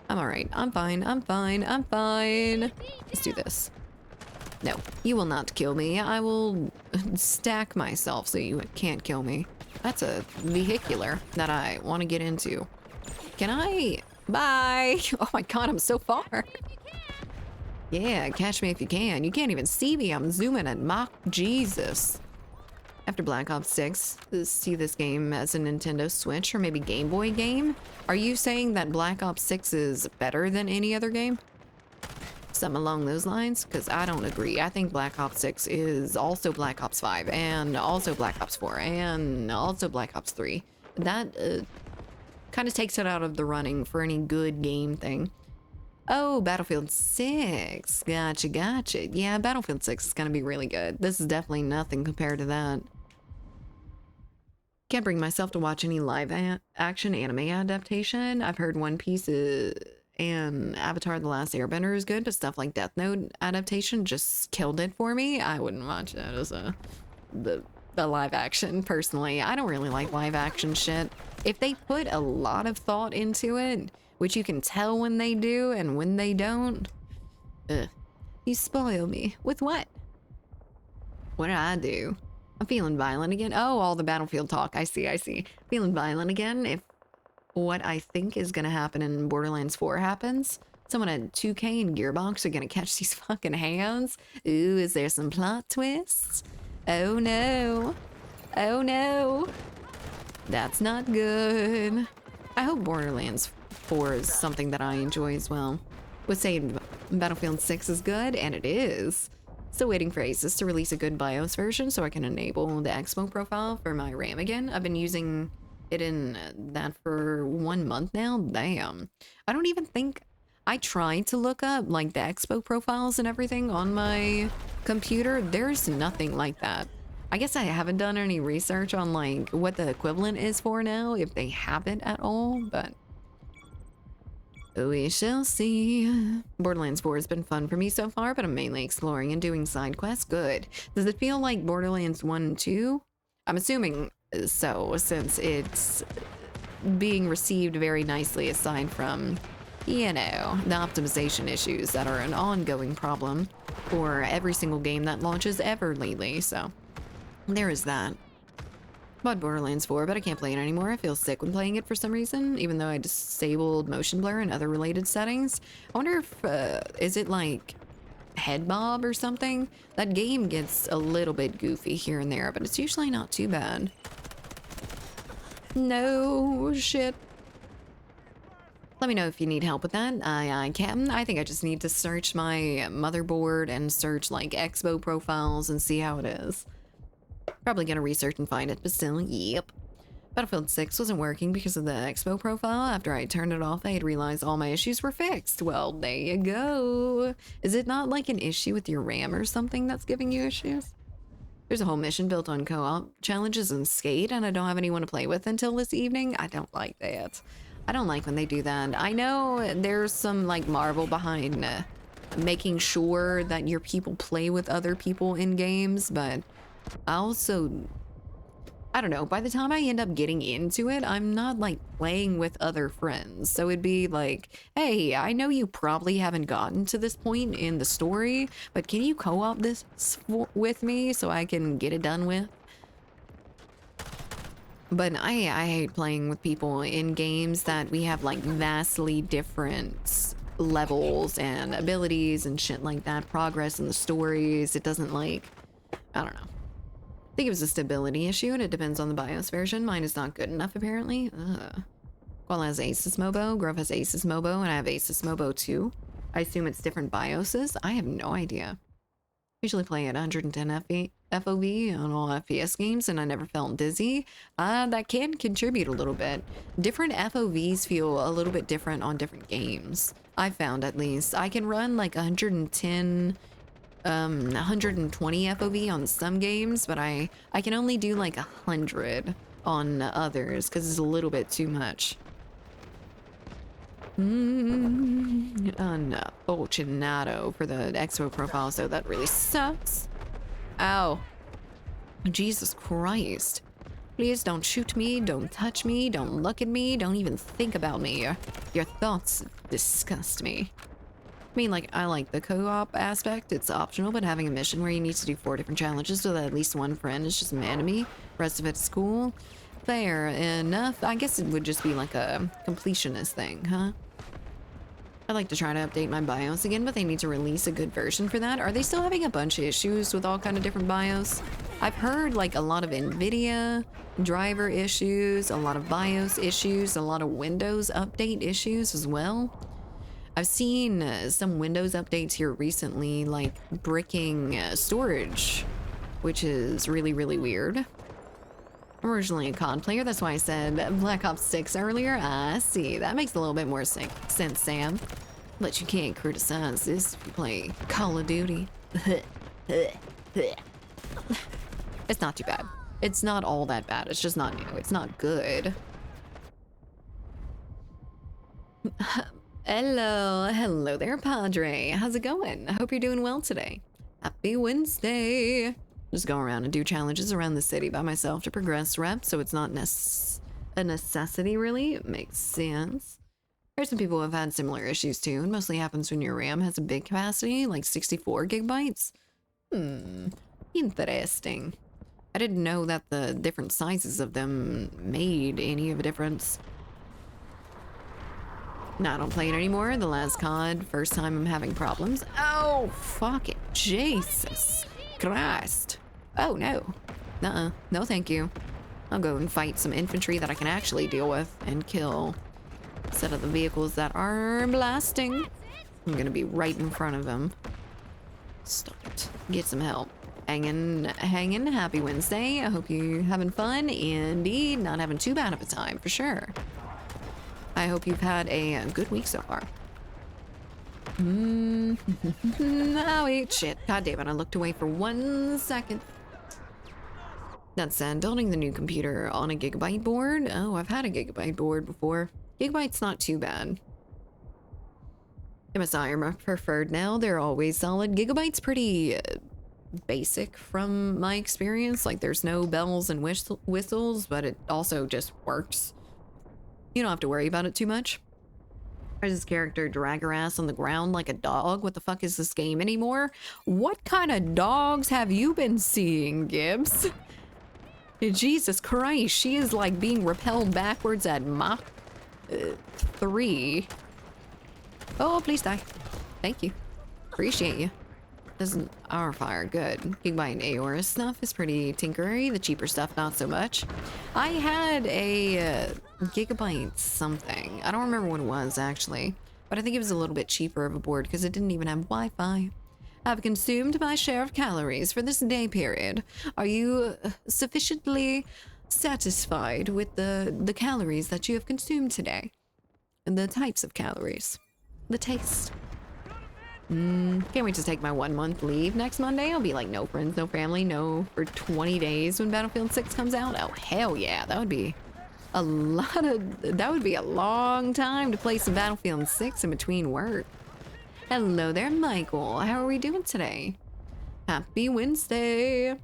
I'm alright. I'm fine. I'm fine. I'm fine. Let's do this. No, you will not kill me. I will stack myself so you can't kill me. That's a vehicular that I want to get into. Can I? Bye! Oh my god, I'm so far. Yeah, catch me if you can. You can't even see me. I'm zooming at Mach Jesus. After Black Ops 6, see this game as a Nintendo Switch or maybe Game Boy game? Are you saying that Black Ops 6 is better than any other game? Something along those lines? Because I don't agree. I think Black Ops 6 is also Black Ops 5 and also Black Ops 4 and also Black Ops 3. That kind of takes it out of the running for any good game thing. Oh, Battlefield 6. Gotcha, gotcha. Yeah, Battlefield 6 is going to be really good. This is definitely nothing compared to that. Can't bring myself to watch any live action anime adaptation. I've heard One Piece and Avatar The Last Airbender is good, but stuff like Death Note adaptation just killed it for me. I wouldn't watch that as the live action, personally. I don't really like live action shit. If they put a lot of thought into it, which you can tell when they do and when they don't, you spoil me. With what? What did I do? I'm feeling violent again. Oh, all the Battlefield talk. I see. Feeling violent again if what I think is gonna happen in Borderlands 4 happens. Someone at 2K and Gearbox are gonna catch these fucking hands. Ooh, is there some plot twists? Oh no. Oh no. That's not good. I hope Borderlands 4 is something that I enjoy as well. Was saying Battlefield 6 is good, and it is. Still waiting for Asus to release a good BIOS version so I can enable the expo profile for my RAM again. I've been using it in that for 1 month now. Damn. I don't even think I tried to look up like the expo profiles and everything on my computer. There's nothing like that. I guess I haven't done any research on like what the equivalent is for now, if they have it at all, but we shall see. Borderlands 4 has been fun for me so far, but I'm mainly exploring and doing side quests. Good. Does it feel like Borderlands 1 and 2? I'm assuming so, since it's being received very nicely aside from, you know, the optimization issues that are an ongoing problem for every single game that launches ever lately, so there is that. Bought Borderlands 4, but I can't play it anymore. I feel sick when playing it for some reason, even though I disabled motion blur and other related settings. I wonder if, is it like head bob or something? That game gets a little bit goofy here and there, but it's usually not too bad. No shit. Let me know if you need help with that. Aye, Captain. I think I just need to search my motherboard and search like expo profiles and see how it is. Probably gonna research and find it, but still, yep. Battlefield 6 wasn't working because of the expo profile. After I turned it off, I had realized all my issues were fixed. Well, there you go. Is it not like an issue with your RAM or something that's giving you issues? There's a whole mission built on co-op challenges and skate, and I don't have anyone to play with until this evening. I don't like that. I don't like when they do that. I know there's some like marvel behind making sure that your people play with other people in games, but I also, I don't know, by the time I end up getting into it, I'm not like playing with other friends. So it'd be like, hey, I know you probably haven't gotten to this point in the story, but can you co-op this with me so I can get it done with? But I hate playing with people in games that we have like vastly different levels and abilities and shit like that, progress in the stories. It doesn't like, I don't know. I think it was a stability issue, and it depends on the BIOS version. Mine is not good enough, apparently. Qual has Asus Mobo, Grove has Asus Mobo, and I have Asus Mobo too. I assume it's different BIOSes. I have no idea. Usually play at 110 FOV on all FPS games, and I never felt dizzy. That can contribute a little bit. Different FOVs feel a little bit different on different games. I found, at least. I can run like 110, 120 FOV on some games, but I can only do like 100 on others because it's a little bit too much. Unfortunato for the expo profile, so that really sucks. Ow. Jesus Christ. Please don't shoot me, don't touch me, don't look at me, don't even think about me. Your thoughts disgust me. I mean, like, I like the co-op aspect. It's optional, but having a mission where you need to do 4 different challenges so that at least one friend is just mad at me, rest of it's cool. Fair enough. I guess it would just be like a completionist thing, huh? I'd like to try to update my BIOS again, but they need to release a good version for that. Are they still having a bunch of issues with all kind of different BIOS? I've heard like a lot of NVIDIA driver issues, a lot of BIOS issues, a lot of Windows update issues as well. I've seen some Windows updates here recently, like bricking storage, which is really, really weird. I'm originally a COD player, that's why I said Black Ops 6 earlier. I see, that makes a little bit more sense, Sam. But you can't criticize this if you play Call of Duty. It's not too bad. It's not all that bad, it's just not new. It's not good. Hello there, Padre. How's it going? I hope you're doing well today. Happy Wednesday. Just go around and do challenges around the city by myself to progress reps, so it's not a necessity, really. It makes sense. There's some people who have had similar issues too. It mostly happens when your RAM has a big capacity, like 64 gigabytes. Interesting. I didn't know that the different sizes of them made any of a difference. No, I don't play it anymore. The last COD, first time I'm having problems. Oh, fuck it. Jesus Christ. Oh, no. No, thank you. I'll go and fight some infantry that I can actually deal with and kill instead of the vehicles that are blasting. I'm gonna be right in front of them. Stop it. Get some help. Hanging. Happy Wednesday. I hope you're having fun. Indeed, not having too bad of a time, for sure. I hope you've had a good week so far. Oh, wait, shit. God damn it, I looked away for 1 second. That said, building the new computer on a gigabyte board. Oh, I've had a gigabyte board before. Gigabyte's not too bad. MSI are my preferred now. They're always solid. Gigabyte's pretty basic from my experience. Like, there's no bells and whistles, but it also just works. You don't have to worry about it too much. There's this character drag her ass on the ground like a dog. What the fuck is this game anymore? What kind of dogs have you been seeing, Gibbs? Jesus Christ, she is like being repelled backwards at Mach 3. Oh, please die. Thank you. Appreciate you. Doesn't our fire good. Gigabyte Aorus stuff is pretty tinkery. The cheaper stuff, not so much. I had a gigabyte something. I don't remember what it was actually, but I think it was a little bit cheaper of a board because it didn't even have Wi-Fi. I've consumed my share of calories for this day period. Are you sufficiently satisfied with the calories that you have consumed today? And the types of calories? The taste? Can't wait to take my 1 month leave next Monday. I'll be like, no friends, no family, no for 20 days when Battlefield 6 comes out. Oh, hell yeah. That would be a long time to play some Battlefield 6 in between work. Hello there, Michael. How are we doing today? Happy Wednesday.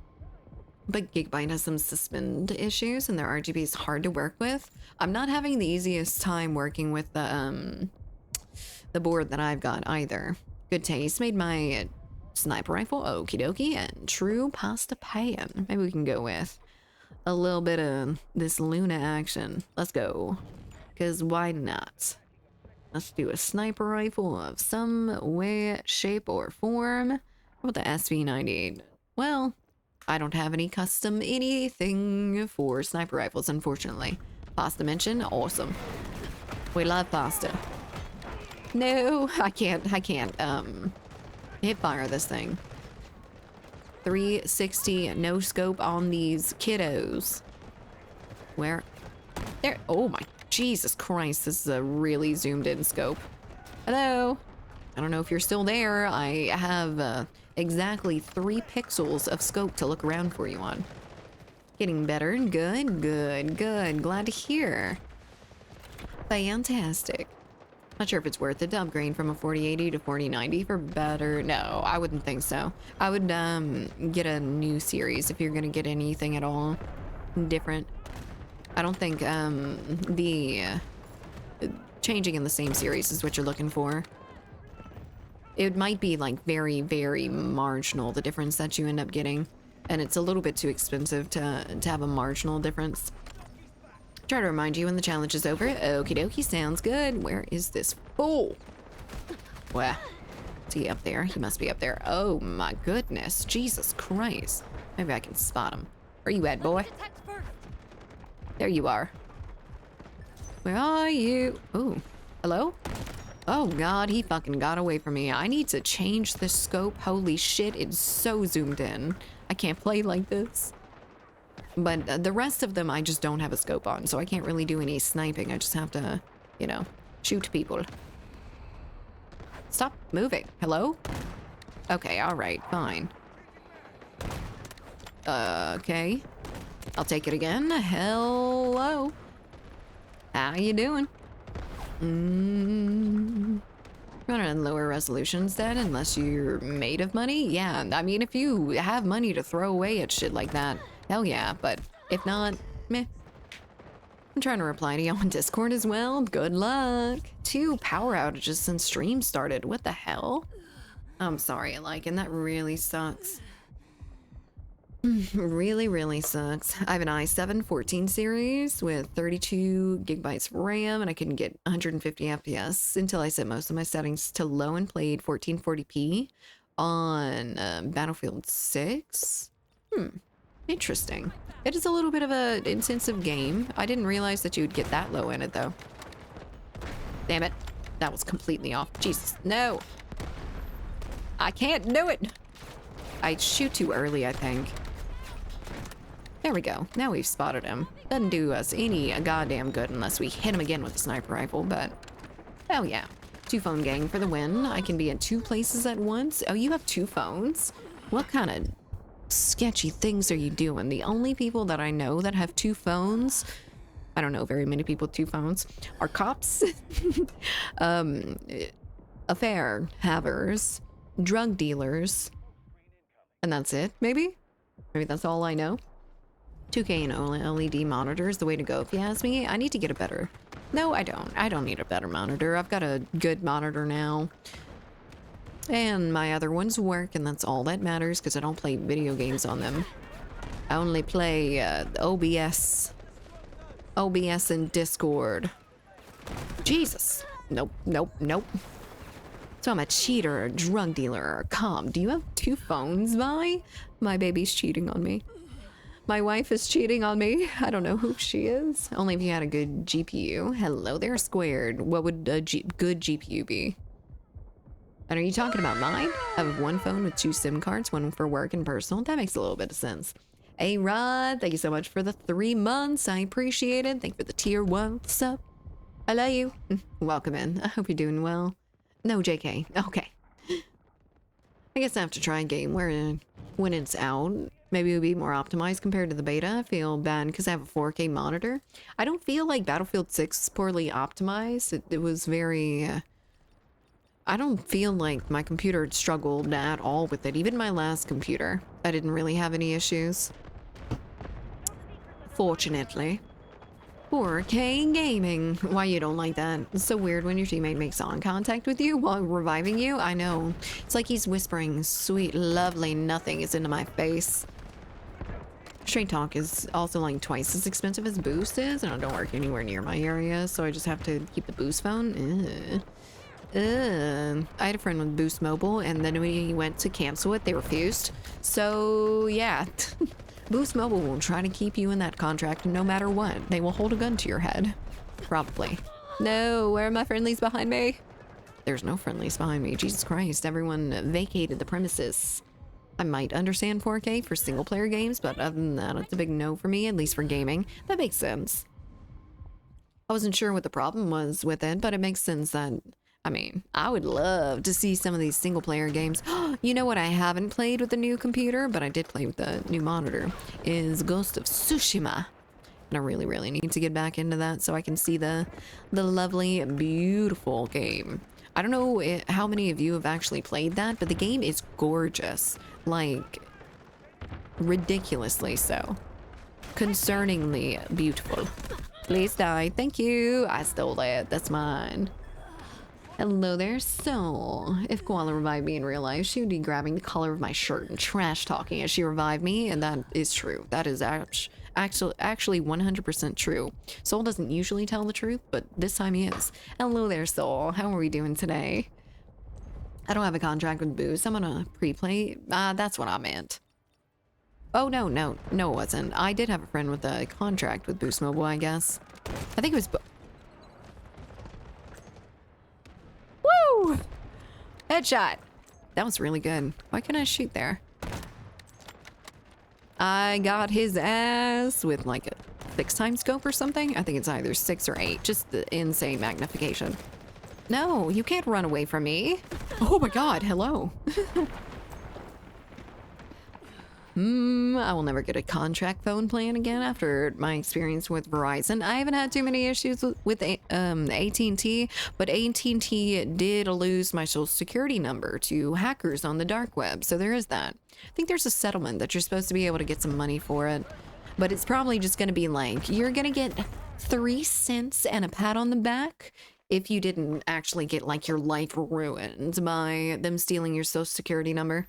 But Gigabyte has some suspend issues and their RGB is hard to work with. I'm not having the easiest time working with the board that I've got either. Good taste. Made my sniper rifle, okie dokie, and true pasta pan. Maybe we can go with a little bit of this Luna action. Let's go. Because why not? Let's do a sniper rifle of some way, shape, or form. How about the SV98? Well, I don't have any custom anything for sniper rifles, unfortunately. Pasta mention, awesome. We love pasta. No, I can't hit fire this thing. 360 no scope on these kiddos. Where? There. Oh my Jesus Christ. This is a really zoomed in scope. Hello. I don't know if you're still there. I have exactly 3 pixels of scope to look around for you on. Getting better. Good, good, good. Glad to hear. Fantastic. Not sure if it's worth it to upgrade from a 4080 to 4090 for better. No, I wouldn't think so. I would get a new series if you're gonna get anything at all different. I don't think the changing in the same series is what you're looking for. It might be like very, very marginal, the difference that you end up getting. And it's a little bit too expensive to have a marginal difference. Try to remind you when the challenge is over. Okie dokie, sounds good. Where is this fool? Well, is he up there? He must be up there. Oh my goodness, Jesus Christ. Maybe I can spot him. Where you at, boy? Detect first. There you are. Where are you? Oh, hello? Oh God, he fucking got away from me. I need to change the scope. Holy shit, it's so zoomed in. I can't play like this. But the rest of them, I just don't have a scope on, so I can't really do any sniping. I just have to, you know, shoot people. Stop moving. Hello? Okay, all right, fine. Okay. I'll take it again. Hello? How you doing? Running on lower resolutions then, unless you're made of money? Yeah, I mean, if you have money to throw away at shit like that, hell yeah, but if not, meh. I'm trying to reply to you on Discord as well. Good luck. 2 power outages since stream started. What the hell? I'm sorry, and that really sucks. Really, really sucks. I have an i7 14 series with 32 gigabytes of RAM, and I can get 150 FPS until I set most of my settings to low and played 1440p on Battlefield 6. Interesting. It is a little bit of an intensive game. I didn't realize that you would get that low in it, though. Damn it. That was completely off. Jesus, no. I can't do it. I shoot too early, I think. There we go. Now we've spotted him. Doesn't do us any goddamn good unless we hit him again with a sniper rifle, but hell yeah. 2 phone gang for the win. I can be in 2 places at once. Oh, you have 2 phones? What kind of sketchy things are you doing? The only people that I know that have 2 phones, I don't know very many people with 2 phones, are cops, affair havers, drug dealers, and that's it, maybe? Maybe that's all I know. 2K and OLED monitor is the way to go if you ask me. I need to get a better... No, I don't. I don't need a better monitor. I've got a good monitor now. And my other ones work, and that's all that matters because I don't play video games on them. I only play OBS. OBS and Discord. Jesus. Nope, nope, nope. So I'm a cheater, a drug dealer, or a cop. Do you have 2 phones, Vi? My baby's cheating on me. My wife is cheating on me. I don't know who she is. Only if you had a good GPU. Hello there, Squared. What would a good GPU be? And are you talking about mine? I have 1 phone with 2 SIM cards, 1 for work and personal. That makes a little bit of sense. Hey, Rod, thank you so much for the 3 months. I appreciate it. Thank you for the tier 1. What's up? I love you. Welcome in. I hope you're doing well. No, JK. Okay. I guess I have to try a game where when it's out, maybe it would be more optimized compared to the beta. I feel bad because I have a 4K monitor. I don't feel like Battlefield 6 is poorly optimized. It was very... I don't feel like my computer struggled at all with it. Even my last computer, I didn't really have any issues. Fortunately. 4K gaming. Why you don't like that? It's so weird when your teammate makes eye contact with you while reviving you. I know. It's like he's whispering sweet, lovely nothing into my face. Straight talk is also like twice as expensive as Boost is, and I don't work anywhere near my area, so I just have to keep the Boost phone. I had a friend with Boost Mobile, and then when he went to cancel it, they refused. So yeah. Boost Mobile will try to keep you in that contract no matter what. They will hold a gun to your head. Probably. No, where are my friendlies behind me? There's no friendlies behind me. Jesus Christ, everyone vacated the premises. I might understand 4K for single player games, but other than that, it's a big no for me, at least for gaming. That makes sense. I wasn't sure what the problem was with it, but it makes sense that, I mean, I would love to see some of these single player games. You know what I haven't played with the new computer, but I did play with the new monitor, is Ghost of Tsushima. And I really, really need to get back into that so I can see the lovely, beautiful game. I don't know how many of you have actually played that, but the game is gorgeous. Like, ridiculously so. Concerningly beautiful. Please die. Thank you. I stole that. That's mine. Hello there. So, if Koala revived me in real life, she would be grabbing the collar of my shirt and trash talking as she revived me, and that is true. That is actually 100% true. Soul doesn't usually tell the truth, but this time he is. Hello there, Soul. How are we doing today? I don't have a contract with Boost. I'm gonna pre-play. That's what I meant. Oh, no, it wasn't. I did have a friend with a contract with Boost Mobile, I guess. I think it was... Woo! Headshot! That was really good. Why couldn't I shoot there? I got his ass with like a 6x scope or something. I think it's either 6 or 8. Just the insane magnification. No, you can't run away from me. Oh my god, hello. I will never get a contract phone plan again after my experience with Verizon. I haven't had too many issues with AT&T, but AT&T did lose my social security number to hackers on the dark web, so there is that. I think there's a settlement that you're supposed to be able to get some money for it, but it's probably just going to be like, you're going to get 3 cents and a pat on the back if you didn't actually get like your life ruined by them stealing your social security number.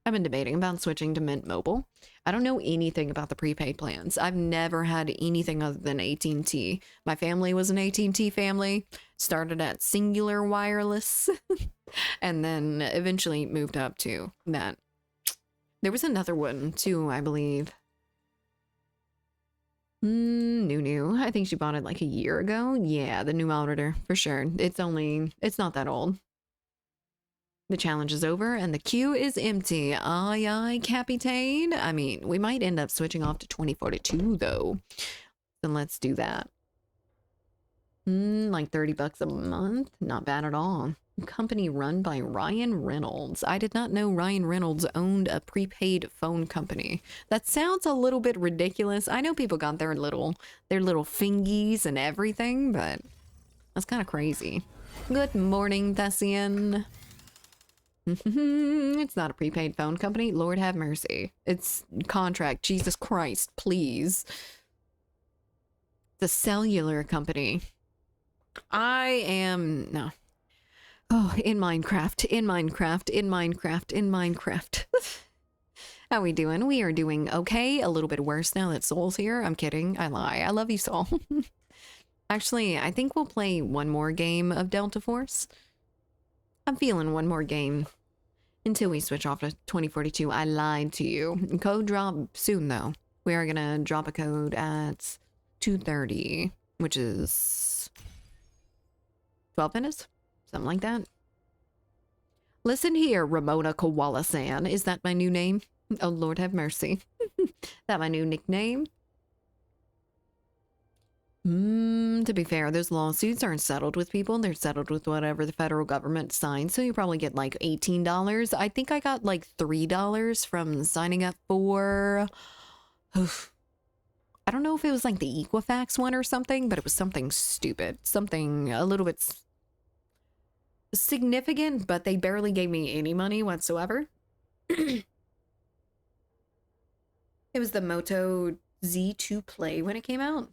I've been debating about switching to Mint Mobile. I don't know anything about the prepaid plans. I've never had anything other than AT&T. My family was an AT&T family. Started at Singular Wireless and then eventually moved up to that. There was another one too, I believe. New. I think she bought it like a year ago. Yeah, the new monitor for sure. It's not that old. The challenge is over and the queue is empty. Aye, aye, Captain. I mean, we might end up switching off to 2042 though. Then let's do that. Like $30 a month? Not bad at all. Company run by Ryan Reynolds. I did not know Ryan Reynolds owned a prepaid phone company. That sounds a little bit ridiculous. I know people got their little fingies and everything, but that's kind of crazy. Good morning, Thessian. It's not a prepaid phone company. Lord have mercy. It's contract. Jesus Christ, please. The cellular company. No. Oh, in Minecraft. How we doing? We are doing okay. A little bit worse now that Soul's here. I'm kidding. I lie. I love you, Soul. Actually, I think we'll play one more game of Delta Force. I'm feeling one more game until we switch off to 2042. I lied to you. Code drop soon, though. We are going to drop a code at 2:30, which is 12 minutes? Something like that. Listen here, Ramona Koala-san. Is that my new name? Oh, Lord have mercy. That my new nickname? To be fair, those lawsuits aren't settled with people. They're settled with whatever the federal government signs. So you probably get like $18. I think I got like $3 from signing up for... I don't know if it was like the Equifax one or something, but it was something stupid. Something a little bit significant, but they barely gave me any money whatsoever. It was the Moto Z2 Play when it came out.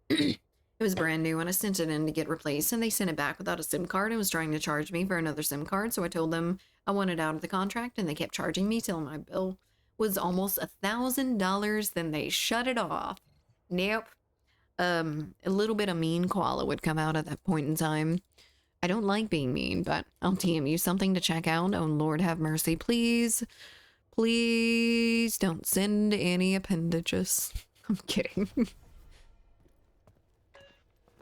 It was brand new and I sent it in to get replaced and they sent it back without a SIM card and was trying to charge me for another SIM card. So I told them I wanted out of the contract and they kept charging me till my bill was almost $1,000. Then they shut it off. Nope. A little bit of mean koala would come out at that point in time. I don't like being mean, but I'll TM you something to check out. Oh, Lord have mercy. Please don't send any appendages. I'm kidding.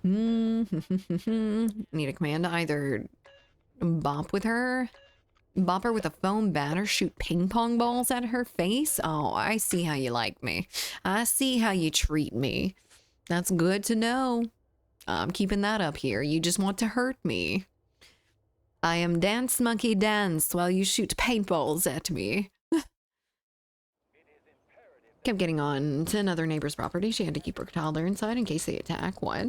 Need a command to either bop with her. Bop her with a foam bat or shoot ping pong balls at her face? Oh, I see how you like me. I see how you treat me. That's good to know. I'm keeping that up here. You just want to hurt me. I am dance monkey dance while you shoot paintballs at me. Kept getting on to another neighbor's property. She had to keep her toddler inside in case they attack. What?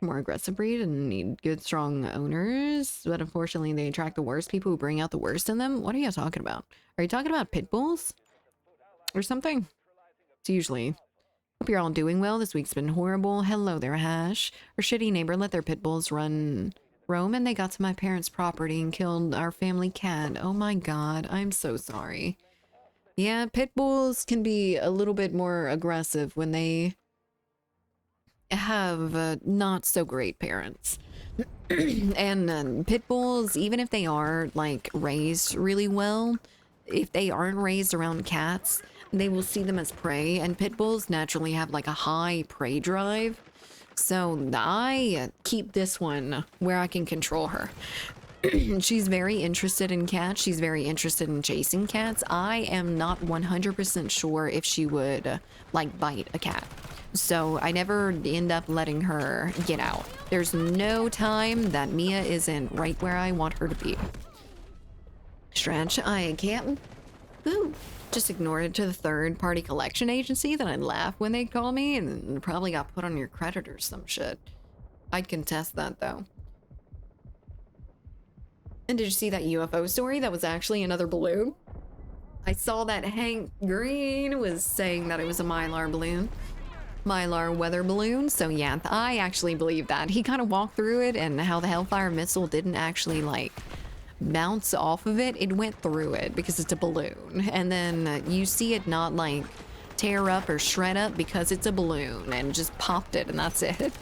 More aggressive breed and need good, strong owners. But unfortunately, they attract the worst people who bring out the worst in them. What are you talking about? Are you talking about pit bulls? Or something? It's usually. Hope you're all doing well. This week's been horrible. Hello there, Hash. Our shitty neighbor let their pit bulls roam and they got to my parents' property and killed our family cat. Oh my god, I'm so sorry. Yeah, pit bulls can be a little bit more aggressive when they have not so great parents. And pit bulls, even if they are like raised really well, if they aren't raised around cats, they will see them as prey, and pit bulls naturally have like a high prey drive. So I keep this one where I can control her. She's very interested in cats. She's very interested in chasing cats. I am not 100% sure if she would like bite a cat. So I never end up letting her get out. There's no time that Mia isn't right where I want her to be. Stretch, I can't. Ooh. Just ignored it to the third-party collection agency. Then I'd laugh when they call me and probably got put on your credit or some shit. I'd contest that though. And did you see that UFO story? That was actually another balloon. I saw that Hank Green was saying that it was a Mylar balloon. Mylar weather balloon. So yeah, I actually believe that. He kind of walked through it and how the Hellfire missile didn't actually like bounce off of it. It went through it because it's a balloon. And then you see it not like tear up or shred up because it's a balloon and just popped it and that's it.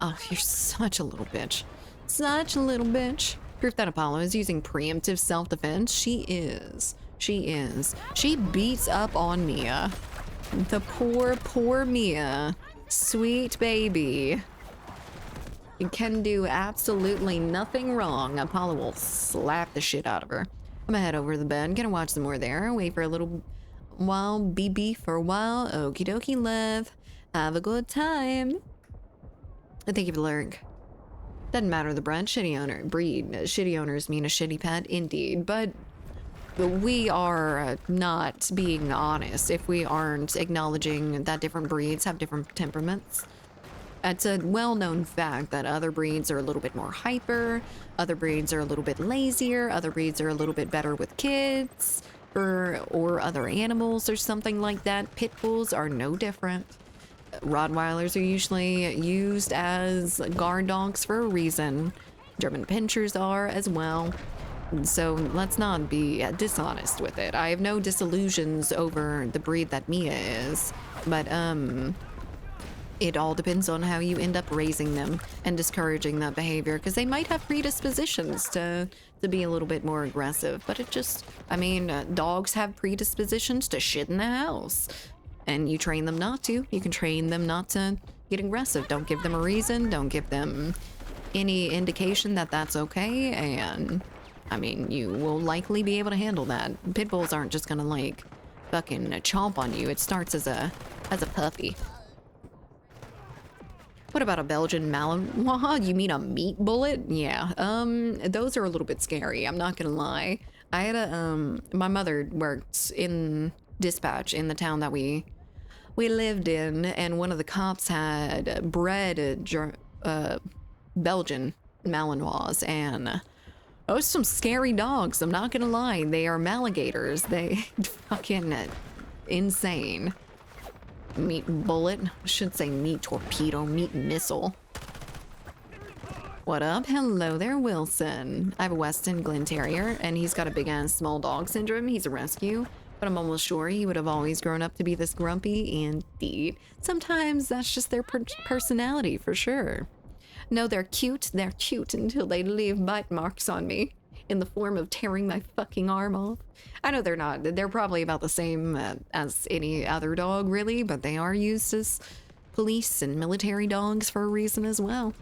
Oh, you're such a little bitch. Such a little bitch. Proof that Apollo is using preemptive self-defense. She is. She is. She beats up on Mia. The poor, poor Mia. Sweet baby. You can do absolutely nothing wrong. Apollo will slap the shit out of her. I'm gonna head over to the bed. Gonna watch some more there. Wait for a little while. BB for a while. Okie dokie, love. Have a good time. And thank you for the lurk. Doesn't matter the breed. Shitty owners mean a shitty pet, indeed. But we are not being honest if we aren't acknowledging that different breeds have different temperaments. It's a well-known fact that other breeds are a little bit more hyper, other breeds are a little bit lazier, other breeds are a little bit better with kids, or other animals or something like that. Pit bulls are no different. Rottweilers are usually used as guard dogs for a reason. German pinschers are as well. So let's not be dishonest with it. I have no disillusions over the breed that Mia is, but it all depends on how you end up raising them and discouraging that behavior, because they might have predispositions to be a little bit more aggressive. But it just, I mean, dogs have predispositions to shit in the house, and you train them not to. You can train them not to get aggressive. Don't give them a reason. Don't give them any indication that that's okay, and I mean, you will likely be able to handle that. Pit bulls aren't just gonna like fucking chomp on you. It starts as a puppy. What about a Belgian Malinois? You mean a meat bullet? Yeah, those are a little bit scary, I'm not gonna lie. I had my mother worked in dispatch in the town that we lived in, and one of the cops had bred Belgian Malinois, and those are some scary dogs, I'm not gonna lie. They are alligators. They fucking insane. Meat bullet. I should say meat torpedo, meat missile. What up? Hello there, Wilson. I have a Weston Glen Terrier, and he's got a big ass small dog syndrome. He's a rescue, but I'm almost sure he would have always grown up to be this grumpy. Indeed. Sometimes that's just their personality, for sure. No, they're cute until they leave bite marks on me in the form of tearing my fucking arm off. I know they're not. They're probably about the same as any other dog, really, but they are used as police and military dogs for a reason as well.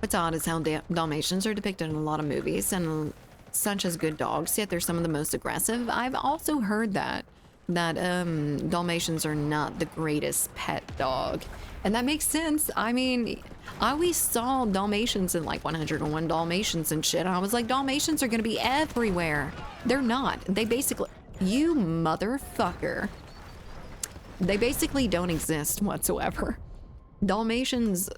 What's odd is how Dalmatians are depicted in a lot of movies and such as good dogs, yet they're some of the most aggressive. I've also heard that Dalmatians are not the greatest pet dog. And that makes sense. I mean, I always saw Dalmatians in like 101 Dalmatians and shit. I was like, Dalmatians are gonna be everywhere. They're not. They basically, you motherfucker. They basically don't exist whatsoever. Dalmatians,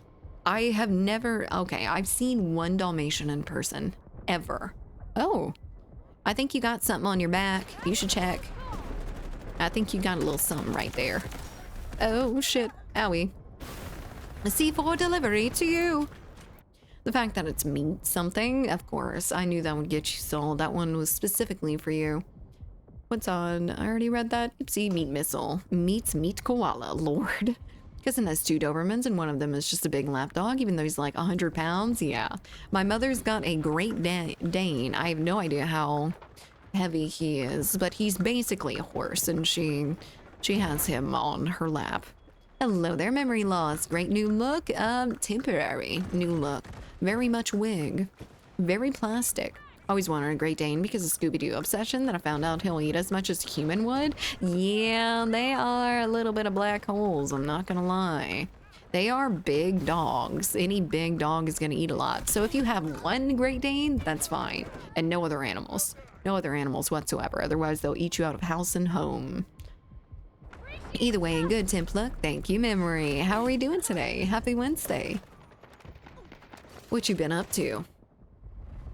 I have never, okay, I've seen one Dalmatian in person, ever. Oh, I think you got something on your back. You should check. I think you got a little something right there. Oh shit, owie. A C4 delivery to you. The fact that it's meat something, of course, I knew that would get you sold. That one was specifically for you. What's on? I already read that. Oopsie, meat missile. Meats meat koala, lord. Cousin has 2 Dobermans and one of them is just a big lapdog, even though he's like 100 pounds. Yeah. My mother's got a Great Dane. I have no idea how heavy he is, but he's basically a horse and she has him on her lap. Hello there, memory loss. Great new look. Temporary new look. Very much wig. Very plastic. Always wanted a Great Dane because of Scooby-Doo obsession that I found out he'll eat as much as a human would. Yeah, they are a little bit of black holes, I'm not gonna lie. They are big dogs. Any big dog is gonna eat a lot. So if you have one Great Dane, that's fine. And no other animals. No other animals whatsoever. Otherwise, they'll eat you out of house and home. Either way, good temp look. Thank you, memory. How are we doing today? Happy Wednesday. What you been up to?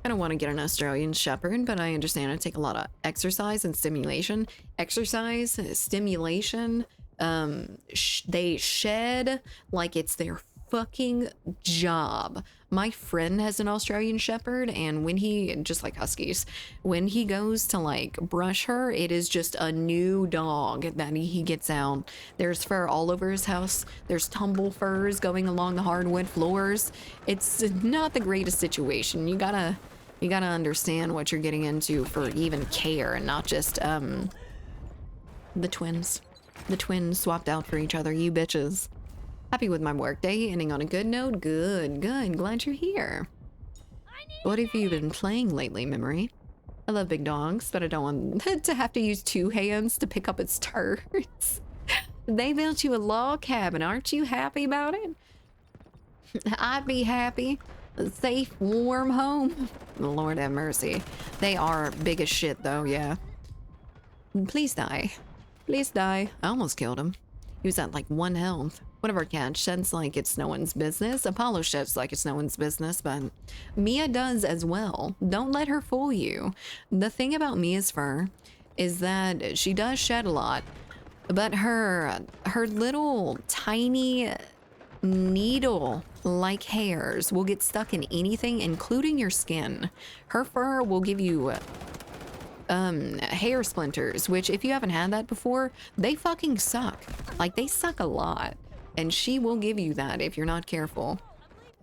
I don't want to get an Australian Shepherd, but I understand it take a lot of exercise and stimulation. Exercise, stimulation, they shed like it's their fucking job. My friend has an Australian Shepherd, and when he, just like Huskies, when he goes to like brush her, it is just a new dog that he gets out. There's fur all over his house. There's tumble furs going along the hardwood floors. It's not the greatest situation. You gotta understand what you're getting into for even care, and not just the twins. The twins swapped out for each other, you bitches. Happy with my workday, ending on a good note. Good, good. Glad you're here. What have you been playing lately, memory? I love big dogs, but I don't want to have to use 2 hands to pick up its turds. They built you a log cabin. Aren't you happy about it? I'd be happy. A safe, warm home. Lord have mercy. They are big as shit, though, yeah. Please die. Please die. I almost killed him. He was at like 1 health. One of our cats sheds like it's no one's business. Apollo sheds like it's no one's business, but Mia does as well. Don't let her fool you. The thing about Mia's fur is that she does shed a lot, but her little tiny needle-like hairs will get stuck in anything, including your skin. Her fur will give you hair splinters, which if you haven't had that before, they fucking suck. Like, they suck a lot. And she will give you that if you're not careful.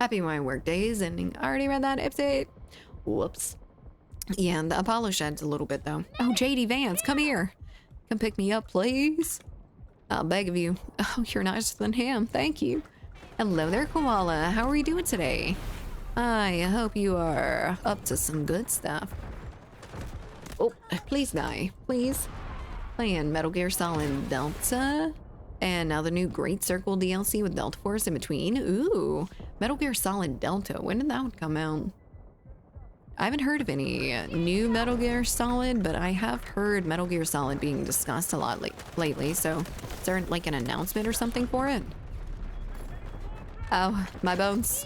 Happy my work day is ending. I already read that. Update. Whoops. Yeah, the Apollo sheds a little bit though. Oh, JD Vance, come here. Come pick me up, please. I'll beg of you. Oh, you're nicer than him. Thank you. Hello there, Koala. How are you doing today? I hope you are up to some good stuff. Oh, please die. Please. Playing Metal Gear Solid Delta. And now the new Great Circle DLC with Delta Force in between. Ooh, Metal Gear Solid Delta. When did that one come out? I haven't heard of any new Metal Gear Solid, but I have heard Metal Gear Solid being discussed a lot lately. So is there like an announcement or something for it? Oh, my bones.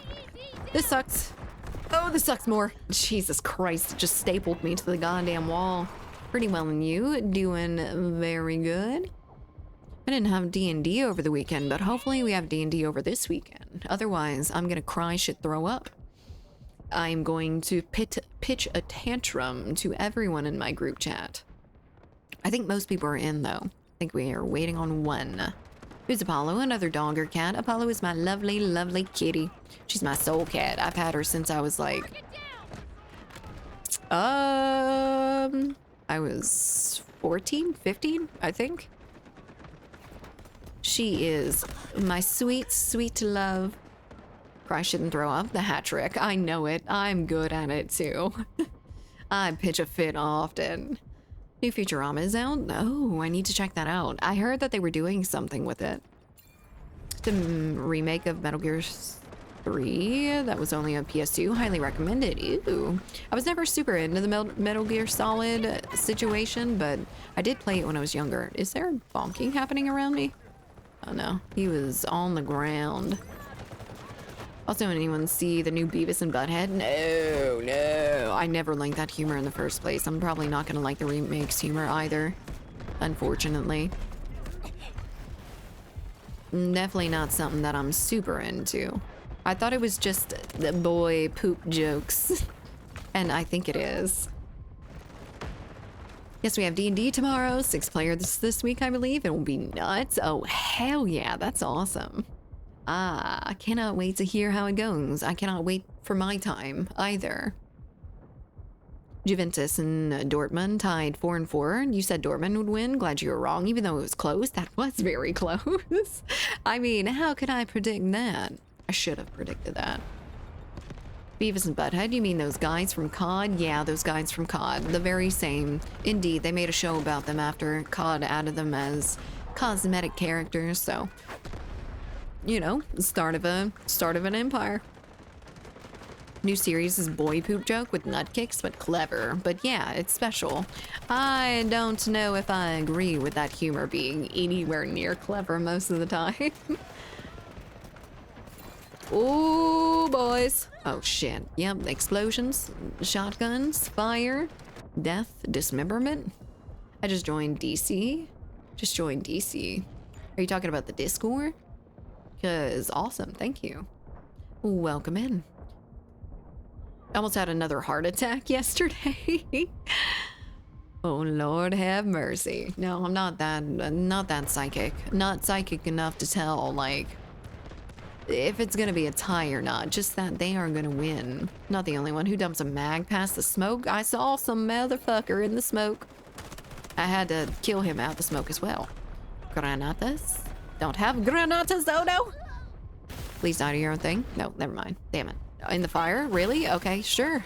This sucks. Oh, this sucks more. Jesus Christ, it just stapled me to the goddamn wall. Pretty well, and you? Doing very good. I didn't have D&D over the weekend, but hopefully we have D&D over this weekend. Otherwise, I'm gonna cry shit throw up. I'm going to pitch a tantrum to everyone in my group chat. I think most people are in, though. I think we are waiting on one. Who's Apollo? Another dog or cat? Apollo is my lovely, lovely kitty. She's my soul cat. I've had her since I was like... I was 14, 15, I think. She is my sweet, sweet love. Cry shouldn't throw up. The hat trick. I know it. I'm good at it too. I pitch a fit often. New Futurama is out? Oh, I need to check that out. I heard that they were doing something with it. The remake of Metal Gear 3 that was only on PS2. Highly recommended. Ew. I was never super into the Metal Gear Solid situation, but I did play it when I was younger. Is there bonking happening around me? Oh no, he was on the ground. Also, anyone see the new Beavis and Butthead? No, no. I never liked that humor in the first place. I'm probably not gonna like the remake's humor either, unfortunately. Definitely not something that I'm super into. I thought it was just the boy poop jokes, and I think it is. Yes, we have D&D tomorrow, 6-player this week, I believe. It will be nuts. Oh, hell yeah, that's awesome. Ah, I cannot wait to hear how it goes. I cannot wait for my time either. Juventus and Dortmund tied 4-4. You said Dortmund would win. Glad you were wrong, even though it was close. That was very close. I mean, how could I predict that? I should have predicted that. Beavis and Butthead, you mean those guys from COD? Yeah, those guys from COD. The very same. Indeed, they made a show about them after COD added them as cosmetic characters, so... You know, start of an empire. New series is boy poop joke with nut kicks, but clever. But yeah, it's special. I don't know if I agree with that humor being anywhere near clever most of the time. Oh, boys. Oh, shit. Yep, explosions, shotguns, fire, death, dismemberment. I just joined DC. Just joined DC. Are you talking about the Discord? Because awesome, thank you. Welcome in. I almost had another heart attack yesterday. Oh Lord have mercy. No, I'm not that psychic. Not psychic enough to tell, like, if it's gonna be a tie or not. Just that they are gonna win. Not the only one who dumps a mag past the smoke. I saw some motherfucker in the smoke. I had to kill him out the smoke as well. Granatas? Don't have granatas, oh no! Please not do your own thing. No, never mind. Damn it. In the fire? Really? Okay, sure.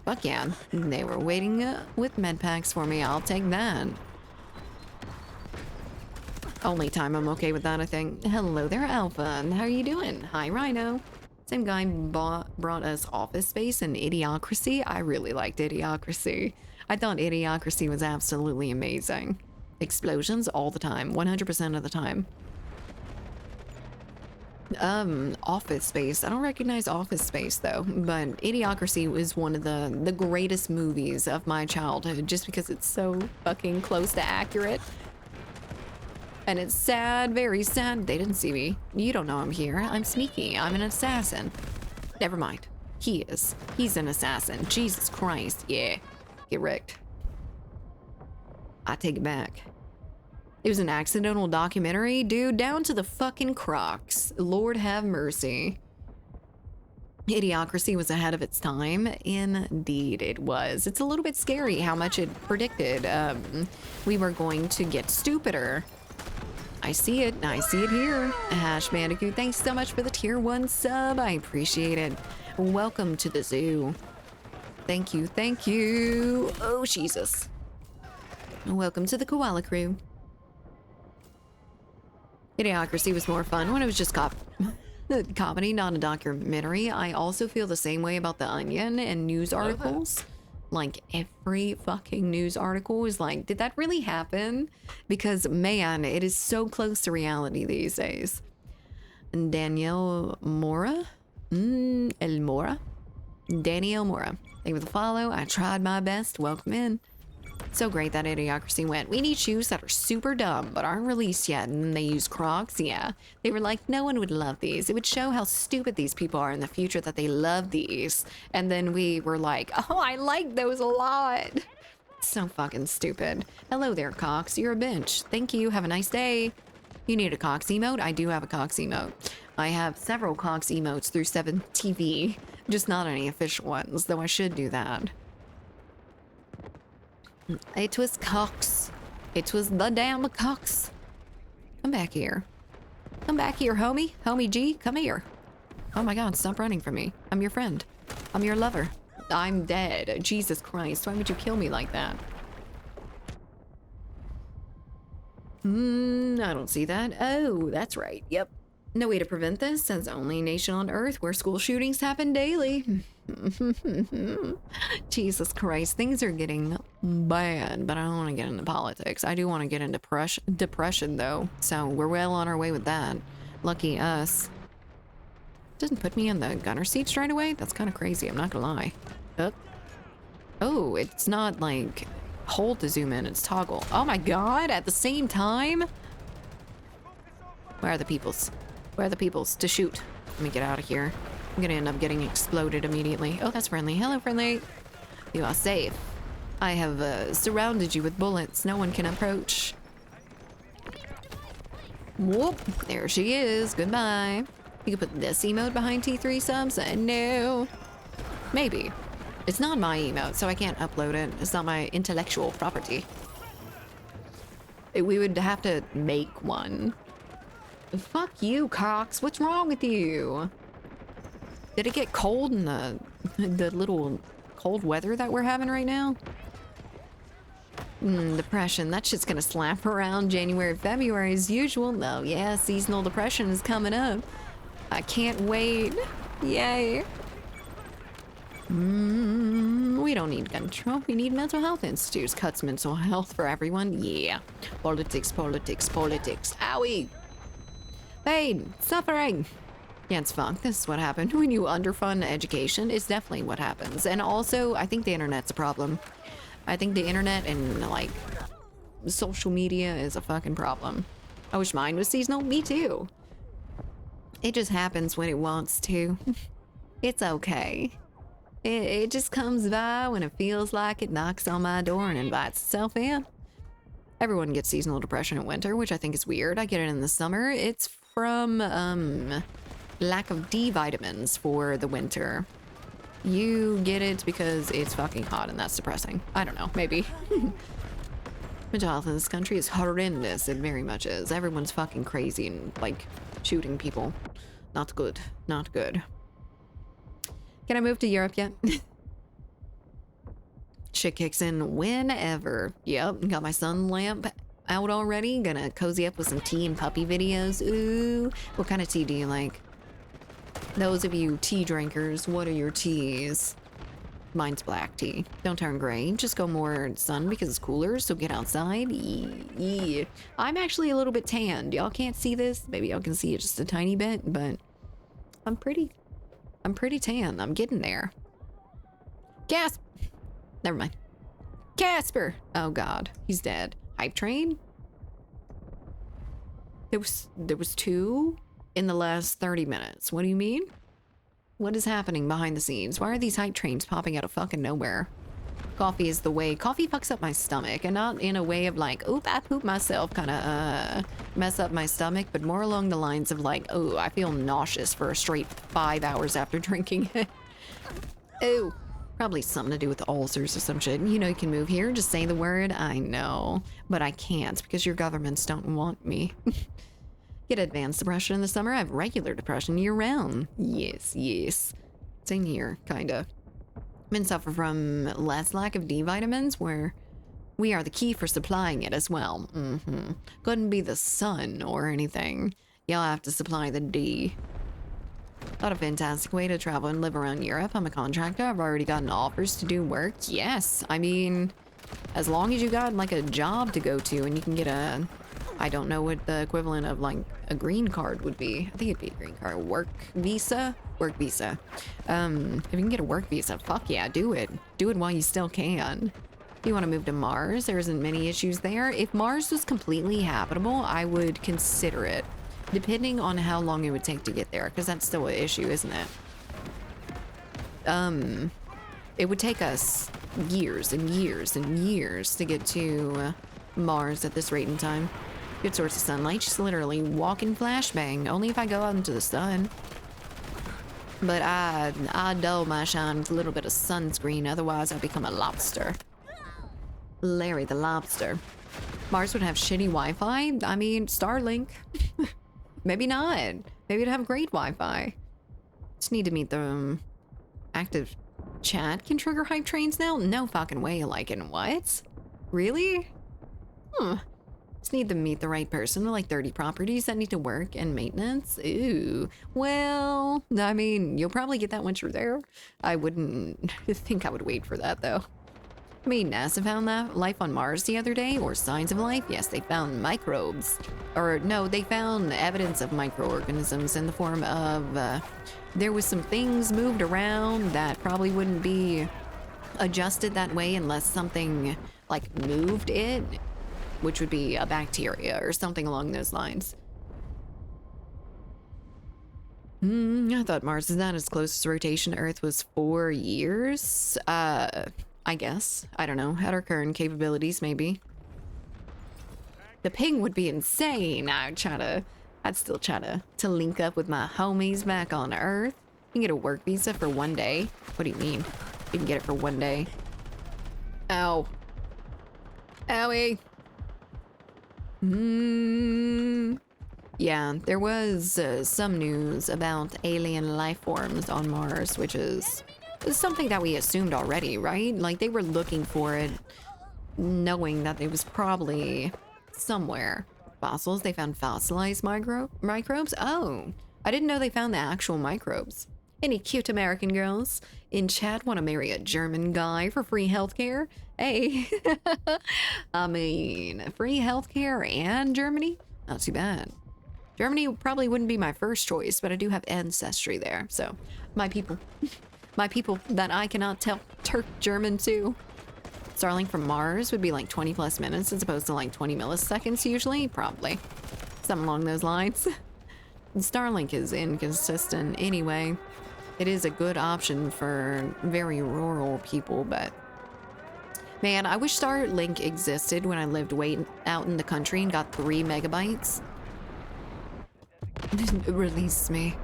Fuck yeah. They were waiting with med packs for me. I'll take that. Only time I'm okay with that, I think. Hello there, Alpha. How are you doing? Hi, Rhino. Same guy brought us Office Space and Idiocracy. I really liked Idiocracy. I thought Idiocracy was absolutely amazing. Explosions all the time, 100% of the time. Office Space. I don't recognize Office Space though, but Idiocracy was one of the greatest movies of my childhood just because it's so fucking close to accurate. And it's sad, very sad. They didn't see me. You don't know I'm here. I'm sneaky. I'm an assassin. Never mind. He is. He's an assassin. Jesus Christ. Yeah. Get wrecked. I take it back. It was an accidental documentary, dude, down to the fucking Crocs. Lord have mercy. Idiocracy was ahead of its time. Indeed it was. It's a little bit scary how much it predicted. We were going to get stupider. I see it. I see it here. Hash Bandicoot, thanks so much for the tier 1 sub. I appreciate it. Welcome to the zoo. Thank you. Thank you. Oh, Jesus. Welcome to the Koala Crew. Idiocracy was more fun when it was just comedy, not a documentary. I also feel the same way about The Onion and news articles. Like, every fucking news article is like, did that really happen? Because, man, it is so close to reality these days. And Danielle Mora? El Mora? Danielle Mora. Thank you for the follow. I tried my best. Welcome in. So great that Idiocracy went, we need shoes that are super dumb but aren't released yet, and they use Crocs. Yeah, they were like, no one would love these. It would show how stupid these people are in the future that they love these. And then we were like, oh, I like those a lot. So fucking stupid. Hello there, Cox. You're a bench. Thank you. Have a nice day. You need a Cox emote? I do have a Cox emote. I have several Cox emotes through 7TV, just not any official ones, though I should do that. It was Cox. It was the damn Cox. Come back here. Come back here, homie. Homie G, come here. Oh my god, stop running from me. I'm your friend. I'm your lover. I'm dead. Jesus Christ, why would you kill me like that? I don't see that. Oh, that's right. Yep. No way to prevent this, as the only nation on Earth where school shootings happen daily. Jesus Christ, things are getting bad, but I don't want to get into politics. I do want to get into depression, though, so we're well on our way with that. Lucky us. Doesn't put me in the gunner seat straight away? That's kind of crazy, I'm not gonna lie. Oh, it's not like hold to zoom in, it's toggle. Oh my god, at the same time? Where are the peoples? Where are the peoples to shoot? Let me get out of here. I'm gonna end up getting exploded immediately. Oh, that's friendly. Hello, friendly. You are safe. I have surrounded you with bullets. No one can approach. Whoop. There she is. Goodbye. You can put this emote behind T3 subs? No. Maybe. It's not my emote, so I can't upload it. It's not my intellectual property. We would have to make one. Fuck you, Cox. What's wrong with you? Did it get cold in the little cold weather that we're having right now? Depression. That shit's gonna slap around January, February as usual. Oh yeah, seasonal depression is coming up. I can't wait. Yay. We don't need control. We need mental health institutes. Cuts mental health for everyone. Yeah. Politics, politics, politics. Owie. Pain. Suffering. Yeah, it's fucked. This is what happened when you underfund education. It's definitely what happens. And also, I think the internet's a problem. I think the internet and, like, social media is a fucking problem. I wish mine was seasonal. Me too. It just happens when it wants to. It's okay. It just comes by when it feels like it knocks on my door and invites itself in. Everyone gets seasonal depression in winter, which I think is weird. I get it in the summer. It's from, lack of D vitamins for the winter. You get it because it's fucking hot and that's depressing. I don't know, maybe. Mental health in this country is horrendous. It very much is. Everyone's fucking crazy and, like, shooting people. Not good. Not good. Can I move to Europe yet? Shit kicks in whenever. Yep, got my sun lamp out already. Gonna cozy up with some tea and puppy videos. Ooh. What kind of tea do you like? Those of you tea drinkers, what are your teas? Mine's black tea. Don't turn gray. Just go more sun because it's cooler, so get outside. Yeah. I'm actually a little bit tanned. Y'all can't see this. Maybe y'all can see it just a tiny bit, but I'm pretty tan. I'm getting there. Gasp! Never mind. Casper! Oh god, he's dead. Hype train? There was 2 in the last 30 minutes. What do you mean? What is happening behind the scenes? Why are these hype trains popping out of fucking nowhere? Coffee is the way. Coffee fucks up my stomach, and not in a way of like, oop, I poop myself, kind of mess up my stomach, but more along the lines of like, oh, I feel nauseous for a straight 5 hours after drinking it. Ooh, probably something to do with ulcers or some shit. You know, you can move here, just say the word. I know, but I can't because your governments don't want me. Get advanced depression in the summer. I have regular depression year round. Yes, yes. Same here, kinda. Men suffer from less lack of D vitamins, where we are the key for supplying it as well. Couldn't be the sun or anything. Y'all have to supply the D. What a fantastic way to travel and live around Europe. I'm a contractor. I've already gotten offers to do work. Yes, I mean, as long as you got like a job to go to and you can get a, I don't know what the equivalent of like a green card would be. I think it'd be a green card. Work visa? Work visa. If you can get a work visa, fuck yeah, do it. Do it while you still can. If you want to move to Mars, there isn't many issues there. If Mars was completely habitable, I would consider it. Depending on how long it would take to get there, because that's still an issue, isn't it? It would take us years and years and years to get to Mars at this rate in time. Good source of sunlight, just literally walking flashbang, only if I go out into the sun. But I dull my shine with a little bit of sunscreen, otherwise I become a lobster. Larry the lobster. Mars would have shitty Wi-Fi? I mean, Starlink. Maybe not. Maybe it'd have great Wi-Fi. Just need to meet the active chat can trigger hype trains now? No fucking way, like in what? Really? Just need to meet the right person with like 30 properties that need to work and maintenance. Ooh. Well, I mean, you'll probably get that once you're there. I wouldn't think I would wait for that though. I mean, NASA found that life on Mars the other day, or signs of life. Yes, they found microbes. Or no, they found evidence of microorganisms in the form of, there was some things moved around that probably wouldn't be adjusted that way unless something like moved it, which would be a bacteria or something along those lines. I thought Mars is not as close to rotation to Earth was 4 years. I guess. I don't know. At our current capabilities, maybe. The ping would be insane. I'd still try to link up with my homies back on Earth. You can get a work visa for 1 day. What do you mean? You can get it for 1 day. Ow. Owie. Yeah, there was some news about alien life forms on Mars, which is something that we assumed already, right? Like, they were looking for it, knowing that it was probably somewhere. Fossils, they found fossilized microbes? Oh, I didn't know they found the actual microbes. Any cute American girls in chat want to marry a German guy for free healthcare? Hey, I mean, free healthcare and Germany? Not too bad. Germany probably wouldn't be my first choice, but I do have ancestry there, so my people. My people that I cannot tell Turk German to. Starlink from Mars would be like 20 plus minutes as opposed to like 20 milliseconds usually, probably. Something along those lines. Starlink is inconsistent anyway. It is a good option for very rural people, but man, I wish Starlink existed when I lived way out in the country and got 3 megabytes. Release me.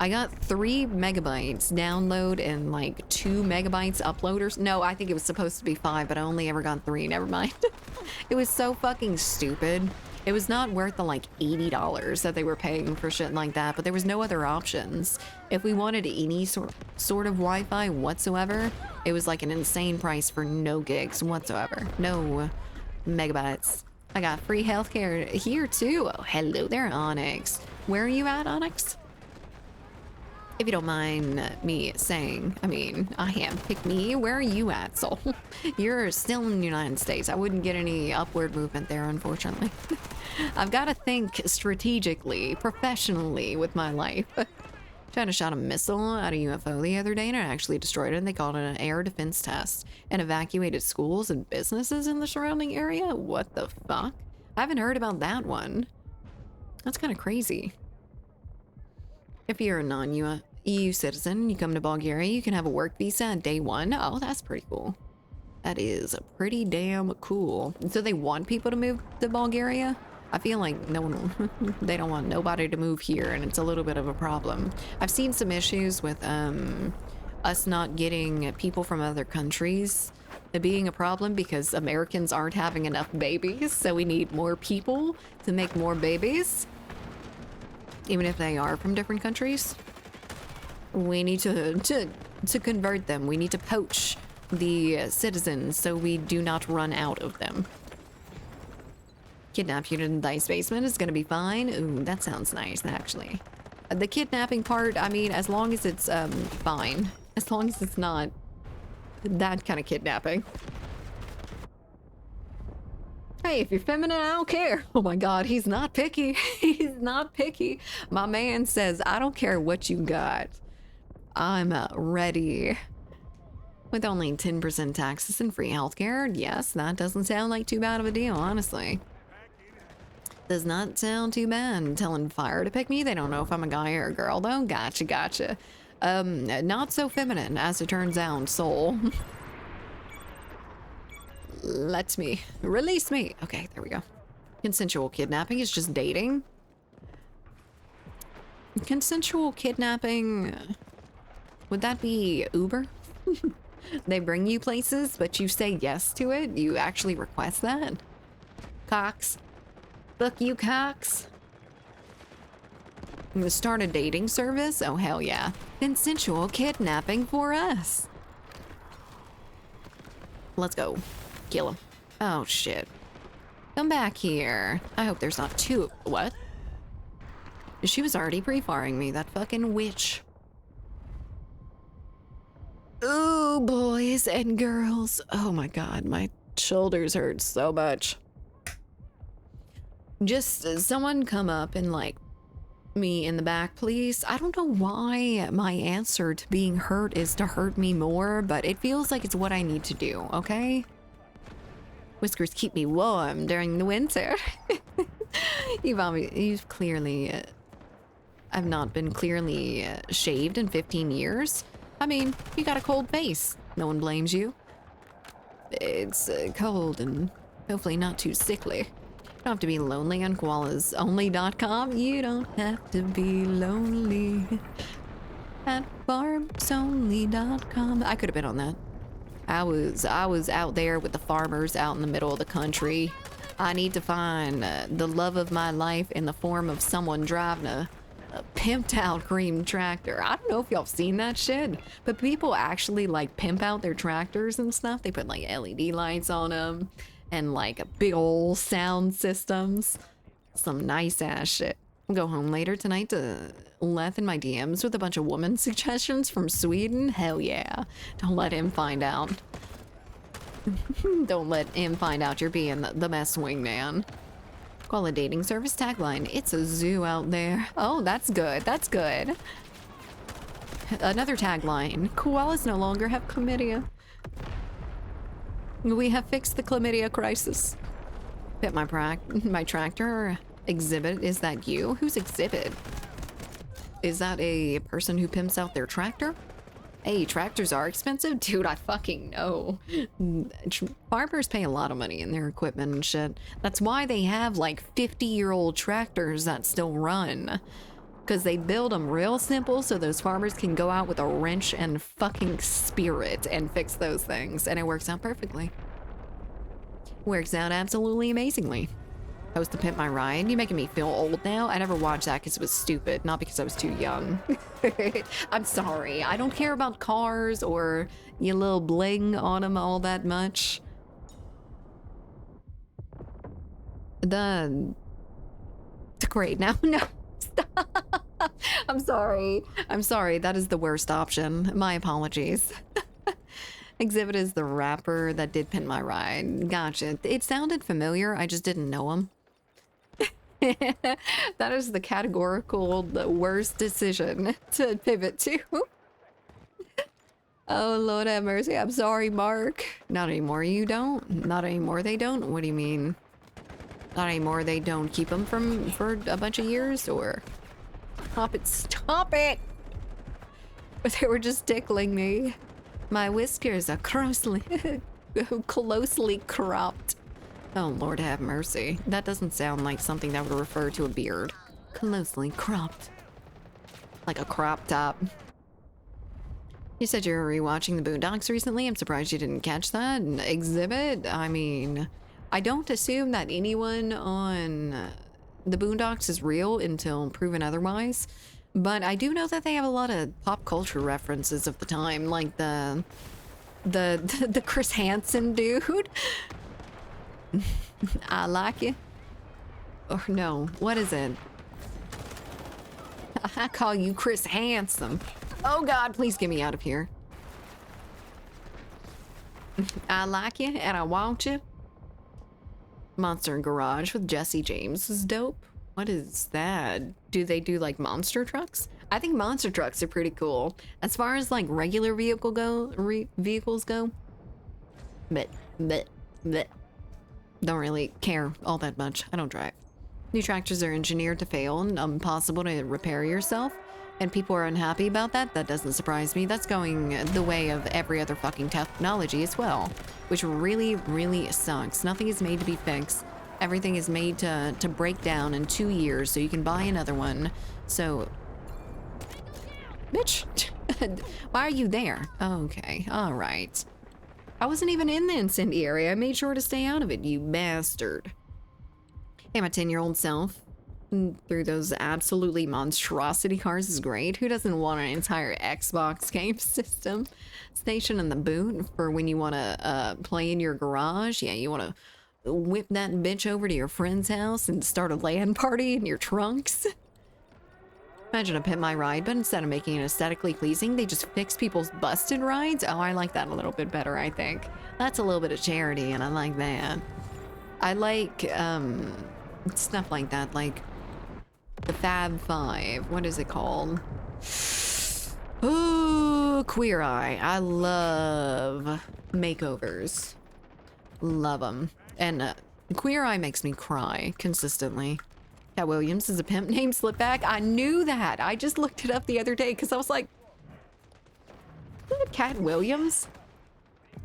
I got 3 megabytes download and like 2 megabytes uploaders. No, I think it was supposed to be 5, but I only ever got 3. Never mind. It was so fucking stupid. It was not worth the like $80 that they were paying for shit like that, but there was no other options. If we wanted any sort of Wi-Fi whatsoever, it was like an insane price for no gigs whatsoever. No megabytes. I got free healthcare here too. Oh, hello there, Onyx. Where are you at, Onyx? If you don't mind me saying, I mean, I am. Pick me. Where are you at, soul? You're still in the United States. I wouldn't get any upward movement there, unfortunately. I've got to think strategically, professionally with my life. Trying to shot a missile at a UFO the other day and it actually destroyed it, and they called it an air defense test and evacuated schools and businesses in the surrounding area. What the fuck? I haven't heard about that one. That's kind of crazy. If you're a non-EU citizen, you come to Bulgaria, you can have a work visa on day 1. Oh, that's pretty cool. That is pretty damn cool. So they want people to move to Bulgaria? I feel like they don't want nobody to move here, and it's a little bit of a problem. I've seen some issues with us not getting people from other countries being a problem because Americans aren't having enough babies, so we need more people to make more babies. Even if they are from different countries, we need to convert them. We need to poach the citizens so we do not run out of them. Kidnap you in the dice basement is gonna be fine. Ooh, that sounds nice, actually. The kidnapping part, I mean, as long as it's fine. As long as it's not that kind of kidnapping. Hey, if you're feminine, I don't care. Oh my god, he's not picky. He's not picky. My man says, I don't care what you got. I'm ready. With only 10% taxes and free healthcare, yes, that doesn't sound like too bad of a deal, honestly. Does not sound too bad. Telling fire to pick me, they don't know if I'm a guy or a girl though. Gotcha, gotcha. Not so feminine, as it turns out, soul. Let me. Release me. Okay, there we go. Consensual kidnapping is just dating. Consensual kidnapping... Would that be Uber? They bring you places, but you say yes to it? You actually request that? Cox. Fuck you, Cox. I'm gonna start a dating service? Oh, hell yeah. Consensual kidnapping for us. Let's go. Kill him. Oh, shit. Come back here. I hope there's not two. What? She was already pre-firing me, that fucking witch. Ooh, boys and girls. Oh my god, my shoulders hurt so much. Just someone come up and like me in the back, please. I don't know why my answer to being hurt is to hurt me more, but it feels like it's what I need to do, okay? Whiskers keep me warm during the winter. You've clearly... I've not been clearly shaved in 15 years. I mean, you got a cold face. No one blames you. It's cold and hopefully not too sickly. You don't have to be lonely on koalasonly.com. You don't have to be lonely at farmsonly.com. I could have been on that. I was out there with the farmers out in the middle of the country. I need to find the love of my life in the form of someone driving a pimped out green tractor. I don't know if y'all seen that shit, but people actually like pimp out their tractors and stuff. They put like LED lights on them and like big old sound systems. Some nice ass shit. I'll go home later tonight to Leth in my DMs with a bunch of woman suggestions from Sweden. Hell yeah. Don't let him find out. Don't let him find out you're being the best wingman. Call a dating service tagline. It's a zoo out there. Oh, that's good. That's good. Another tagline. Koalas no longer have chlamydia. We have fixed the chlamydia crisis. Bit my tractor. Exhibit, is that you? Who's Exhibit? Is that a person who pimps out their tractor? Hey, tractors are expensive? Dude, I fucking know. Farmers pay a lot of money in their equipment and shit. That's why they have like 50-year-old tractors that still run. Because they build them real simple so those farmers can go out with a wrench and fucking spirit and fix those things. And it works out perfectly. Works out absolutely amazingly. Supposed to Pimp My Ride. You making me feel old now? I never watched that because it was stupid, not because I was too young. I'm sorry. I don't care about cars or your little bling on them all that much. Great. Now, no. Stop. I'm sorry. I'm sorry. That is the worst option. My apologies. Exhibit is the rapper that did Pimp My Ride. Gotcha. It sounded familiar. I just didn't know him. That is the categorical worst decision to pivot to. Oh, Lord have mercy. I'm sorry, Mark. Not anymore, you don't? Not anymore, they don't? What do you mean? Not anymore, they don't keep them for a bunch of years, or? Stop it, stop it! They were just tickling me. My whiskers are closely cropped. Oh, Lord have mercy. That doesn't sound like something that would refer to a beard. Closely cropped. Like a crop top. You said you were rewatching the Boondocks recently. I'm surprised you didn't catch that. Exhibit? I mean, I don't assume that anyone on the Boondocks is real until proven otherwise. But I do know that they have a lot of pop culture references of the time, like the Chris Hansen dude. I like it. Or no, what is it? I call you Chris Handsome. Oh God, please get me out of here. I like you and I want you. Monster Garage with Jesse James is dope. What is that? Do they do like monster trucks? I think monster trucks are pretty cool. As far as like regular vehicles go, but don't really care all that much. I don't drive. New tractors are engineered to fail and impossible to repair yourself. And people are unhappy about that. That doesn't surprise me. That's going the way of every other fucking technology as well. Which really, really sucks. Nothing is made to be fixed. Everything is made to break down in 2 years so you can buy another one. So... Bitch! Why are you there? Okay, alright. I wasn't even in the incendiary. I made sure to stay out of it, you bastard. Hey, my 10-year-old self. through those absolutely monstrosity cars is great. Who doesn't want an entire Xbox game system station in the boot for when you want to play in your garage? Yeah, you want to whip that bitch over to your friend's house and start a LAN party in your trunks. Imagine a Pimp My Ride, but instead of making it aesthetically pleasing, they just fix people's busted rides. Oh, I like that a little bit better, I think. That's a little bit of charity, and I like that. I like stuff like that, like the Fab Five. What is it called? Ooh, Queer Eye. I love makeovers. Love them. And Queer Eye makes me cry consistently. Cat Williams is a pimp named Slipback. I knew that. I just looked it up the other day because I was like, is it Cat Williams?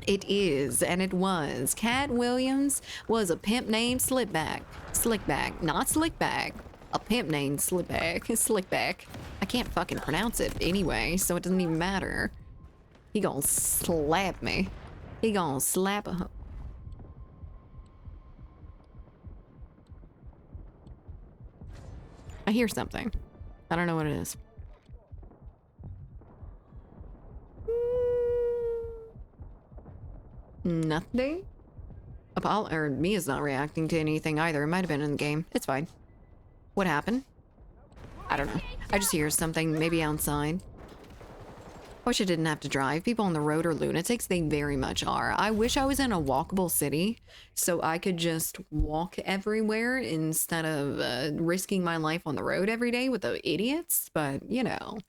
It is, and it was. Cat Williams was a pimp named Slipback. Slickback, not Slickback. A pimp named Slipback. Slickback. I can't fucking pronounce it anyway, so it doesn't even matter. He gonna slap me. He gonna slap a... I hear something. I don't know what it is. Nothing? Apollo or Mia's not reacting to anything either. It might have been in the game. It's fine. What happened? I don't know. I just hear something, maybe outside. I wish I didn't have to drive. People on the road are lunatics. They very much are. I wish I was in a walkable city so I could just walk everywhere instead of risking my life on the road every day with the idiots. But, you know,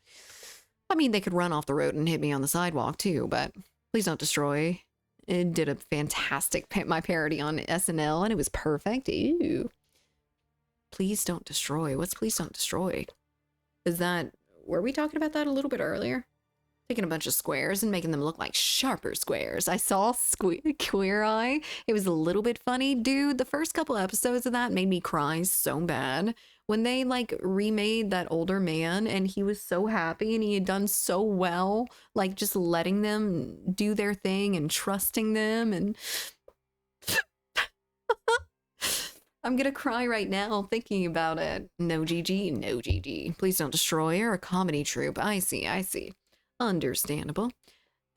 I mean, they could run off the road and hit me on the sidewalk too, but please don't destroy. It did a fantastic Pimp My parody on SNL and it was perfect. Ew. Please don't destroy. What's please don't destroy? Is that, were we talking about that a little bit earlier? Taking a bunch of squares and making them look like sharper squares. I saw Queer Eye. It was a little bit funny. Dude, the first couple episodes of that made me cry so bad. When they like remade that older man and he was so happy and he had done so well, like just letting them do their thing and trusting them and... I'm gonna cry right now thinking about it. No GG, no GG. Please don't destroy or a comedy troupe. I see, I see. Understandable.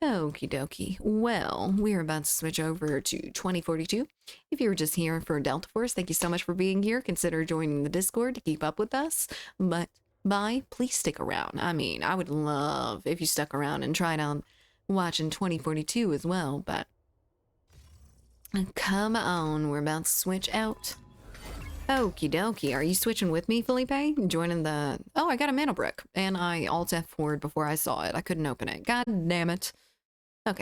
Okie dokie. Well, we're about to switch over to 2042. If you were just here for Delta Force, thank you so much for being here. Consider joining the Discord to keep up with us. But bye, please stick around. I mean, I would love if you stuck around and tried out watching 2042 as well, but come on, we're about to switch out. Okie dokie. Are you switching with me, Felipe? Joining the... Oh, I got a mana brick. And I alt F4'd before I saw it. I couldn't open it. God damn it.